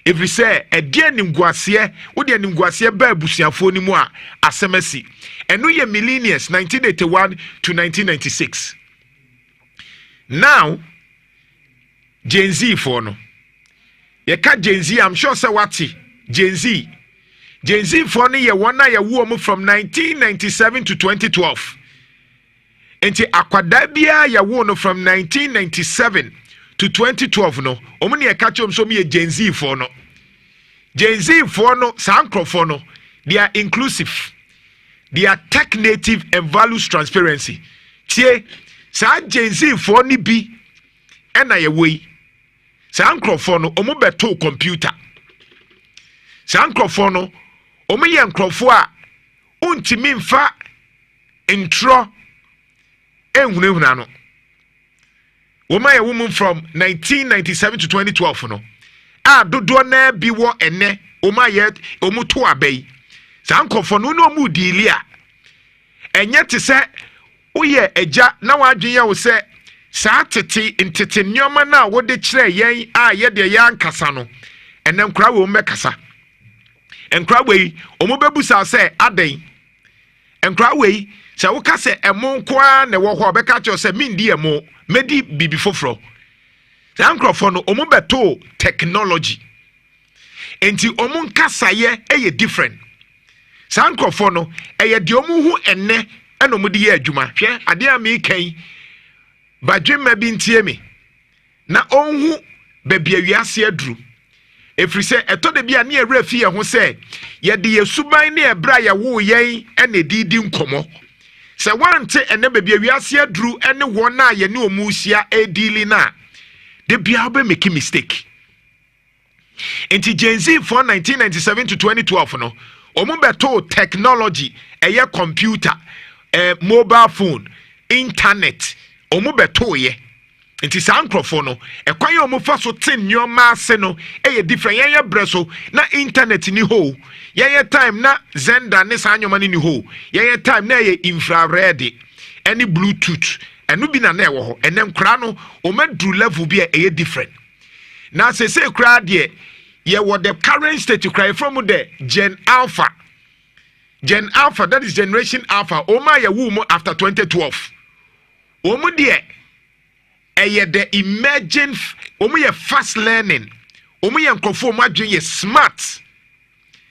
every say e dia nimguasie wo dia nimguasie ba abusuafo ni mu a asemasi eno ye millennials 1981 to 1996 now Gen Z for no ye ka Gen Z I'm sure say what Gen Z for no ye one na ye wo mu from 1997 to 2012 enti akwada bia ye wo no from 1997 to 2012 no omo ne ka chom so me Gen Z for no sankrofo for no they are inclusive, they are tech native and values transparency tie sa Gen Z for ni bi ena ye wei sankrofo no omo beto computer sankrofo no omo ye nkrofo a untimi mfa intro enhunehuna no woman a woman from 1997 to 2012 no dodo na bi wo ene oma ye omuto abai sankofo no no mu dili a enye te se woye eja na wadwen ye wo se saa tete ntete nyoma na wo de kire yen a ye de yan kasa no ene nkra wo mekasa nkra we omu bebusa se adan nkra we se wo ka se emo nko a na wo ho beka che se mindi emo medi bibi foforo sankrofo no omu beto technology enti omu nkasaye eye different sankrofo no eye de omu hu enne eno mu de ye adwuma hwe ade a me kan badwema bi ntie me na onhu babia wiase aduru Efiri sɛ ɛtɔ de bia ne ɛwura fi ho sɛ yɛde yɛsuban ne ɛbra yɛwo yɛn ɛna didi nkɔmɔ. Sɛ wante ɛnɛ baabi awiase aduru ɛne wɔn a yɛne ɔmo hyia ɛdili na de bia be make mistake. Enti Gen Z for 1997 to 2012 no ɔmo bɛto technology ɛyɛ computer mobile phone internet ɔmo bɛto yɛ. Nti saa nkrofo no ekwan ye omo fa so tin nyoma ase no different ye bre so na internet ni ho ye time na zenda ne saa nyoma ni ho ye time na ye infrared any bluetooth enu bi na na ewo ho enem kra no o madru level bi e different na se kra de ye wo the current state cry from the gen alpha, that is generation alpha o ma ye wu mo after 2012 o mo de the emerging omu fast learning omu nkofo omu adwen smart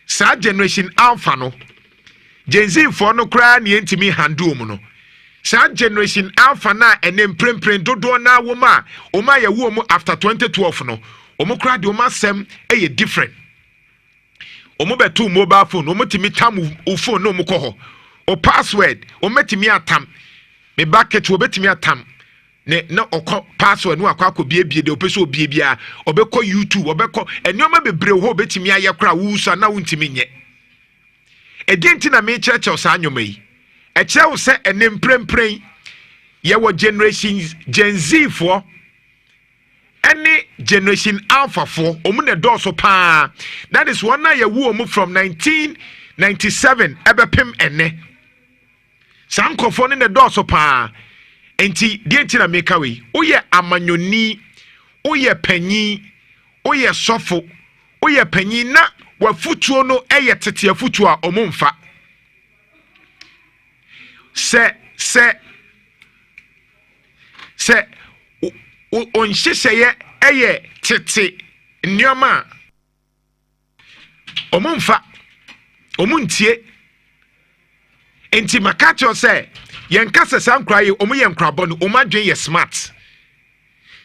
sa generation alpha no Gen Z for no kra na yentimi handle omu no sa generation alpha na enem prempren dodo na woma omu ayewu omu after 2012 no omu kra de omu asem different omu betu mobile phone omu timi tam o phone no omu koho o password omu timi atam me bucket obetimi atam ne na okọ password no akọ biebie de opeso obiebia obekọ YouTube obekọ enioma bebre ho betimi aye kra wusa na wuntimi nye edenti na me church sa anyoma yi echewo se enemprempren ye wo generations Gen Z for any generation alpha for omune doso pa that is one na ye wu omu from 1997 ebepem ene sankofo ne doso pa. Enti dienti na meka we oye amanyoni oye panyi oye sofo oye panyi na wafutuo no eye tete afutuo a omomfa se onhyehye eye tete nneoma omomfa omuntie enti makacho se yenkasa sankra ye omu yenkrabo no omadwen ye smart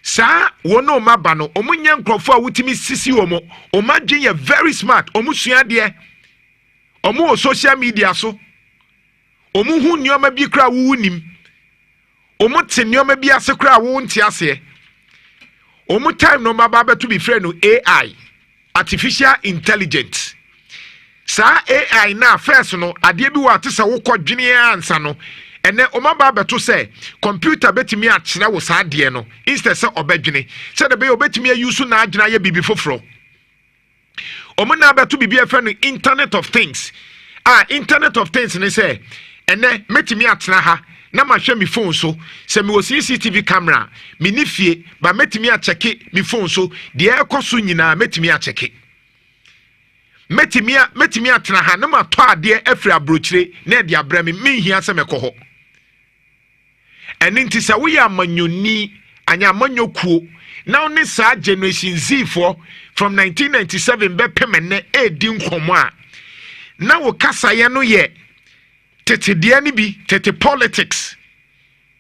sa wono omaba no omu nyankrofo a wutimi sisi omo omadwen ye very smart omu sua de omu o social media so omu hu nneoma bi kra wunim omu te nneoma bi ase kra wo nti ase omu time no maba beto bi frɛ no AI artificial intelligence sa AI na first no ade bi wa te se wo kodwene ansa no ene omaba beto se computer betimi akyerɛ wo saa de no instead se obedwene se de be obetimi use na adwena ye bibi foforo omo na beto bibi efe no internet of things internet of things ne se ene metimi atena ha na ma hwɛ mi phone so se mi wo CCTV camera mi ni fie ba metimi a check mi phone so de ekoso nyina metimi a check metimi atena ha na ma to ade afri abrochire na de abra mi hia se mekɔ hɔ eninti se wo ya amanyoni anya amanyokuo na oni sa generation Z for from 1997 be pemene edi nkomo a na wo kasa ye no ye tete de ni bi tete politics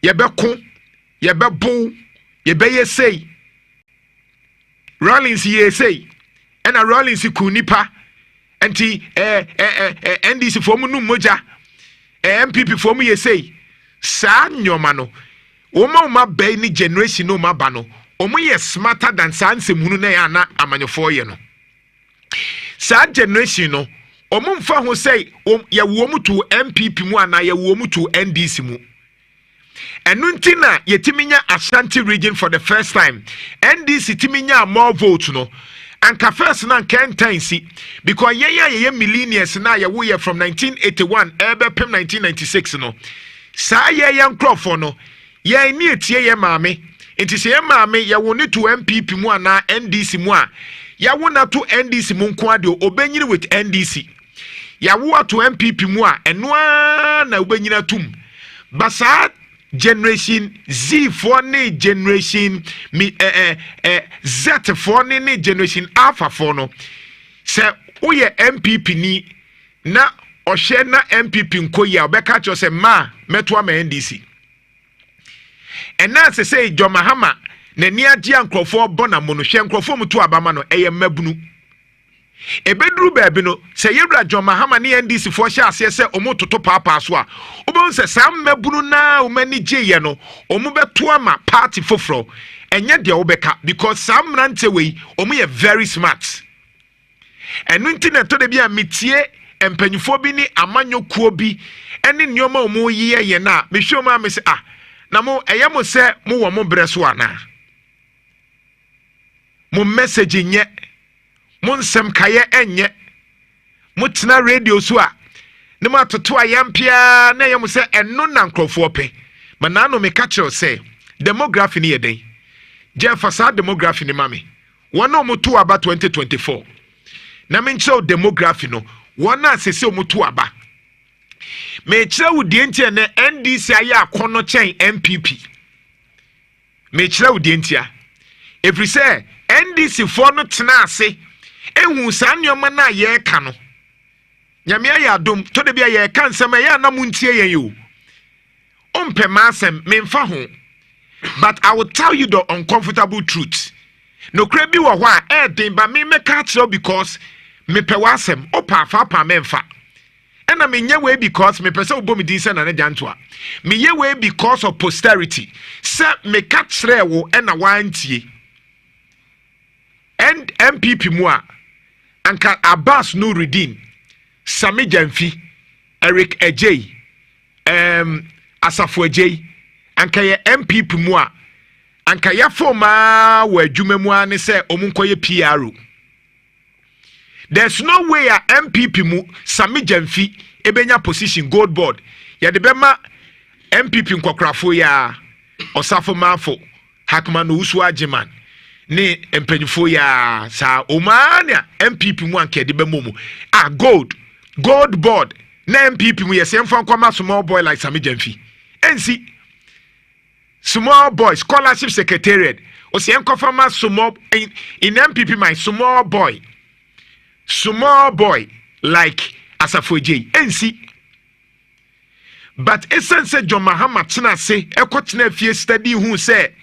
ye be ko ye be bo ye be ye say Rollins ye say ena Rollins ku nipa enti NDC for mu no moja MPP for mu ye say sa nyoma no oma be ni generation no ma ba no omo ye smarter than sanse munu na ya na amanyofo ye no sa generation no omo mfa ho say ye wo mu to MPP mu ana ye wo mu to NDC mu enu ntina ye timinya Ashanti region for the first time NDC timinya more votes no anka first na kentansi because ye millennials na ye wo ye from 1981 ebe pem 1996 no sa ye nkrofo no ye ni etie ye maame enti se ye maame ye wo ne to MPP mu ana NDC mu a ye wo na to NDC mu nko ade obenyini with NDC ye wo to MPP mu a eno na obenyina tum basa generation Z for ne generation Z for ne generation Alpha for no se uye MPP ni na ohye na MPP nkoyi a obeka cho se ma meto ma NDC ena se say John Mahama na ni agye nkrofo bona mo no hwe nkrofo mu to abama no eye mabunu ebeduru baabi no sɛ yɛwura John Mahama ne NDC fo hyɛ aseɛ sɛ ɔmo toto paapaa so a wobɛhu sɛ saa mmabunu na ɔmani gyeeɛ no ɔmo bɛto ama party foforɔ ɛnyɛ deɛ wobɛka because saa mmerante wei ɔmo yɛ very smart ɛno nti na ɛtɔ da bi a metie mpanyinfoɔ bi ne amanyokuo bi ɛne nneɛma ɔmo yiyɛ yɛ na mehwɛ ɔmo a me sɛ na mo ɛyɛ mo sɛ mo wɔ mo brɛ so ana mo message nyɛ mo nsɛm kayɛ ɛnyɛ mo tena radio so a ne mo atoto ayampia na ɛyɛ mo sɛ ɛno na nkurɔfoɔ pɛ ma naano meka kyerɛw sɛ demography ne yɛ den gyefa saa demography ne ma me wɔn a ɔmo to aba 2024 na menkyerɛw demography no wɔn a sese ɔmo to aba mekyerɛ wo die ntia na NDC ayɛ akɔnɔ kyɛn MPP mekyerɛ wo die ntia ɛfiri sɛ NDC foɔ no tena ase ehu saa nneɛma na yɛreka no nyame ayɛ adom to de bi a yɛreka nsɛm ɛyɛ anam ntie yɛn yo ompɛ maasɛm memfa ho but I will tell you the uncomfortable truth no kra bi wɔ hɔ a ɛden ba me meka kyerɛ because mepɛ wasɛm opa afa pa memfa ɛna menyɛ wei because mepɛ sɛ wobɔ me din sɛ na ne Jantuah meyɛ wei because of posterity sɛ meka kyerɛ wo ɛna wantie and MPP mu a anka Abbas Nuruddin Sami Jamfi Eric Ejay Asafo Ejay anka ye MPP mu a anka ya forma wa adwuma mu a ne sɛ omunkoye PRO there's no way a MPP mu Sami Jamfi ebenya position gold board ya de bema MPP nkokrafo ya Osafo Mafo Hakman Usu Ajiman ne empanyifo ya sa omania MPP mu anke de bemomu gold board na MPP mu yesem fa kwama small boy like Sami Jamfi ensi small boy scholarship secretariat o se enkofa ma small in MPP my small boy like Asafo J ensi but essence John Mahama tena se ekotena fie study hu se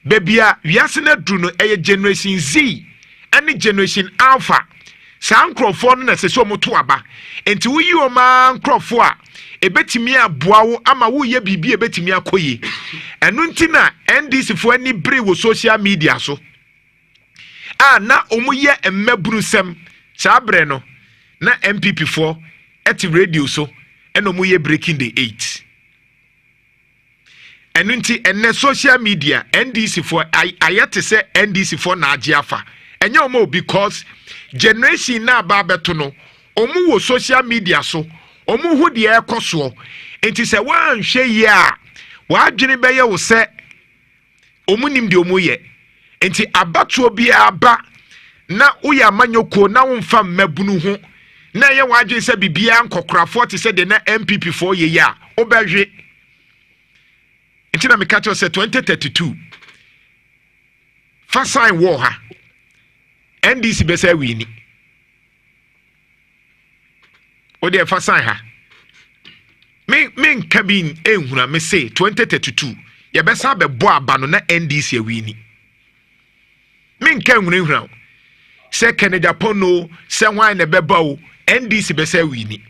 Bebia, wiase na dru no eye generation Z and generation Alpha. Sa nkrofo na se so moto aba. Enti wo yi o ma nkrofo a ebetimi aboa wo ama wo ye bibi ebetimi akoye. Enu nti na NDC fo ani bre wo social media so. Na omu ye mmaburu sem sa bre no na MPP fo eti radio so eno mu ye breaking the 8. And enne social media NDC for ayete say NDC for na agiafa enye omo because generation na ba beto no omu wo social media so omu hu de ekoso enti se wan hwe ye a wa dwene beye wo se omu nim de omu ye enti abato bi aba na uya amanyoko na wo mfa mmabunu ho na ye wa dwene se bibia nkokrafo te se de na MPP for ye ya obehwe Intina mekacho se 2032 first sign war ha NDC besa wini o de first sign ha me cabin ehuna me say 2032 ye besa be bo abano na NDC wini me nka ehuna se Canada pono se wan na beba o NDC besa wini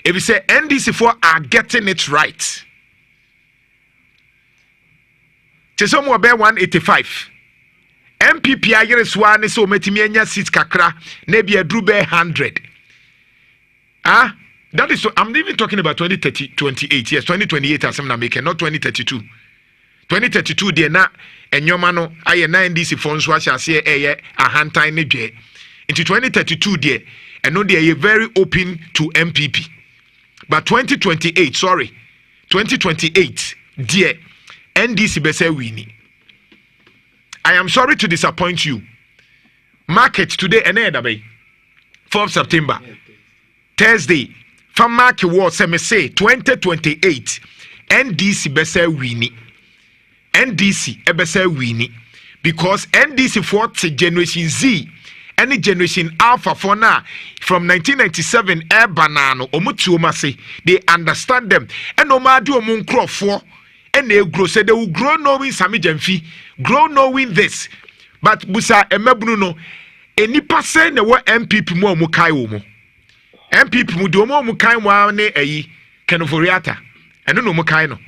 if you say NDC for are getting it right Tesomo obe 185 MPP ayere swa ne so metimi anya seat kakra na bia dru be 100 that is so I'm even talking about 2028 yes 2028 as I'm making not 2032 de na enyoma no aye na NDC for nso ahyase eye ahantan ne dwe into 2032 de eno de are very open to MPP but 2028 de NDC bese wini. I am sorry to disappoint you. Market today and 4th September. Thursday. From market war say 2028 NDC bese wini. NDC bese wini because NDC for generation Z any generation Alpha for now from 1997 banano omutuoma say they understand them and no matter omun for and they grow, so they will grow knowing Sami Jamfi, grow knowing this. But Busa Emebruno, enipa sɛ na wɔ MPP mu a ɔmo kae wɔ mu MPP mu de ɔmo kae mu a ne ayi Kenoforiata ɛno na ɔmo kae no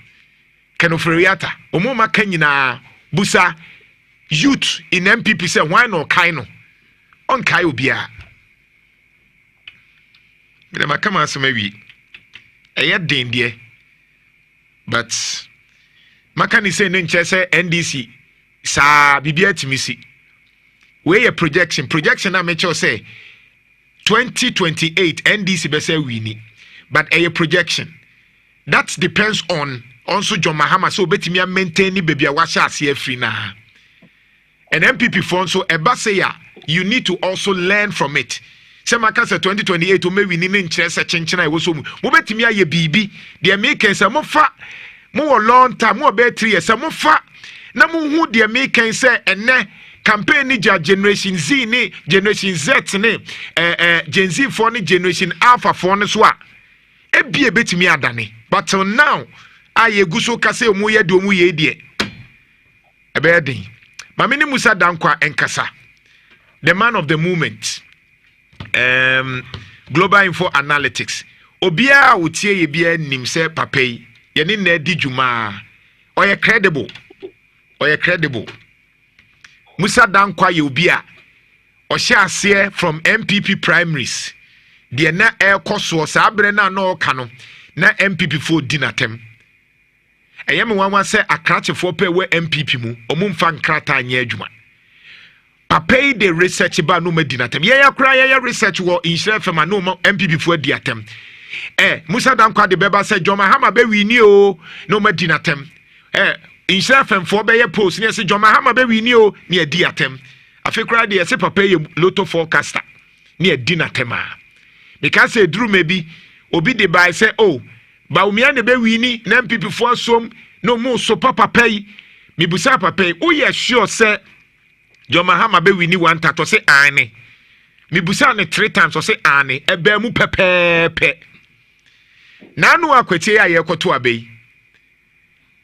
Kenoforiata ɔmo ma ka nyinaa busa youth in MPP sɛ why no kae no on kae obia me ma kama asɛm awi ɛyɛ den deɛ but maka ni sɛ ne nkyɛ sɛ NDC saa bibia timisi we a projection na me kyerɛ sɛ 2028 NDC be say wini but a projection that depends on also John Mahama so betimi maintain ni baby a washa ase free na and MPP for so eba say ya you need to also learn from it say maka say 2028 o me wini ne nkyerɛ sɛ kyenkyena e wo so mu betimi aye bibi de make say mo fa mo long time mo be 3 years mo fa na mo hu de make say ene campaign ni generation Z ni generation Z ni Gen Z for ni generation Alpha for ni so a ebie betimi adane but till now aye guso kase omu ye de omu ye die ebe den mame ni Musa Dankwa enkasa the man of the movement Global Info Analytics obia wotie ye bia nim se papai ye ni na di djuma oye credible Musa Dankwa ye obi a ohye ase from MPP primaries de na ekoso sa abre na na oka no na MPP fo di natem eyem wanwa se akrachefo pe we MPP mu omumfa nkrata anya adwuma papai de research ba no madi natem ye yakra ye research wo inhyira fema no MPP fo di atem Musa Dankwa de beba se John Mahama be wini o no madi natem inhyira femfo be ye post ne se John Mahama be wini o ne adi atem afekra de se papa ye lotto forecaster ne adi natem a because e duru maybe obi de by say oh ba umia ne be wini na MPP fo asom no mo so papa pay me busa papa o ye sure say John Mahama be wini one tato say ane me busa ne 3 times o say ane e ba mu pepepe na anu akwete ya ye kwoto abei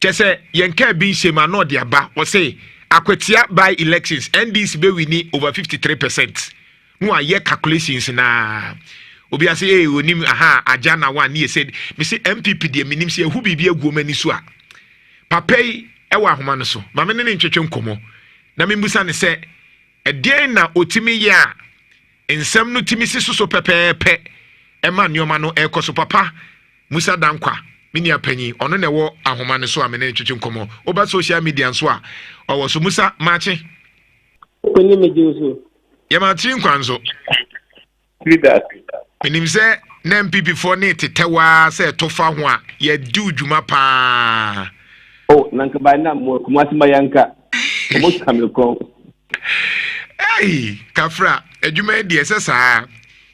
Chese yenka bi shema no de aba o say akwetia by elections NDC be wini over 53%. No aye calculations na obi ase onim aha ajana one ne said me say MPP de minim say hu bibia guoma ni so a papai e wa homa no so ma me ne ntwetwe nkomo na me mbusa ne say e den na otimi ye a ensem no timi si so pepepe e ma nioma no e koso papa Musa Dankwa mini apanyi ono ne wo ahoma ne so a me ne ntwetwe nkomo oba social media nso a owo so Musa mache onye mejeso ye ma tri nkwanzo minim se na MPP for ne tetewa se tofa ho a ye du dwuma pa oh nanka ba na mo kuma sima yanka mo kameko kafra adwuma di esesa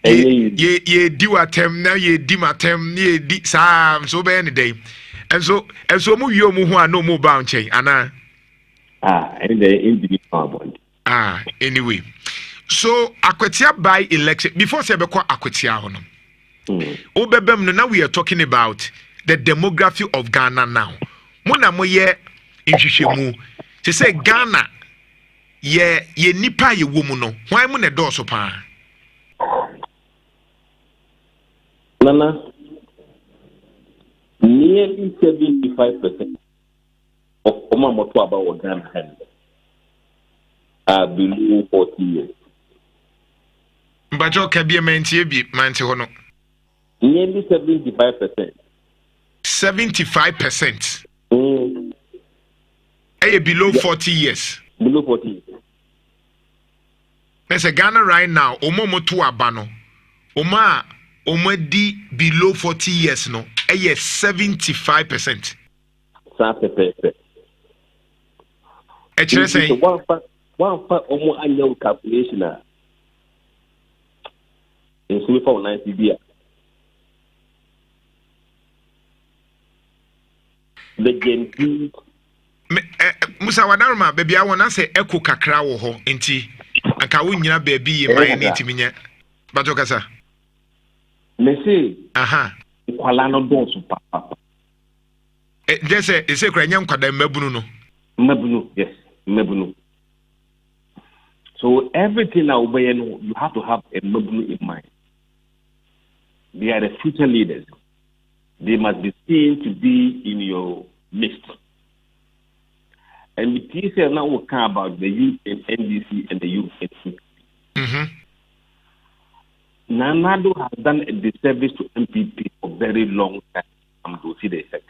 ye di watem na ye di matem ye di sa so be ne dey enso mu wi omu ho a no mu ba nchen ana and the individual anyway so akwetia by election before say beko akwetia hono obebem no now we are talking about the demography of Ghana now mona moye nhwehwemu se say Ghana ye nipa ye wo mu no why mu ne do so pa Nana nearly 75% of Oma Moto about Ghana are below 40 years. Mbajo kabie mantie bi mantie hono. Nearly 75%. 75%. Below 40 years. Below 40 years. Let's say Ghana right now, omo moto abano. Oma di below 40 years no. 75%. 75%. Actually say one part omo annual calculation in so for 90 bia. The Gen Z Musa wadaruma baby I wanna say echo kakra wo ho enti aka wo nyina baby ye man ni timinya bato kasa me say aha kwala no don so papa je say e say kra nya nkwada mabunu no mabunu yes mabunu So everything now, you have to have a Mabunu in mind. They are the future leaders. They must be seen to be in your midst. And with this, now we care about the youth in NDC and the youth in CPP. Nanado has done a disservice to MPP for very long time. I'm going to see the effect.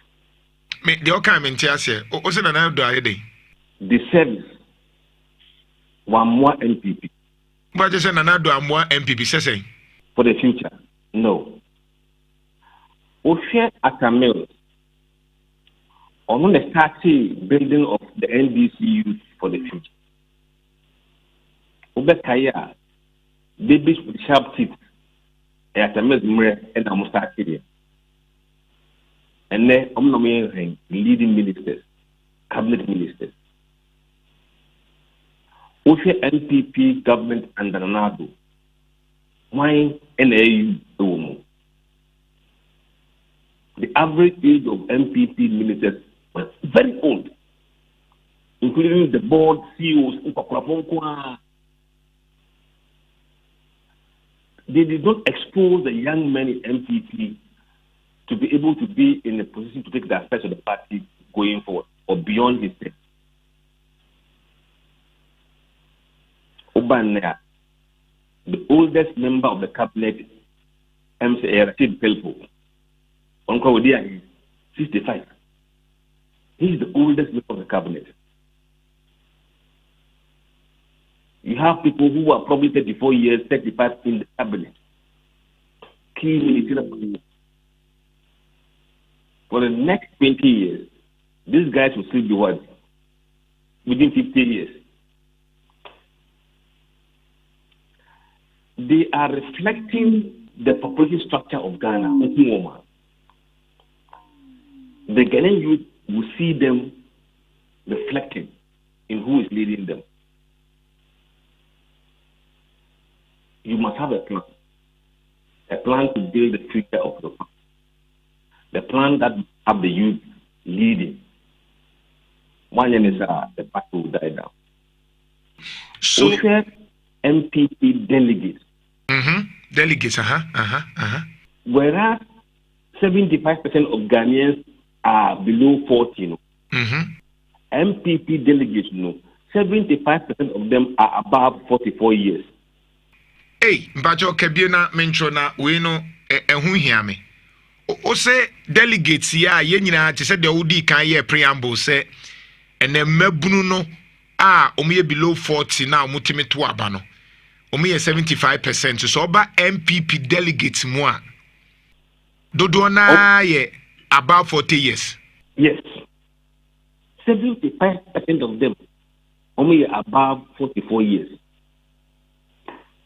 The comment here, what's an another day? Disservice. One more MPP. But just another more MPP, say for the future. No. Oshia Atamil, on the starting building of the NDC youth for the future. Obekaya, babies with sharp teeth, Atamil Mure and Amustakiri. And then I'm leading ministers, cabinet ministers. Oshia NPP government under Nanado, why NAU Umu? The average age of MPP ministers was very old, including the board CEOs. They did not expose the young men in MPP to be able to be in a position to take the affairs of the party going forward or beyond his term. Obanea, the oldest member of the cabinet, MC Rashid Pelpo, Uncle Odia is 65. He is the oldest member of the cabinet. You have people who are probably 34 years, 35 in the cabinet. Key ministerial. For the next 20 years, these guys will still be what? Within 50 years. They are reflecting the population structure of Ghana. The Ghanaian youth will see them reflected in who is leading them. You must have a plan to build the future of the country. The plan that have the youth leading. One is the party will die down. So MPP delegates. Delegates, Whereas 75% of Ghanaians are below 40. MPP delegates, 75% of them are above 44 years. Hey, Mbajo Kebiona Menchona, we know who hear me. O say delegates ya yenina te said the Udi can ye preamble say and then mebunu no below 40 now mutime to abano. 75%. So ba MPP delegates moi. Dodona ye about 40 years. Yes. 75% of them only above 44 years.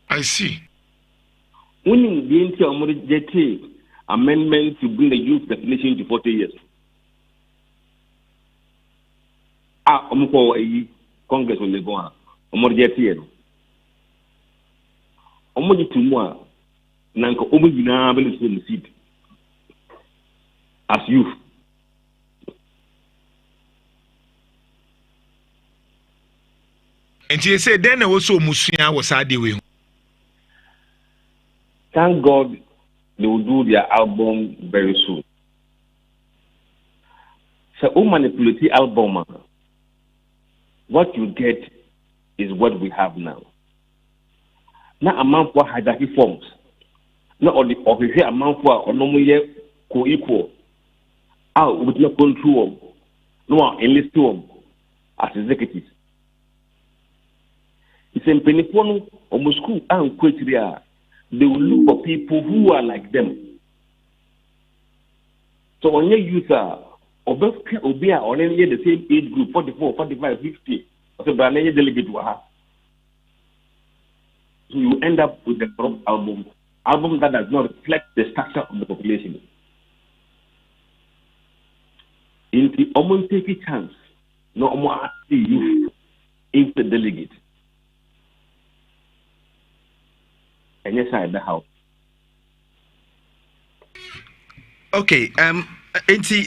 I see. Winning the anti amendment to bring the youth definition to 40 years. Congress will go on. Omoji tumwa nanka omoji na bele so seat as youth. And you say then also Musia was way. Thank God they will do their album very soon. So manipulate the album. What you get is what we have now. Na amount for hierarchy forms. Na the official amount for onomoye co-equal. With no control. No enlist them as executives. It's in Penipon or Moscow and Quetria. They will look for people who are like them. So when you use Obia or any the same age group, 44, 45, 50, so delegate to her. So you end up with a crop album that does not reflect the structure of the population. In the almost take a chance, no more the youth is the delegate. And yes, I the house. Okay, say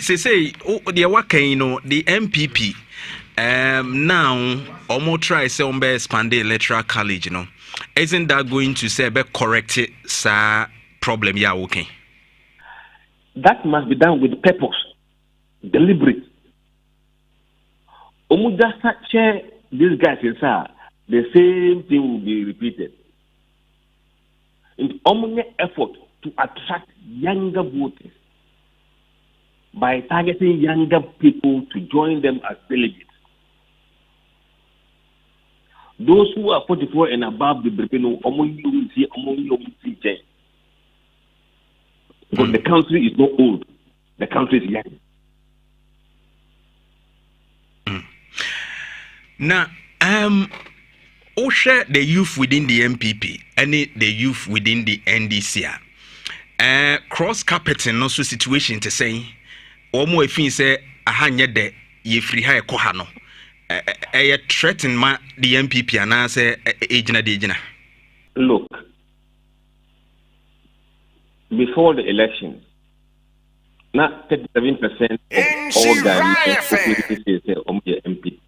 the MPP Now almost try say on expand the electoral college, you know. Isn't that going to say be correct sa problem ya okay? That must be done with purpose, deliberate. Just share these guys inside, the same thing will be repeated. In effort to attract younger voters by targeting younger people to join them as delegates. Those who are 44 and above the Bripino, because the country is not old, the country is young. Now, share the youth within the MPP and the youth within the NDC. Cross carpeting also situation to say, almost if you say, ahanya de ye free high kohano. Threaten ma the MPP and I say agent. Look, before the elections, not 37% of all Ghanaians openly MPP.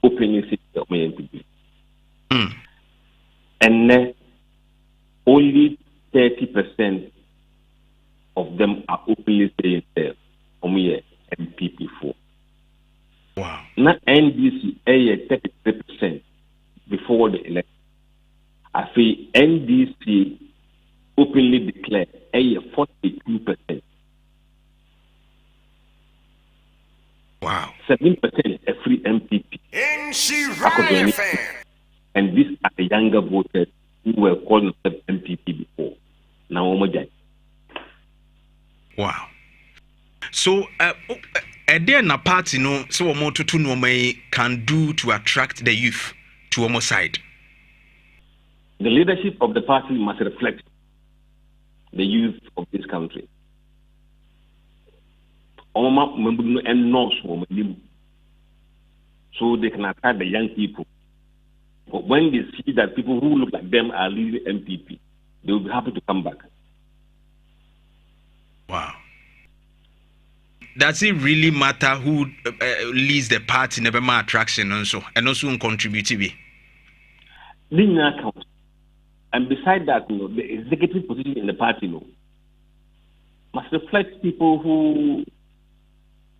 Openly say MPP. And then only 30% of them are openly saying they're MPP for. Wow. Not NDC 33% before the election. I feel NDC openly declared 42%. Wow. 7% a free MPP. And these are the younger voters who were calling themselves MPP before. Now, wow. So, there na party no so more to no may can do to attract the youth to almost side. The leadership of the party must reflect the youth of this country. So they can attract the young people. But when they see that people who look like them are leading MPP, they will be happy to come back. Wow. Does it really matter who leads the party, never more attraction also, and also contribute to be? And beside that, the executive position in the party, must reflect people who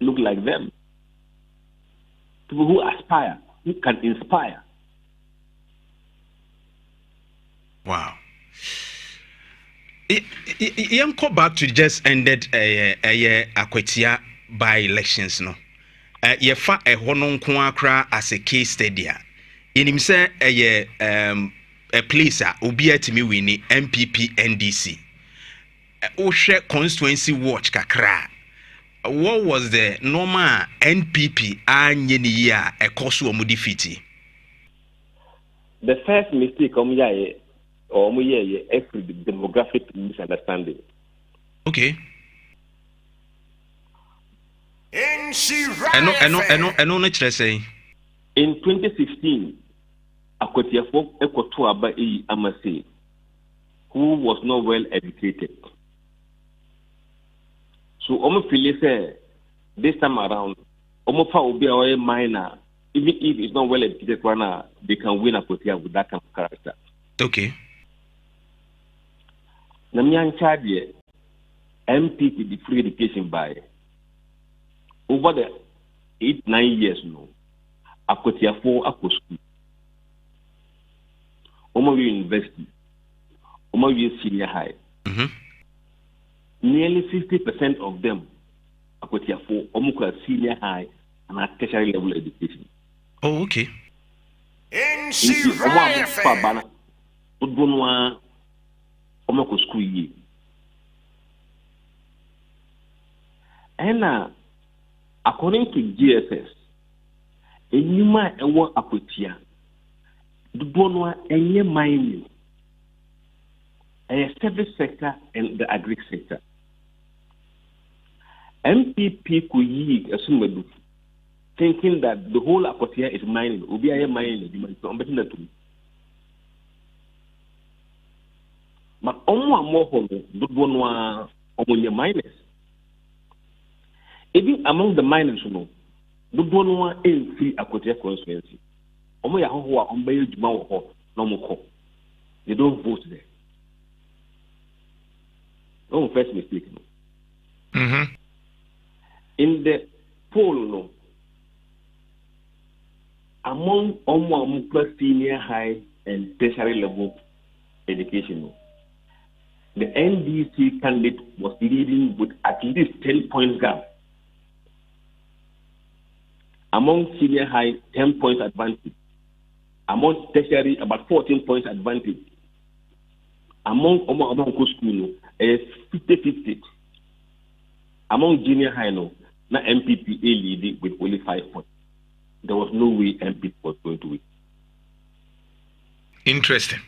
look like them, people who aspire, who can inspire. Wow. Go back to just ended a Akwatia by elections no. Ye fa a hono nko akra as a case study. Inim say a place obi atimi wini MPP NDC. O share constituency watch kakra. What was the normal NPP anye ni year a kosu omu defeat? The first mistake or every demographic misunderstanding. Okay. I know what you're saying. In 2016, Akotiafo Ekotuaba Amase, who was not well educated. So Omo say this time around, Omo fa obi a minor, even if it's not well educated, they can win Akotia with that kind of character. Okay. Namyan Chadie, MPP, the free education by over the 8-9 years now, Akotiafo Ako School, Omo University, Omo Senior High. Nearly 50% of them, Akotiafo, Omo Senior High and a tertiary level education. Oh, okay. Omako school ye. And according to GSS, a numa ewa Akotia, the bonwa enye mining, a service sector and the agri sector. MPP kuyi assume thinking that the whole Akotia is mining, ubi aye mining, you might not be. But miners. Even among the miners, dodo no a free Akotia constituency. Omo ya ho a omba edwuma wo ho no mo they don't vote there. No first mistake. Mm-hmm. In the poll, no, among almost senior, high, and tertiary level education, no, the NDC candidate was leading with at least 10 points gap. Among senior high, 10 points advantage. Among tertiary, about 14 points advantage. Among school, 50-50. Among junior high, no, na MPP leading with only 5 points. There was no way MPP was going to win. Interesting.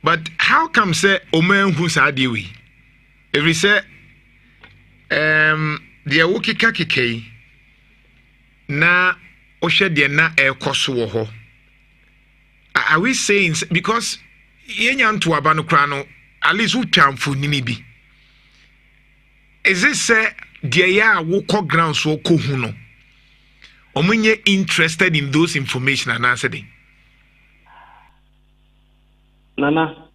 But how come say Omen who's adiwi? If we say the Awokika Kike na Osha de na ekoso ho. Are we saying because Jantuah Barima at least who chamfu nini bi? Is it say the ya woko ground so ko hu no? Omunye interested in those information and answer them. Nana,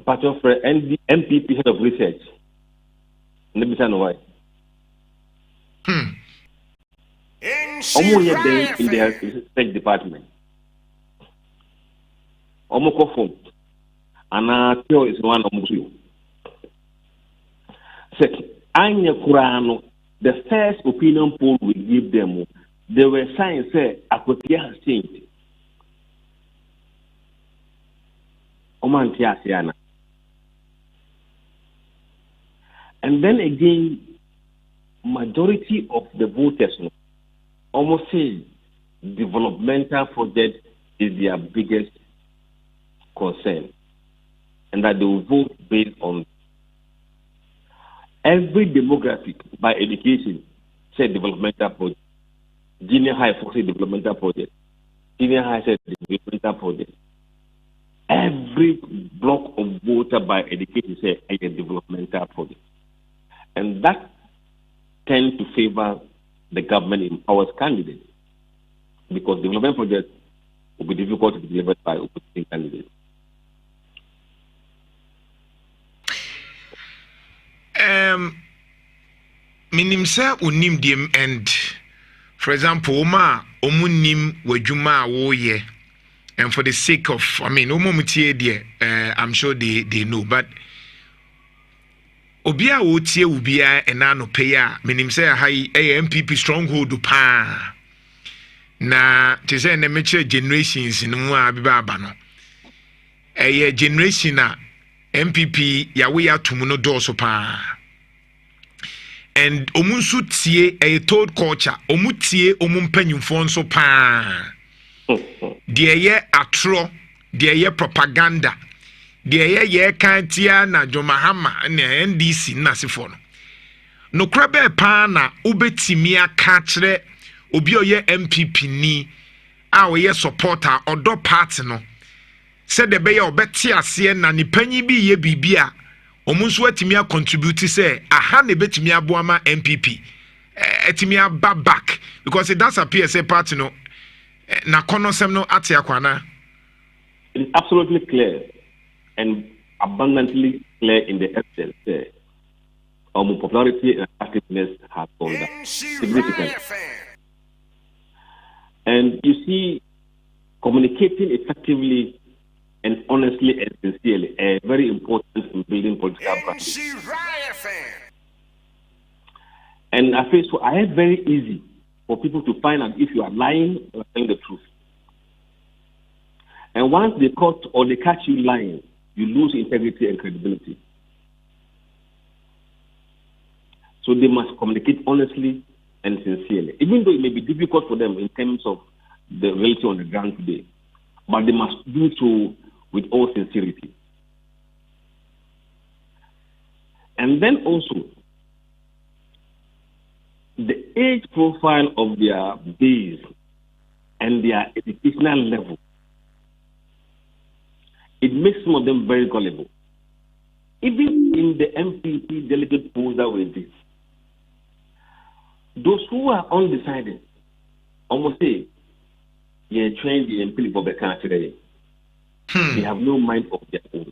part of MPP head of research. Let me tell you why. Omunye day in the research department. Omoko phone. And Theo is one of you. Second, Anya Kurano, the first opinion poll we give them, they were saying, say, Akotia has changed. Omantia Siana. And then again, majority of the voters almost say developmental project is their biggest concern. And that they will vote based on every demographic by education, said developmental project. Junior high for say developmental project. Senior high said developmental project. Every block of voter by education say a developmental project. And that tends to favor the government in powers candidate because development projects will be difficult to be delivered by opposition candidates. Minim say unim dim and for example omunim wadwuma wo ye and for the sake of omomutie there I'm sure they know but obia wo tie ubia enano pay a minim say high MPP stronghold pa na te say na meche generations no a biba aba no generation a MPP yawe ya tumuno doso pa and omunsu tie a told culture omutie omumpanyumfo nso pa de ye atro de ye propaganda de ye kantia na Jomahama na NDC na sefo no krabe pa na obetimi aka kire obi oye MPP ni a oye supporter odo party no said the bear obeti ase na nipanyi bi ye bibia omunso atimi a contribute say aha na betimi aboama MPP etimi aba back because it does appear say party no na konosem no ate akwana. It is absolutely clear and abundantly clear in the evidence popularity and activeness have gone down significantly. And you see, communicating effectively and honestly and sincerely are very important in building political practice. And I feel so I am very easy for people to find out if you are lying or telling the truth. And once they caught or they catch you lying, you lose integrity and credibility. So they must communicate honestly and sincerely, even though it may be difficult for them in terms of the reality on the ground today. But they must do so with all sincerity. And then also, the age profile of their base and their educational level, it makes some of them very gullible. Even in the MPP delegate polls that we did, those who are undecided, almost say, you're trained in people today. They have no mind of their own.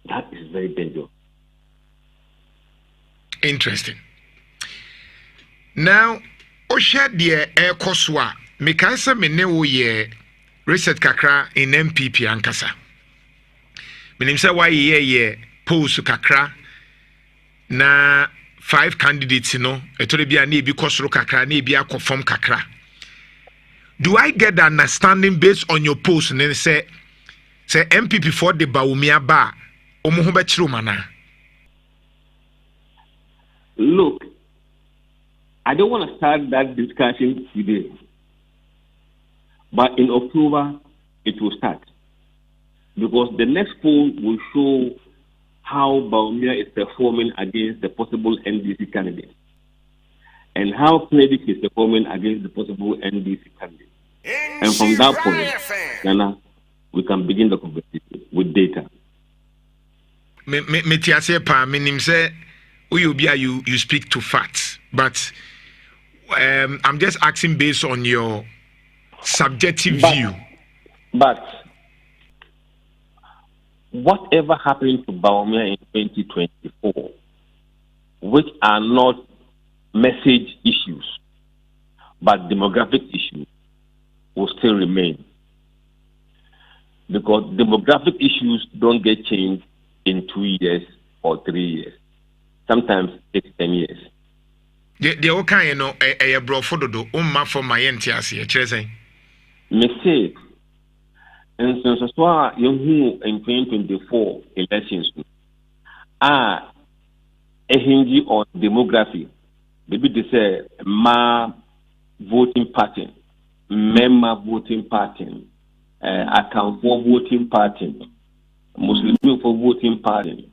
That is very dangerous. Interesting. Now, Osha dear air Koswa, Mikasa Menewo ye reset kakra in MPP Ankasa. Menimsa why ye post kakra na 5 candidates etore bia na ebi kosoro kakra na ebi akofom kakra. Do I get the understanding based on your post and then say MPP for the Baumia ba omo ho be chiro mana? Look, I don't want to start that discussion today, but in October it will start because the next poll will show how Baumia is performing against the possible NDC candidate and how Kennedy is performing against the possible NDC candidate. And from that point, Ghana, we can begin the conversation with data. You speak to facts, but I'm just asking based on your subjective view. But whatever happened to Baumia in 2024, which are not message issues, but demographic issues, will still remain. Because demographic issues don't get changed in 2 years or 3 years. Sometimes it's 10 years. The okay, a bro for my NTS, mistake. And since as far you in 2024 elections are a hinge on demography. Maybe they say ma voting pattern, member voting pattern, account for voting pattern, Muslim for voting pattern,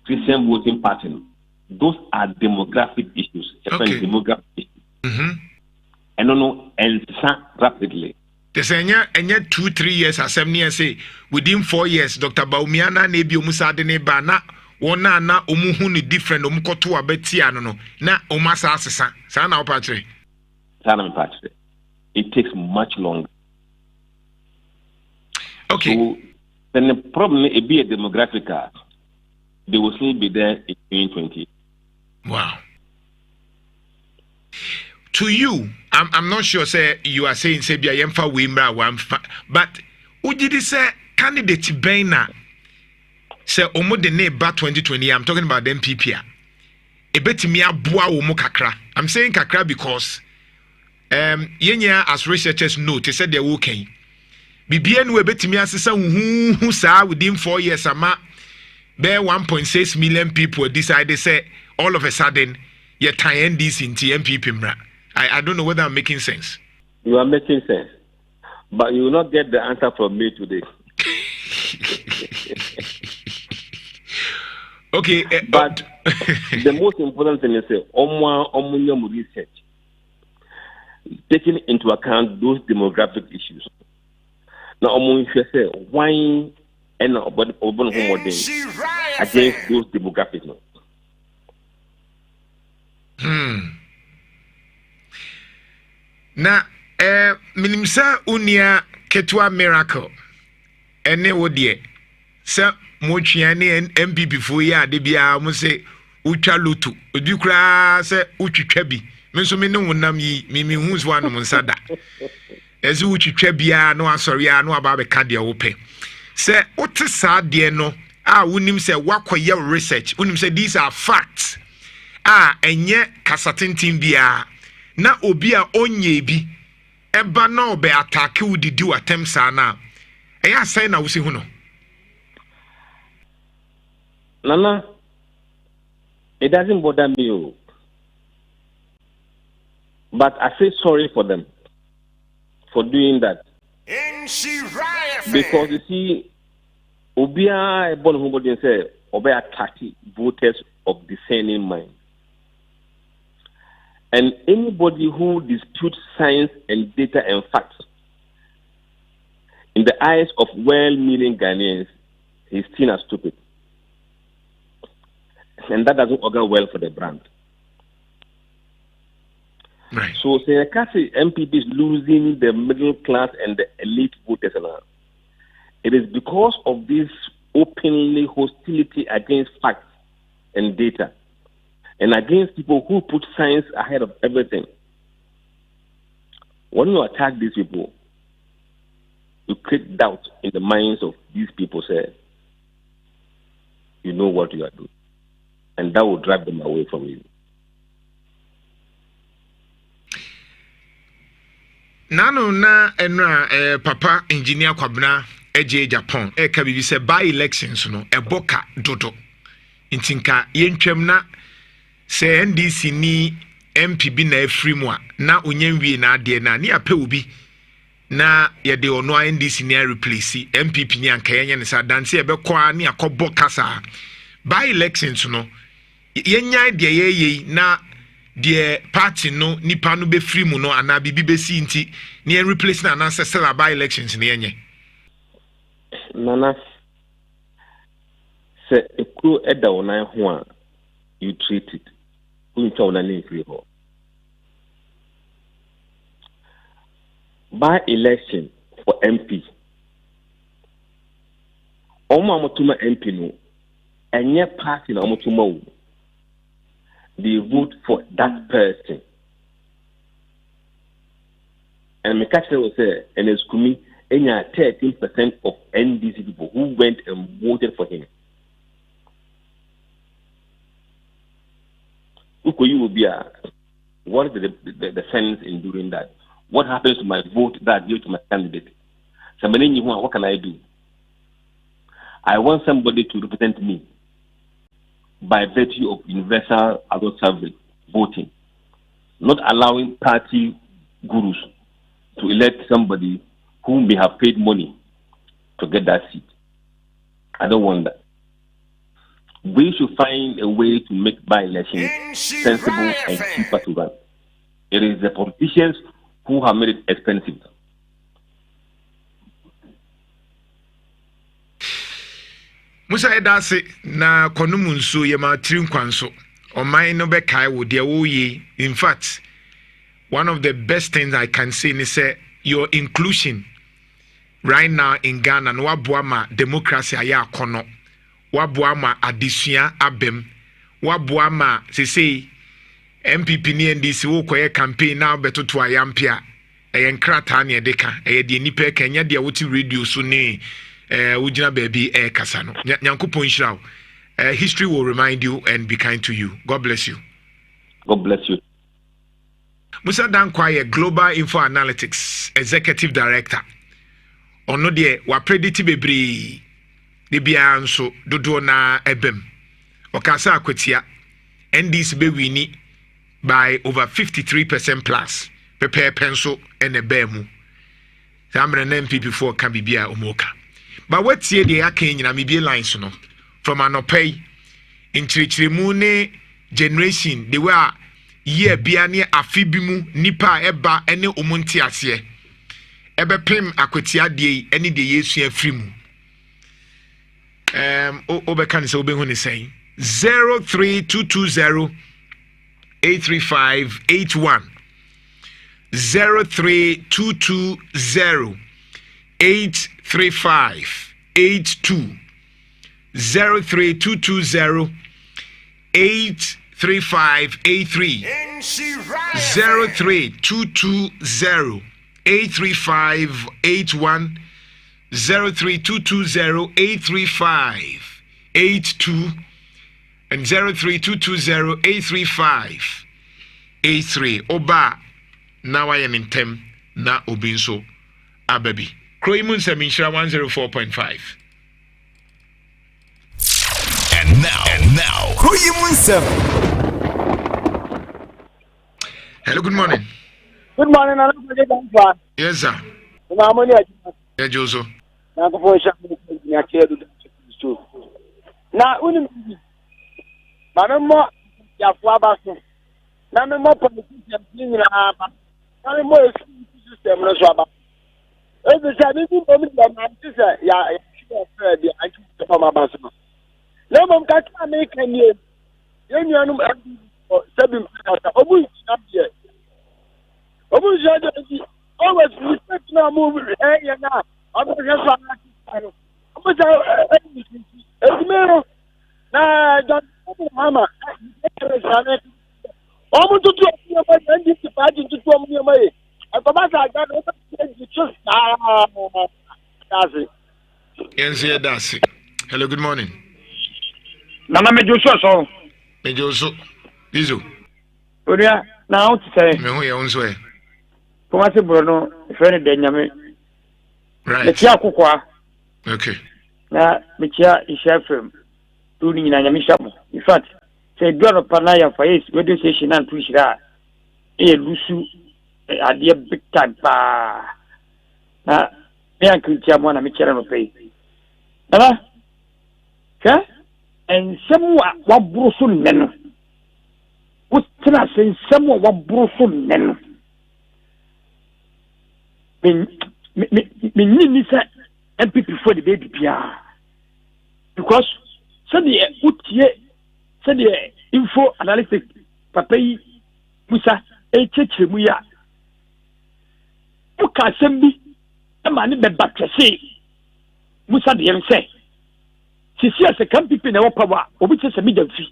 Christian voting pattern. Those are demographic issues. Okay. Demographic issues. And no, and rapidly. The senior and yet 2-3 years as say within 4 years, Dr. Baumiana Nebi Musa de Bana, Wana na Umuhuni different Umukotu Abetiano na Omasa Sasa, Sana Patre. Sana Patre. It takes much longer. Okay. So, then the problem may be a demographic card. They will still be there in 2020. Wow. To you, I'm not sure say you are saying say bia yemfa wimra wamfa, but ujidi say candidate Bena say omo de ne ba 2020. I'm talking about the MPP. Ebetimi aboa wo mo kakra. I'm saying kakra because yenya as researchers know they said they're okay. Bibia no ebetimi asesa hu saa within 4 years ama be 1.6 million people decided say all of a sudden you tie NDC into MPP mra. I don't know whether I'm making sense. You are making sense. But you will not get the answer from me today. Okay. But the most important thing is omnium research. Taking into account those demographic issues. Now, say why and against those demographic. Na minimsa unia ketwa miracle ene wodie se mochia ne MPP fo ya de bia mo se utwa lotu obi kura se utwitwa bi menso me ne wonam yi mi hu so anu nsada ezi utwitwa bia no asori a no aba be ka de wo pe se wote sa de no a wonim se wakoye research wonim se these are facts enye kasatentin bia na obi a onye bi eba na obe attack wo didi watem sa na eya sai na wo si hu no Nana, it doesn't bother me, but I feel sorry for them for doing that. Because you see, Obia Bonhumbo say Obe attacking voters of discerning mind. And anybody who disputes science and data and facts, in the eyes of well-meaning Ghanaians, is seen as stupid. And that doesn't augur well for the brand. Right. So say MPP is losing the middle class and the elite voters now. It is because of this openly hostility against facts and data and against people who put science ahead of everything. When you attack these people, you create doubt in the minds of these people, say, you know what you are doing. And that will drive them away from you. Nano na enra papa engineer Kwabena eje Japan ka bibi se by elections no eboka dodo ntinka yentwam na se NDC ni MPB na afrimu a na onyanwie na ade na ne apɛ obi na yɛde ono NDC ni replace MPP ni anka yenye ne sa danse ebekɔ a ne akɔbɔ kasa by elections no yenya de yeye na the party no nipa no be free mu no ana bibi be si nti ne replace na na sesela by elections ne yenye nana se ekuro eda wona ho a you treat it who tell na name free ho by election for MP omo amotuma MP no enye party na amotuma wo they vote for that person. And Mekache will say, and it's Kumi, 13% of NDC people who went and voted for him. You will be what is the sense in doing that? What happens to my vote that due to my candidate? Somebody, what can I do? I want somebody to represent me by virtue of universal adult service voting, not allowing party gurus to elect somebody who may have paid money to get that seat. I don't want that. We should find a way to make by-elections sensible and cheaper to run. It is the politicians who have made it expensive. Musa edase na konumu nso ye ma tiri kwanso oman no be kai wo de wo ye. In fact, one of the best things I can say is say your inclusion right now in Ghana no waboa ma democracy aya akono, waboa ma adesua abem, waboa ma say MPP ni NDC wo koye campaign na betoto ayampia enkrata na edeka de nipa kenya de woti radio so ne ujina baby kasa no nyankopon hira history will remind you and be kind to you. God bless you. God bless you. Musa Dankwa, Global Info Analytics Executive Director. Ono de wa predict bebre de bia nso dodo na ebem. Okasa akwatia NDC be wini by over 53% plus. Prepare pencil and a bemu. Samre MPP4 can be bia omoka. But what's here the akin na maybe lines no from anopay in Trichrimune generation they were year biane afibimu nipa eba ene omunti ase ebe pem akwatia de ene de yesu afrimu obeka ni se obehu ni say 03220 83581 03220 83582 03220 83583 03220 83581 03220 83582 and 03220 83583 oba now I am in tem na obinso ababi KuroYiMuNsem 104.5. And now, KuroYiMuNsem. Hello, good morning. Good morning, Jantuah. Yes, sir. Yeah, Joso. Now, Mamma, Yafuabaso. Mamma, politician, more system, no swabba. As the Sabbath, Lemon can't make any union 7 Obu always respect now move eh na I'm just na John mama omu tutu omu ma ndi ti party tutu omu ma e akomata aga no just that's it. Hello, good morning. Nana Mejoso. Mejoso. Izo. Oria, na o ti say. Me hu ye unso e. Komase Bruno, friend de nyame. Right. Me tia kokwa. Okay. Na me tia ishafem. Tu ni nyina nyame shamo. In fact, say do pana ya for yes, radio station and tu shira. E lusu ade big time pa. Na me ankitia mo na me kire no pay. Nana? Ka? En semwa waburu so neno. Wotena sen semwa waburu so neno. Me ni say MPP for the baby pia. Because so the utie so the info analytic papai Musa echeche mu ya. Uka sembi e ma ni be batwese. Musa de yen say sisi ase kan pipi na wopawa obi che se mi damfi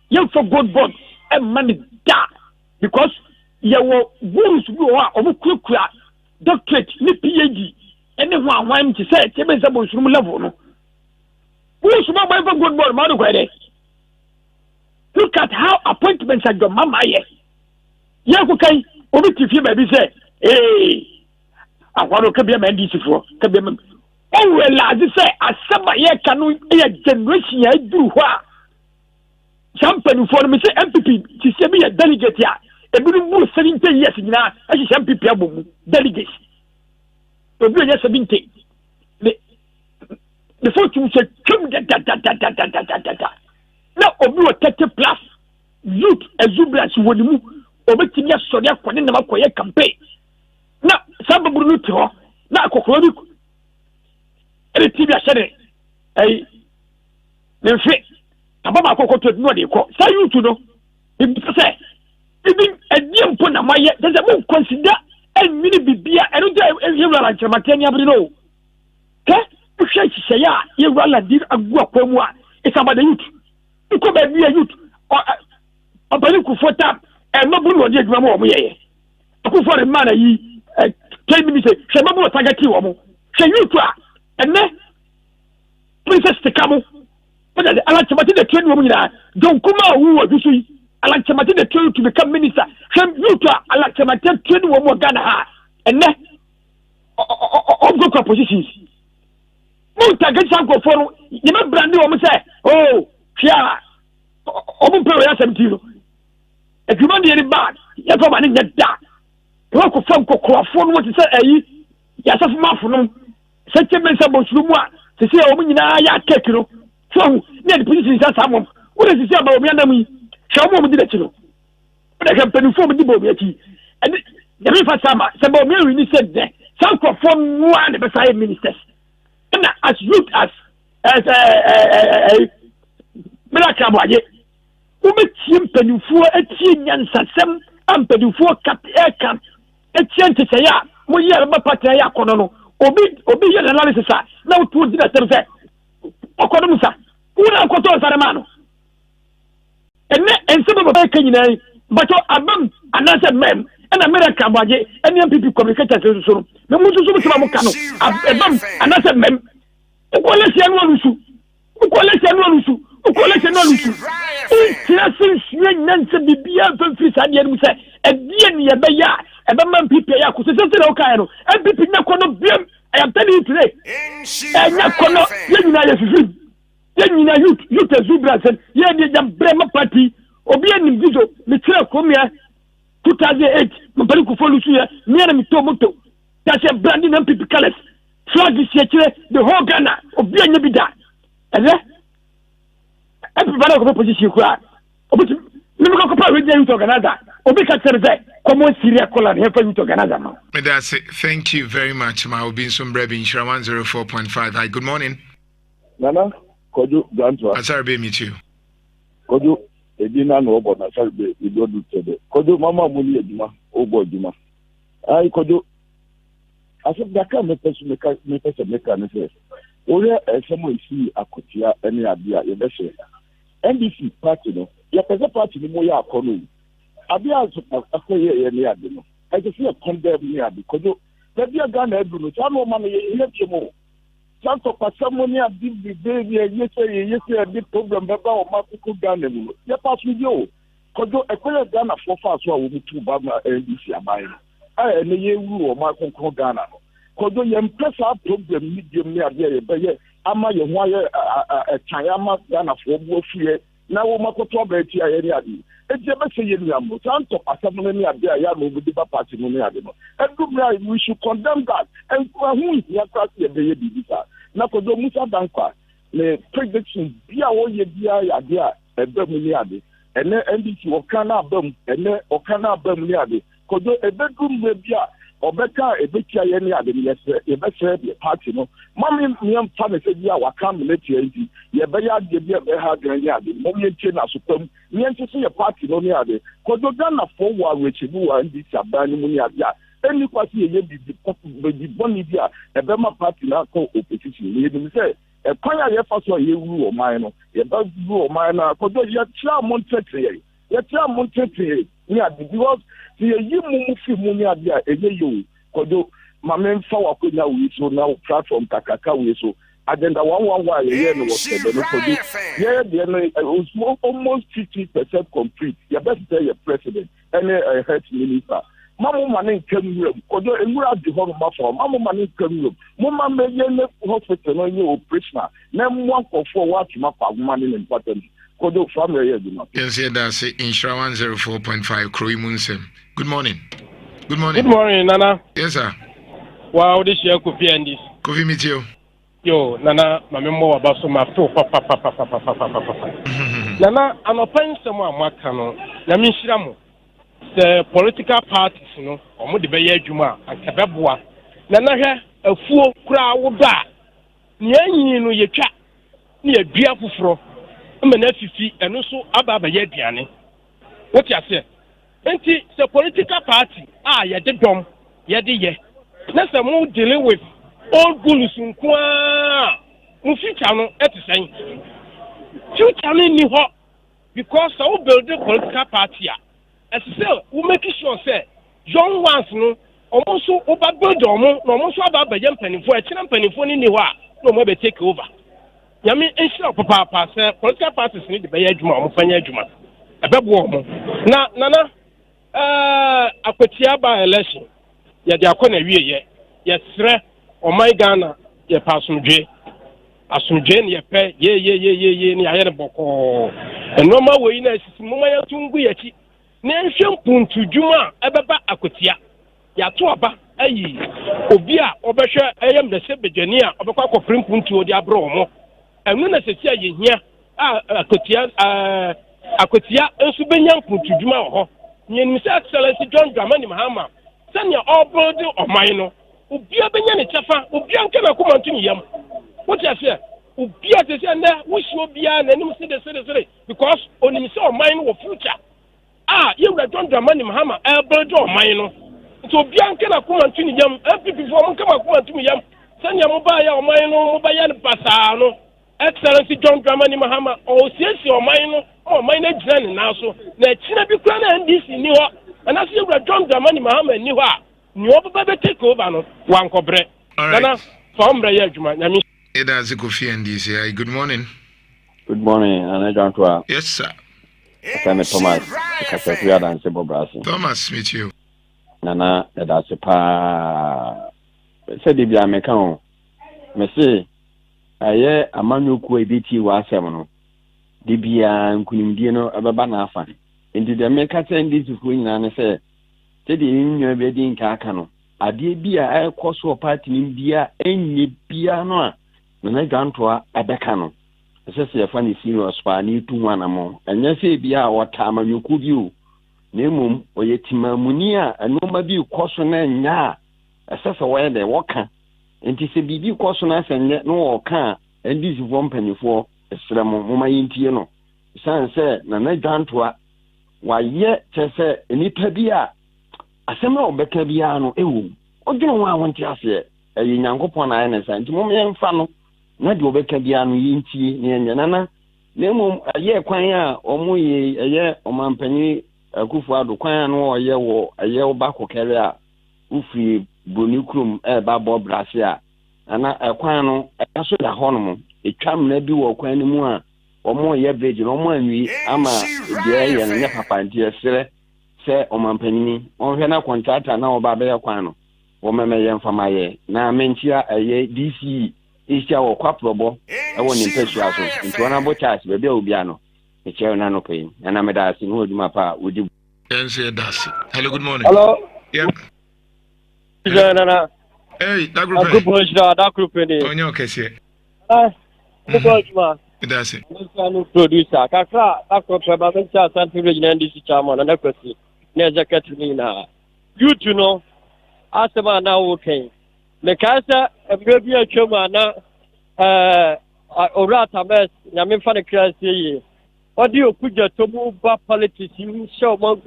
yen for good board e money da because yawo gurus bi o a obi kukua doctorate ni PhD ene ho anwan ti say che be se bo surum level no gurus ma boy for good board ma do kwede. Look at how appointments are your mama ye ko kai obi ti fi ba bi say awaro ka bia ma ndisi fo ka bia ma oh well as say asaba ye kanu e generation ya duru ho a champion for me say MPP ti se be delegate ya e bi mu 70 years nyina a shi MPP abomu delegate obi onye 70 the fortune say come da na obi o 30 plus youth exuberance woni mu obi ti ya sori akwane na makoye campaign na sababu no ti ho na akokoro bi ele TV ashare ai nefe ababa akokoto no de ko say you to no ibi say even adiem po na maye does it consider and mini bibia eno dey ewura nchemate ni abri no ke uhwe chise ya ewura la dir agu akwamu a it's about the youth ko ba bia youth abali ku fota e mabu no de adwuma mo ye ku for man yi 10 minutes she mabu target wo mo she youth a ene princess Tekamu but alachemate the train woman na don kuma wu odusu alachemate the train to become minister shem youth alachemate train woman Ghana ha ene go positions mo target sanko for you me brand wo mo say oh hia omo pe ya 17 no e dwuma de ni bad ya ko ma ne da ko fam ko krofo no ti say ayi ya safu mafo no sɛkyɛ mensa bɔsuru mu a sisi a wɔn nyinaa yɛ akɛkiri no so ne yɛ polisi nsa saa mɔm wɔn sisi a baabi anam yi hwɛ wɔn di n'akyi no wɔn yɛ mpanyinfoɔ wɔn di baabi akyi ɛne yɛrɛ fa saa ma sɛ baabi awi ni sɛ dɛ saa nkurɔfoɔ nua ne bɛ saa yɛ ministers ɛna as youth as mmerɛ akaboagye wɔn bɛ tie mpanyinfoɔ etie nyansasɛm a mpanyinfoɔ ɛka etie ntɛsɛyɛ a wɔn yi a bɛ pati yɛ akɔnɔ no. Obi ye analysis a na utu di na se okono musa una koto sare mano enne ensebe baba kanyina bato abam anase mem ena America baje ene MPP communicators so me musu so mutuma mo kano abam anase mem ko lesi anu alusu tira sin suye nanse bibia famfi sade anu se edie ne ye be ya ebe man MPP ya ko se se o kai no MPP na kono biem I am telling you today enya kono ye nyina ye fifi ye nyina youth exuberance ye de jam Barima party obi enim dizo me tire komia 2008 mbali ku folusu ye me na me to moto that say branding MPP colors flag is here the whole Ghana obi anya bi da eze everybody go position ku a obi me ko pa we dey youth organizer obi ka tere say common Syria color here for youth organizer ma me that's it. Thank you very much ma obi nsum brebi insura 104.5. Hi, good morning nana kojo Jantuah asare be meet you kojo edina no obo na asare be idodu tede kojo mama mu ni eduma obo eduma I could do. I said, that can make us make a mechanism. Or someone see a kutia any idea, you best say. NBC party, no, your party, no more canoe. Abia after any idea. I just see a condemn near because you gun every time money you more. Chance of someone near big baby, yes, big problem about Marco Gun. You pass with you. Because a player Ghana for fast will be too bad NBC are buying. I and the year or Marco Ghana. Because you impress our problem medium near there, but yeah, I'm a wire a Chayama Ghana for warfare. Now, Marco Toba, it's never saying Yambo. Chance of someone near there, Yamu with the party money. And we should condemn that. And who is your party a baby? Now, for the Musa Banka, the prediction, be our idea, a milliard. And then NBC Okana Bum, and then Okana Bum Yadi. Because a bedroom will be or better a bit any other, yes, a better party. No, Mammy, young father said, yeah, I can't let you. Yeah, Bayard, you have grand yard, Mommy China Supum, me to see a party no near the. Because you're done a forward which you are in this abandoned. Any party you be Bonivia, a Bema party now called opposition. You say. A pioneer year for you rule minor, a bug rule minor, because you're charming Montetri. You're charming Montetri. Yeah, because you move money at the you, because my men for now we so now platform Takaka we so. Agenda 111 year was yeah, it was almost 50% complete. You best tell your president and a health minister. Mama money came room. Although a mura the home for Mama money came room. Mama may hospital on your prisoner. Name one for what you map money important. Kodo family, you know. Yes, that's Insurance 104.5 KuroYiMuNsem. Good morning. Good morning. Good morning, Nana. Yes, sir. Wow, this year could be this. Kofi meet you. Yo, Nana, my memoir about some papa. Nana, I'm a pen someone, Makano. Namishiramu. The political parties, you know, or Mudibaya Juma and Kababua. Nana, a full crowd back. Nyan, you chat near Biafufro, Menefi, and also Ababa Yediani. What you say? And the political party, Yadidom, Yadi. That's a more dealing with all bulls in Kwa Mufichano at the same. Future in New York because I will build a political party. As still, we make sure say young ones no almost over build no almost about the young penny for a chin penny for any no more take over. Yami ensure papa say political parties need to be Juma or Fanya Juma. A bab woman. Nana Akotia by election. Ya de akona wie ye. Yes, sir. O my Ghana ye pasumje. Asumje ye pe ye ni ayere boko. And no more way na simuma tungu yachi. Nation puntu juma ebeba akotia ya to aba ayi obi a obehwe ayem de se begenia obekwa kofrim puntu odi abro mo enu na sesi ayehia akotia ensu benya puntu juma ho nyenim se excellence John Dramani Mahama sanya obrodi oman no obi abenya ne chafa obi anka na komantu ni yam what you say obi atese na wo shi obi a na nim se de because onim se oman no future you were John Dramani Mahama, Elberdo, Mino. So Bianca Kuantini Yam, MPP for Kuantini Yam, Sanya Mobaya or Mino, Mobayan Passano, Excellency John Dramani Mahama, or Ciesi or Mino, or Minor Jen now so. The China Bucana and this in New York, and as you were John Dramani Mahama and New York, New take over one cobre. Alright, from Rayajuma, Yami. Eda Zikofi and this. Good morning. Good morning, and Jantuah. Yes, sir. Thomas, and Sebo Brassing. Thomas, meet you. Nana, that's a pa. Said the Biamecon. Messi, I hear a man who could be was seven. Dibia and Kunimdino Ababana fan. Into the America send this to Queen and say, Teddy in your wedding Kakano. I did be a course of party in Bia, any piano. When I gone to a Becano. Sɛ funny serious pa ni tu wana mo anya se bia wotama nyoku biu nemum oyetima muni a enoma bi koso na nya ɛsɛ wɔyɛ de wɔka enti se bibi koso na sɛnyɛ no wɔka endi zivɔ mpanifo esrɛ mo moma yintie no san sɛ na Jantuah wayɛ kyɛ sɛ enipa bi a asɛm na ɔbɛka biara no ɛwɔ ɔdwene ho a wonte aseɛ ɛyɛ nyankopɔn na ayɛ ne sa nti mom yɛmfa no na deɛ ɔbɛka biara no yɛntie ne yɛnyɛ nana na mmom ɛyɛ kwan a ɔmo yɛ ɛyɛ ɔmampanyin Akufo-Addo kwan a no ɔyɛ wɔ ɛyɛ ɔba kɔkɛre a ufiri Broni kurom ɛba bɔ brase a ana ɛkwan no ɛso da hɔ no mo etwa mna bi wɔ kwan no mu a ɔmo yɛ bridge no ɔmo anwi ama deɛ yɛ no nyɛ papa nti ɛsrɛ sɛ ɔmampanyin ɔhwɛ na contractor na ɔba bɛyɛ kwan no wɔmɛmɛ yɛ mfama yɛ na mentia ɛyɛ DC Esia wɔ kwaprɔbɔ ɛwɔ ne mpɛsua so nti wɔn abɔ charge baabi a obi ano ekyɛw na no pɛyin na me da ase no oduma pa odi Yes, that's. Hello, good morning. Hello. Yep. Nana. Hey, that group. That group. On your case here. That's it. Producer. Kakra, that group. But I'm just something regional DC chairman and everything. Near jacket me now. You to know. Asema now okay. Mekasa, maybe a chuma na. Orata mess. Yamin fan krasi. What do you put your tomu ba politics? You show more.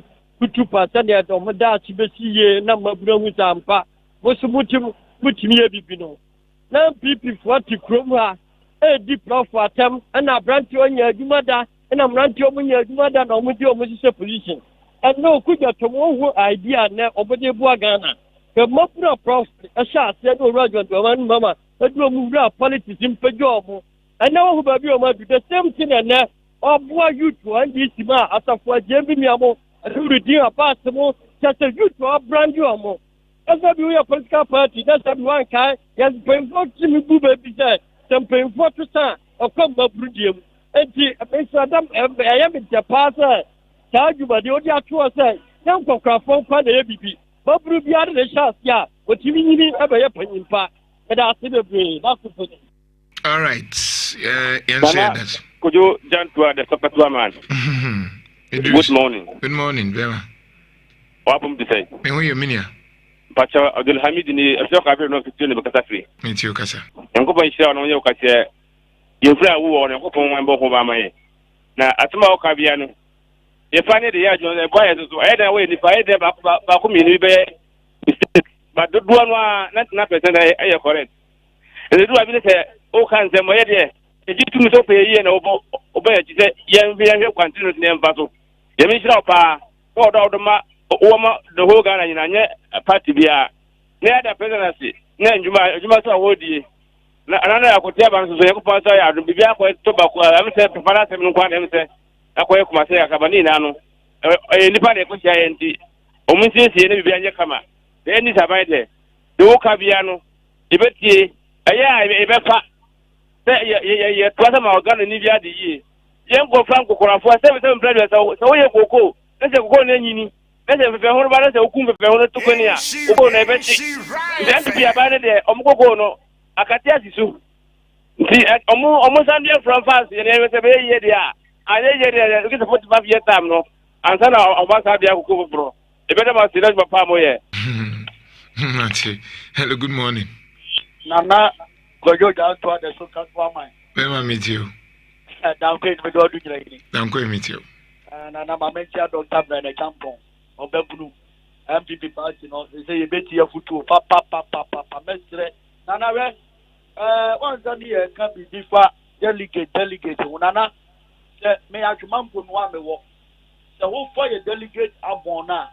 2% ya to mada chibesi na mabro mutampa bosu mutimi ebibino na PP 40 kroma di prof atem na branti onya adwuma da na branti omunya adwuma da na omudi omuse position and no kuja to wo idea na obode bu agana ke mapura prof asha ase no radio to man mama edu omura politics impejo omo and na wo ba bi o ma do the same thing na obo youth and this ma asafo ajembi mi amo Rudy Apostle, just a youth or brand new ammo. As a political party, that's one kind, yes, paying for Jimmy Booby said, some paying for to sign or come up with him. And I am in the passer. Tell you, but the audio to us said, young Cocker from the ABP. Bob Ruby out of the shots, yeah, what you mean ever happen in part. And I see the brain, that's the thing. All right, could you jump to the Soccer man? Good morning. Good morning, Bema. What am I say? Me who you mean? Pacha Abdul Hamid ni after kabe no kitchen be kasa free. Me too kasa. Yanko ba isha no yo kasa. Ye fra wo no ko pon wan bo ko ba mai. Na atuma o kabia no. Ye fa ne de ya jo e boy so e da we ni fa e da ba ko mi ni be mistake. But do no 99% e correct. E do abi ne se o kan se mo ye de. E jitu mi so pe ye na obo ya ji se ye bi ya hwe continue ne mfa so. Ye mi shira pa o do ma o ma the whole Ghana nyina nye party bia na ada presidency na njuma so wodi na anana akotia ban so ye ko pa so ya do bibia ko to ba ko am se prepare se no kwa na am se akoye kuma se akaba ni na no nipa na ko sia ye nti o mu siesie ne bibia nye kama de ni sabai de wo ka bia no ebetie aya ebefa se ye twasa ma Ghana ni bia de yi ye ngo franco korafo se brother so wo ye koko se koko na nyini ese fefe hono ba se okum fefe hono tukoni a uko na ebeti nti bia ba ne de omukoko no akati asisu nti omu sandia from fast ye ne se be ye de a aye ye de ke 45 years time no ansa na obasa bia koko bro ebe de ba se da papa mo ye hello good morning nana kojo Jantuah de so katwa man Bema meet you down kwet me do nyina gini down kwet meet you nana mamentia Dr. Brene Campon obebunu MPP party no say you beti ya futu pa mesre nana we one zani e kan bi difa delegate unana se me adwumampo no amewo se wo for your delegate abona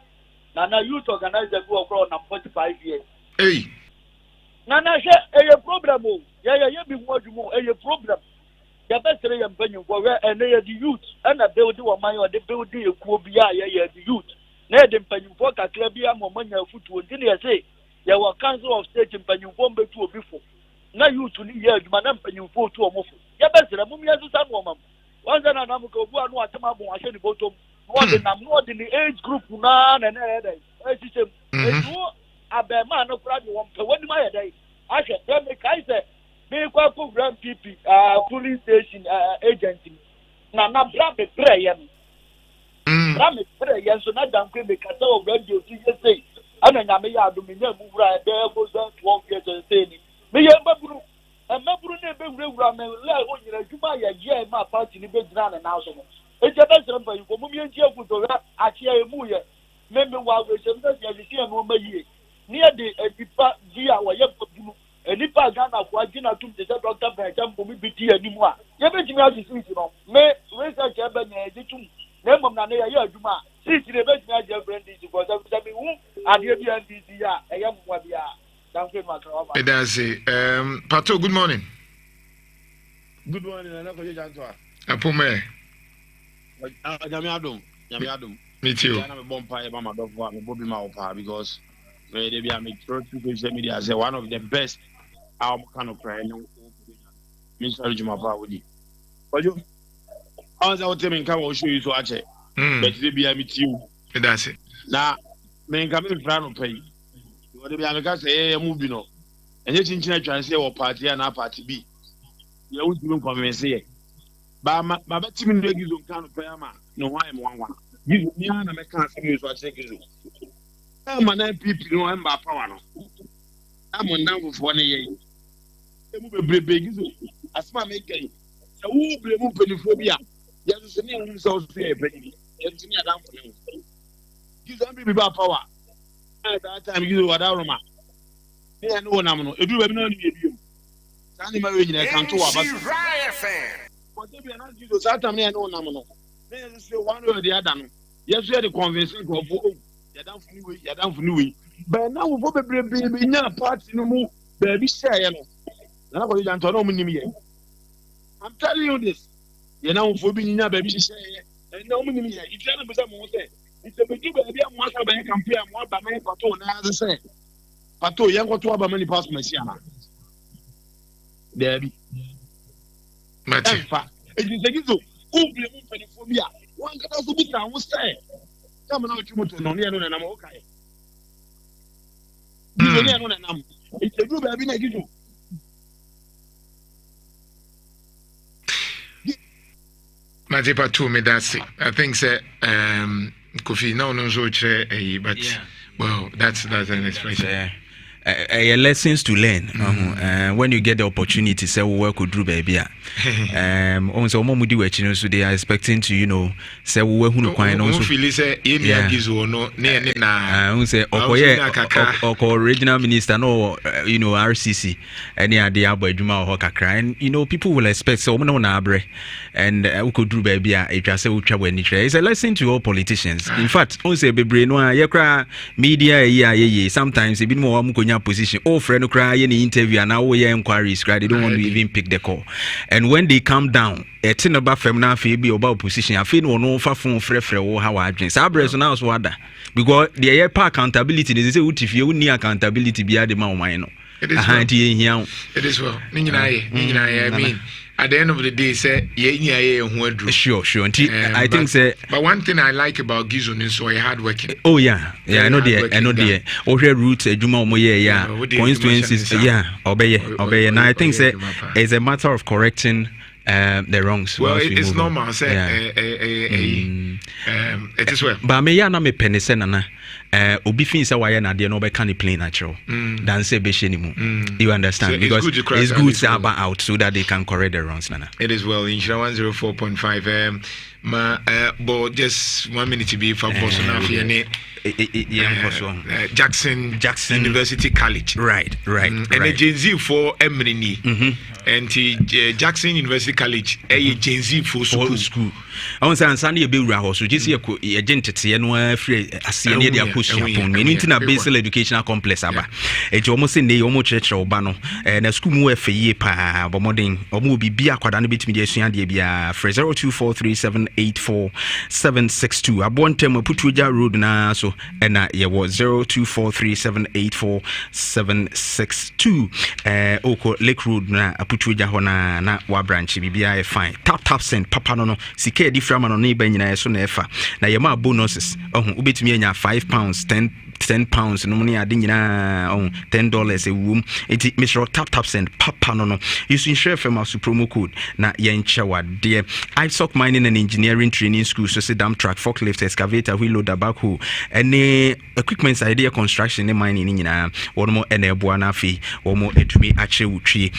nana youth organizer go across na 45 years hey nana she e problem o ye bi mu adwumo e problem ya besere ye mpanyin for we ene ye the youth and a build wo man or the build ye kuo bia ye the youth na de mpanyimfo kakra bia momanya futuo ndi ne say ye wa council of state mpanyimfo mbetu obifo na youth ni ye adwuma na mpanyimfo tu omofo ye besere mum ye sisa no mam wanza na nam ko bu anu atema bon ahye ni botom no de nam no de ni age group na dey e system e du abema no kura de won pe woni ma ye dey ahye dem kai se be kwa ko grand pp police station agency na bra be prayer Rami pray yenso na dankwe be kasa o radio ti say ana nyame ya adumi na muvura e be gozo 12 years say ni me ye maburu na be wura me la o nyira djuma ye ma party ni be dina na so no e je be sere mpa yuko mum ye ntie kuto ra akia emu ye me wa we se mbe ye organize no ma yie near the nipa dia wa ye babunu nipa Ghana kwa gina tum de Dr. Benjamin Bomi biti animu a ye betimi asisi no me research e ba nya e tum na mom na ye adwuma sisi de betimi aje brand this because that me hu ade bi NDC a e ye mwa bia thank you makrawa Edase Pato, good morning. Good morning, and I'm Jantuah. Apome. Nyamiadum. Me too. I'm a bomb pie, Mama Dofwa, I'm a Bobby Maupa, because they be a through social media as one of the best album kind of prayer. Mr. Jumapa with you. But you, I was out telling Kawa show you to watch it. But they be a meet you. That's it. Now, men come in front of pay. You want to be a because a movie no. And yet in China, try say or party and our party B. You won't even convince here. But my team is on kind of prayer, man. No, why am one. You and I can't say you what you. I'm an people know I'm about power. I'm on down for 1 year. They move a big as my making. So who be moving phobia? Yes, the name is also a penny. It's near down for them. You don't be about power. At that time, you know what I remember. They are no nominal. If you have known you, Sandy Marine, I can't talk about what they be announced you to Saturday and no nominal. Then you say one or the other. Yes, we had a convention for you're down for Louis. But now we'll probably be in a party no more. Baby, say, you know. I'm telling you this. You know, for being in a baby, say, and no money. It's not a more say. It's a big baby. I'm one of them compare more by my pato, as I say. Pato, young got to have a many past Messiana. There be. Matthew. It is a gizo. Who be moving for me? One got also be down, will say. Come on, you want to know, and I'm okay. It's a good baby, like you. Matthew Pato, me that's it. I think that Kofi now knows what but well, that's an expression. Lessons to learn. When you get the opportunity, say we work with Drew baby. Also, mom do it, so they are expecting to, you know, say we work with Quine. Also, feel say Gizo no na. Say or regional minister no, you know, RCC. Any idea about Juma or Kakra, and you know, people will expect so no nabre, and we could do baby. If you say we travel any trade, it's a lesson to all politicians. In fact, also baby no, yakra media sometimes a bit more position. Oh, friend, cry any interview and now inquiries. They don't want to even pick the call. And when they come down, a tin about feminine be about position. I feel no far from free or how I drink. Sabres now is what because the air park accountability is if you need accountability be at the mount. It is well. I mean, at the end of the day, say sure. I think say. But one thing I like about Gizon is so hardworking. Oh yeah. I know there. Over roots, Juma Moye, coincidences, obey. And I think say it's a matter of correcting the wrongs. Well, it's normal. Say it is well. But me na me penisena obi fin say why na de no be can play natural than say be shenimu. You understand? So because it's good to have out so that they can correct the wrongs. Nana. It is well. In 104.5 but just 1 minute to be for personal Jackson University College. Right. And a Gen Z for Emrini. And Jackson University College, a Gen Z for school. I want to say, be raw, so just here, identity and free as the idea push upon me. Into basic educational complex. It's almost in the Omo Church or Bano, and a school move for ye pa, but modern or movie be a quadrant bit mediation, the Bia, 0243784762. A born term put to Jar Road now, so and it was 0243784762. Oko Lake Road na a put to Jahona na wa branch, BBI fine. Tap send Papa no, Sike different on neighbor in a so nefa. Now your bonuses, ubit me £5, £10 no money adding on $10 a room. It Mr. Tap send Papa no. You should share from our promo code na yen chawa dear. ISOC mining and engineering training school, so say dump truck, forklift, excavator, wheel loader, backhoe, and equipment's idea construction mining in one more and a buana fee, or more to me actually 3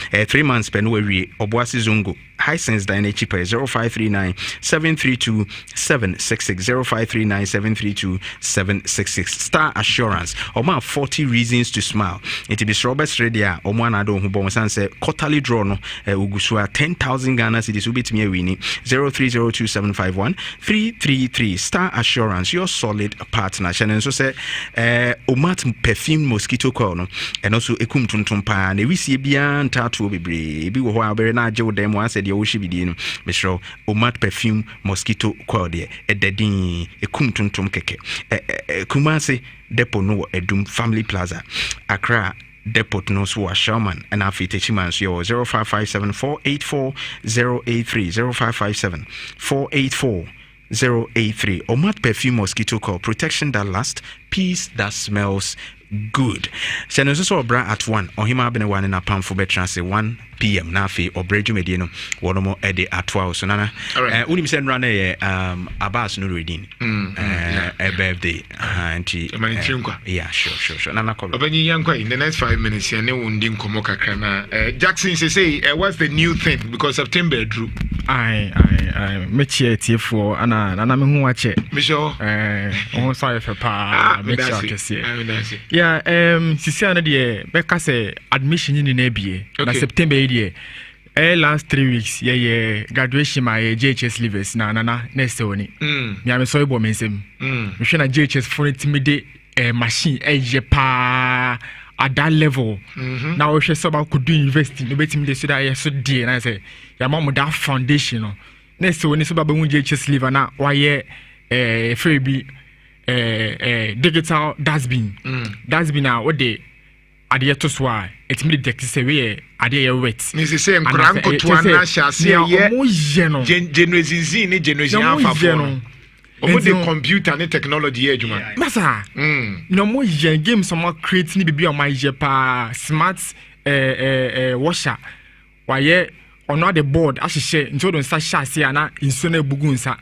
months penwary or boissy zungo. Hisense Dine cheaper 0539 732 766 0539 732 766. Star Assurance Oma 40 reasons to smile. It be Roberts Radio Oma Nado Hubo Sanse quarterly draw no Ugusua 10,000 Ghana cedis ubit me winning 0302751333. Star Assurance, your solid partner. Shannon so say Omat perfume mosquito coil no and also ekum tuntum pa na we see bia tattoo bebre bi wo ho abere na agye wo dem wan said ye wo hwibidi no Mr. Omat perfume mosquito coil de ededin ekum tuntum keke Kumasi depot no Edum Family Plaza Accra depot no so Sherman and Afitechiman so 0557484083 0557484083 Omat perfume mosquito coil, protection that lasts, peace that smells good. Send us also bra at 1 or him been one in a pam for better 1 p.m. Nafi or Brejo Medino one more edit at 12. So Nana unim send run Abbas no reading a birthday yeah sure Nana call in the next 5 minutes you know undin komoka kana Jackson say what's the new thing because September drew I mechi tie for ana me hu ache me sure on sorry for pa make sure to see yeah sisi ana de beka say admission ni na bie na September here last 3 weeks yeah graduation my JHS leavers na next one me am so ibo mensem me hwe na JHS for intimidate machine pa at that level now we should about could do investing no betim dey so that yes so dey na say ya mom that foundation no next one so baba JHS leaver na why free be digital dustbin na what dey ade to so a it me dey say we ade wet me say nkranko to ana shase ye genuine ni genuine afa omo the computer and technology ejuma masa no mo yen game some create ni bibi o ma je pa smart washer why on the board ahye nto don sa shase ana inso na bugu nsa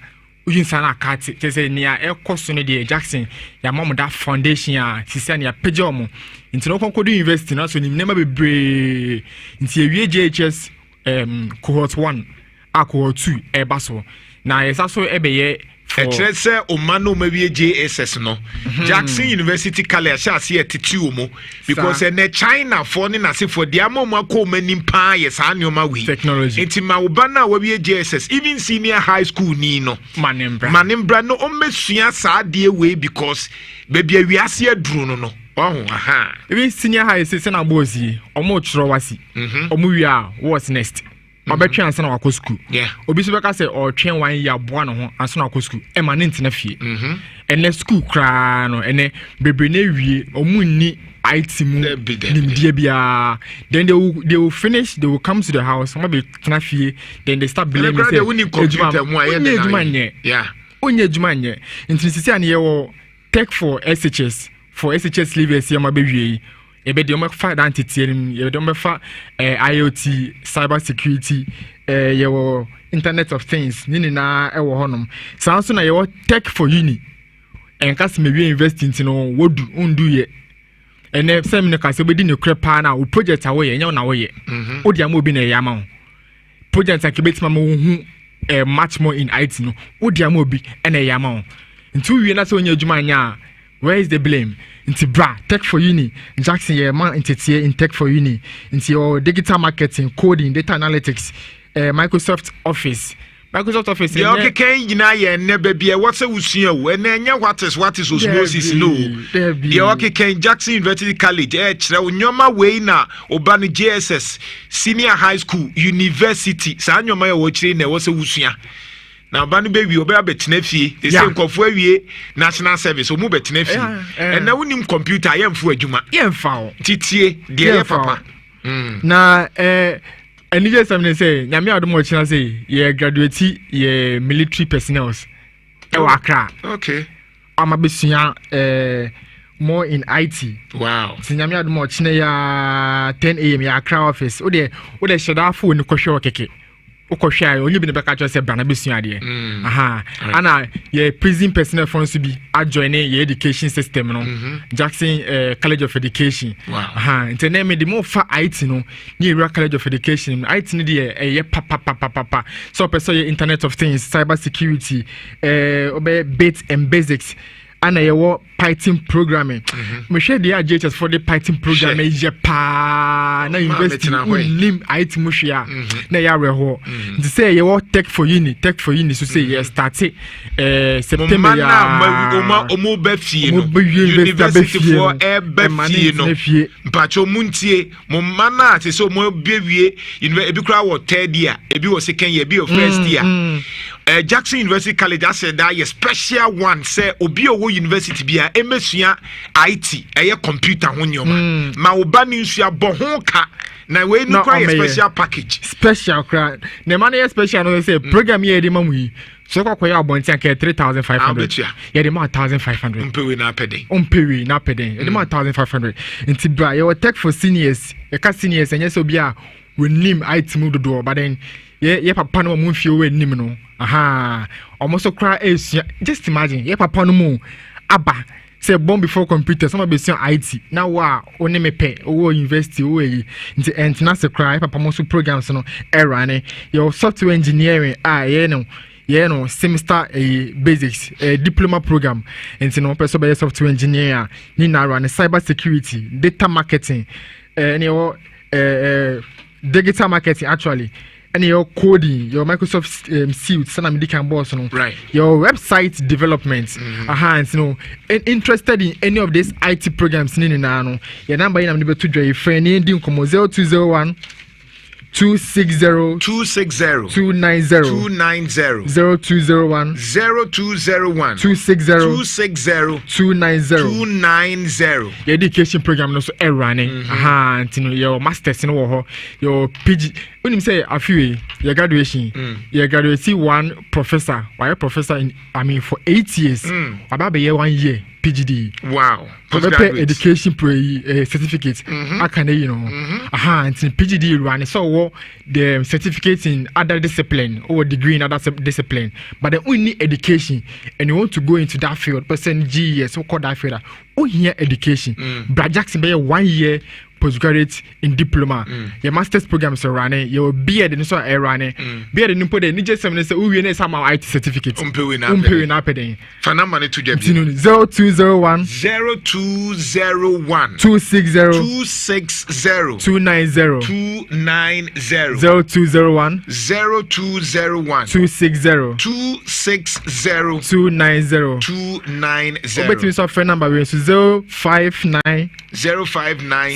ujin sana kati tese ni a ekoso ne de Jackson ya mom that foundation a sisi na page omo nti no konkodu university na so ni nema bebre nti ewie JHS cohort 1 a cohort 2 baso na yesa so ebeye Etre se omano mawie JSS no Jackson University Kale Ashase etiti omo because na China for ni na se for dia mama ko manim pa yes anyoma wi technology enti ma wo bana wawie JSS even senior high school ni no manimbra no omesua sa de we because baby awiase aduru no aha even senior high se na bozi omo chro wasi omo wi a what's next obetwe ansa na wako school obi so beka say o twen 1 year boa no ho ansa na wako school e ma nti na fie ene school kra no ene bebre na wie omunni IT mu nimdie bia then they will finish, they will come to the house maybe na fie then they start blaming say onye juma nye nti sisi an ye wo tech for SHS leavers ya ma be wie ebe de o fa identity ebe de o fa IoT cyber security your internet of things nini na e wo honom san so na your tech for uni en kas me we investing no wodu undu ye ene sem ne kas obedi ne krepa na o project awo ye nya na wo ye odi am obi na ye ama project akebeti ma wo hu much more in IT no odi am obi na ye ama nti wie na so onye adwuma anya where is the blame into bra tech for uni Jackson yeah man into in tech for uni into your digital marketing coding data analytics Microsoft Office yeah okay can yina ye nebe bia what say usua wo na enya what is osmosis no yeah okay can Jackson University College kire onyoma we na oba no JSS senior high school university sa nyoma ye wo kire na wo say usua na banu baby obe abetena fie they say nkofo awie national service omu betena fie and na wonim computer yemfo adwuma yemfa titie de ye papa na any just something say nyame adom o china say ye graduate ye military personnel e wakra okay ama besua more in IT wow si nyame adom o china ya 10 am ya akra office o de sheda phone ko hwe okeke okɔhwɛ a onye bi ne bɛka kyerɛ sɛ brana bɛsua adeɛ ana yɛ prison personnel funds bi ajoin yɛ education system no Jackson College of Education nti na me de mo fa IT no ne area College of Education IT no de yɛ papa so person yɛ internet of things cyber security obey bits and basics ana yɛwɔ Python programming me hwɛ de JHS for the Python programming yɛ pa na university nim IT mu hwɛ na yɛ awerɛhɔ nti sɛ yɛwɔ tech for uni so say yɛ start September ya omo ba fie no university for eba fie no mpacho muntie mo mana ate so mo bewie ebi kura wɔ third year ebi wɔ second year ebi wɔ first year Jackson University College I said that special one say obi owo university bia emesua IT computer ho nyoma ma oba ni nsua bɔ ho ka na we no quite special package special cra na man special no say program here dey mamu so kwa ya abonti anke 3500 ya dey ma 1500 umpewe na peden ya dey ma 1500 nti bra ya tech for seniors ya ka seniors enye so bia we nim IT mu dodo but then ye papa no mu fie we nim no almost so cry just imagine ye papa no mu aba say born before computer some be say IT now wa oni me pe owo university owo yi nti entina se cry papa mo so programs no erane your software engineering ye no semester basics diploma program nti no person be software engineer ni na run cyber security data marketing digital marketing actually and your coding, your Microsoft Suite, sana medical boss, no, right? Your website development, interested in any of these IT programs, no, your number in to draw your friend in 0201 260 290 0201 260 290 your education program no so running your masters no your PG when you say a few your graduation your graduate one professor why professor in for 8 years about be 1 year PGD. Wow. Education certificate. I can and PGD run so the certificates in other discipline or degree in other discipline. But the only education and you want to go into that field, person GS so called that field. Here education. Brad Jackson be 1 year postgraduate in diploma. Your master's programs are running, your beard and so are running. Beard and put the just say we need some IT certificates. Umpewin happening. Fanamani to Jeb 0201 0201 260 290 0201 260 290 Obetimi so phone number we 059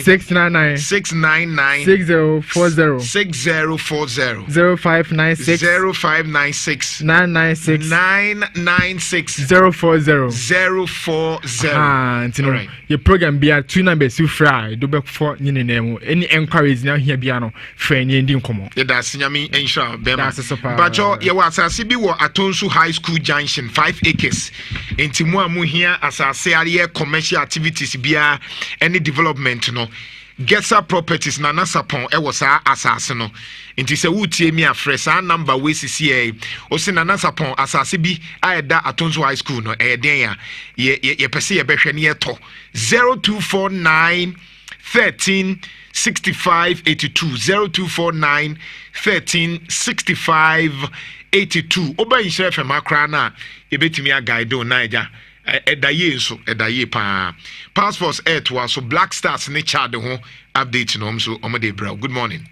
699 6040 6040 0596 996 040 040 your program be at 2 numbers you fry do back for any enquiries now here biano friend ndi nkomo that's nyame ensha bema but you asase bi wo Atonsu High School Junction 5 acres enti mu amu hia asase are commercial activities bia any development no Getsa Properties na nasapon was sa asase no nti se wutie mi afre sa number we CCA o se na nasapon asase bi aeda Atonsu High School no den ya ye pese ye behwe ne yeto 0249 13 65 82 0249 13 65 82 oba inshire fe makra na ebetimi guide on naija edaye pa passports air to so Black Stars ne chade ho update no so omade bra. Good morning.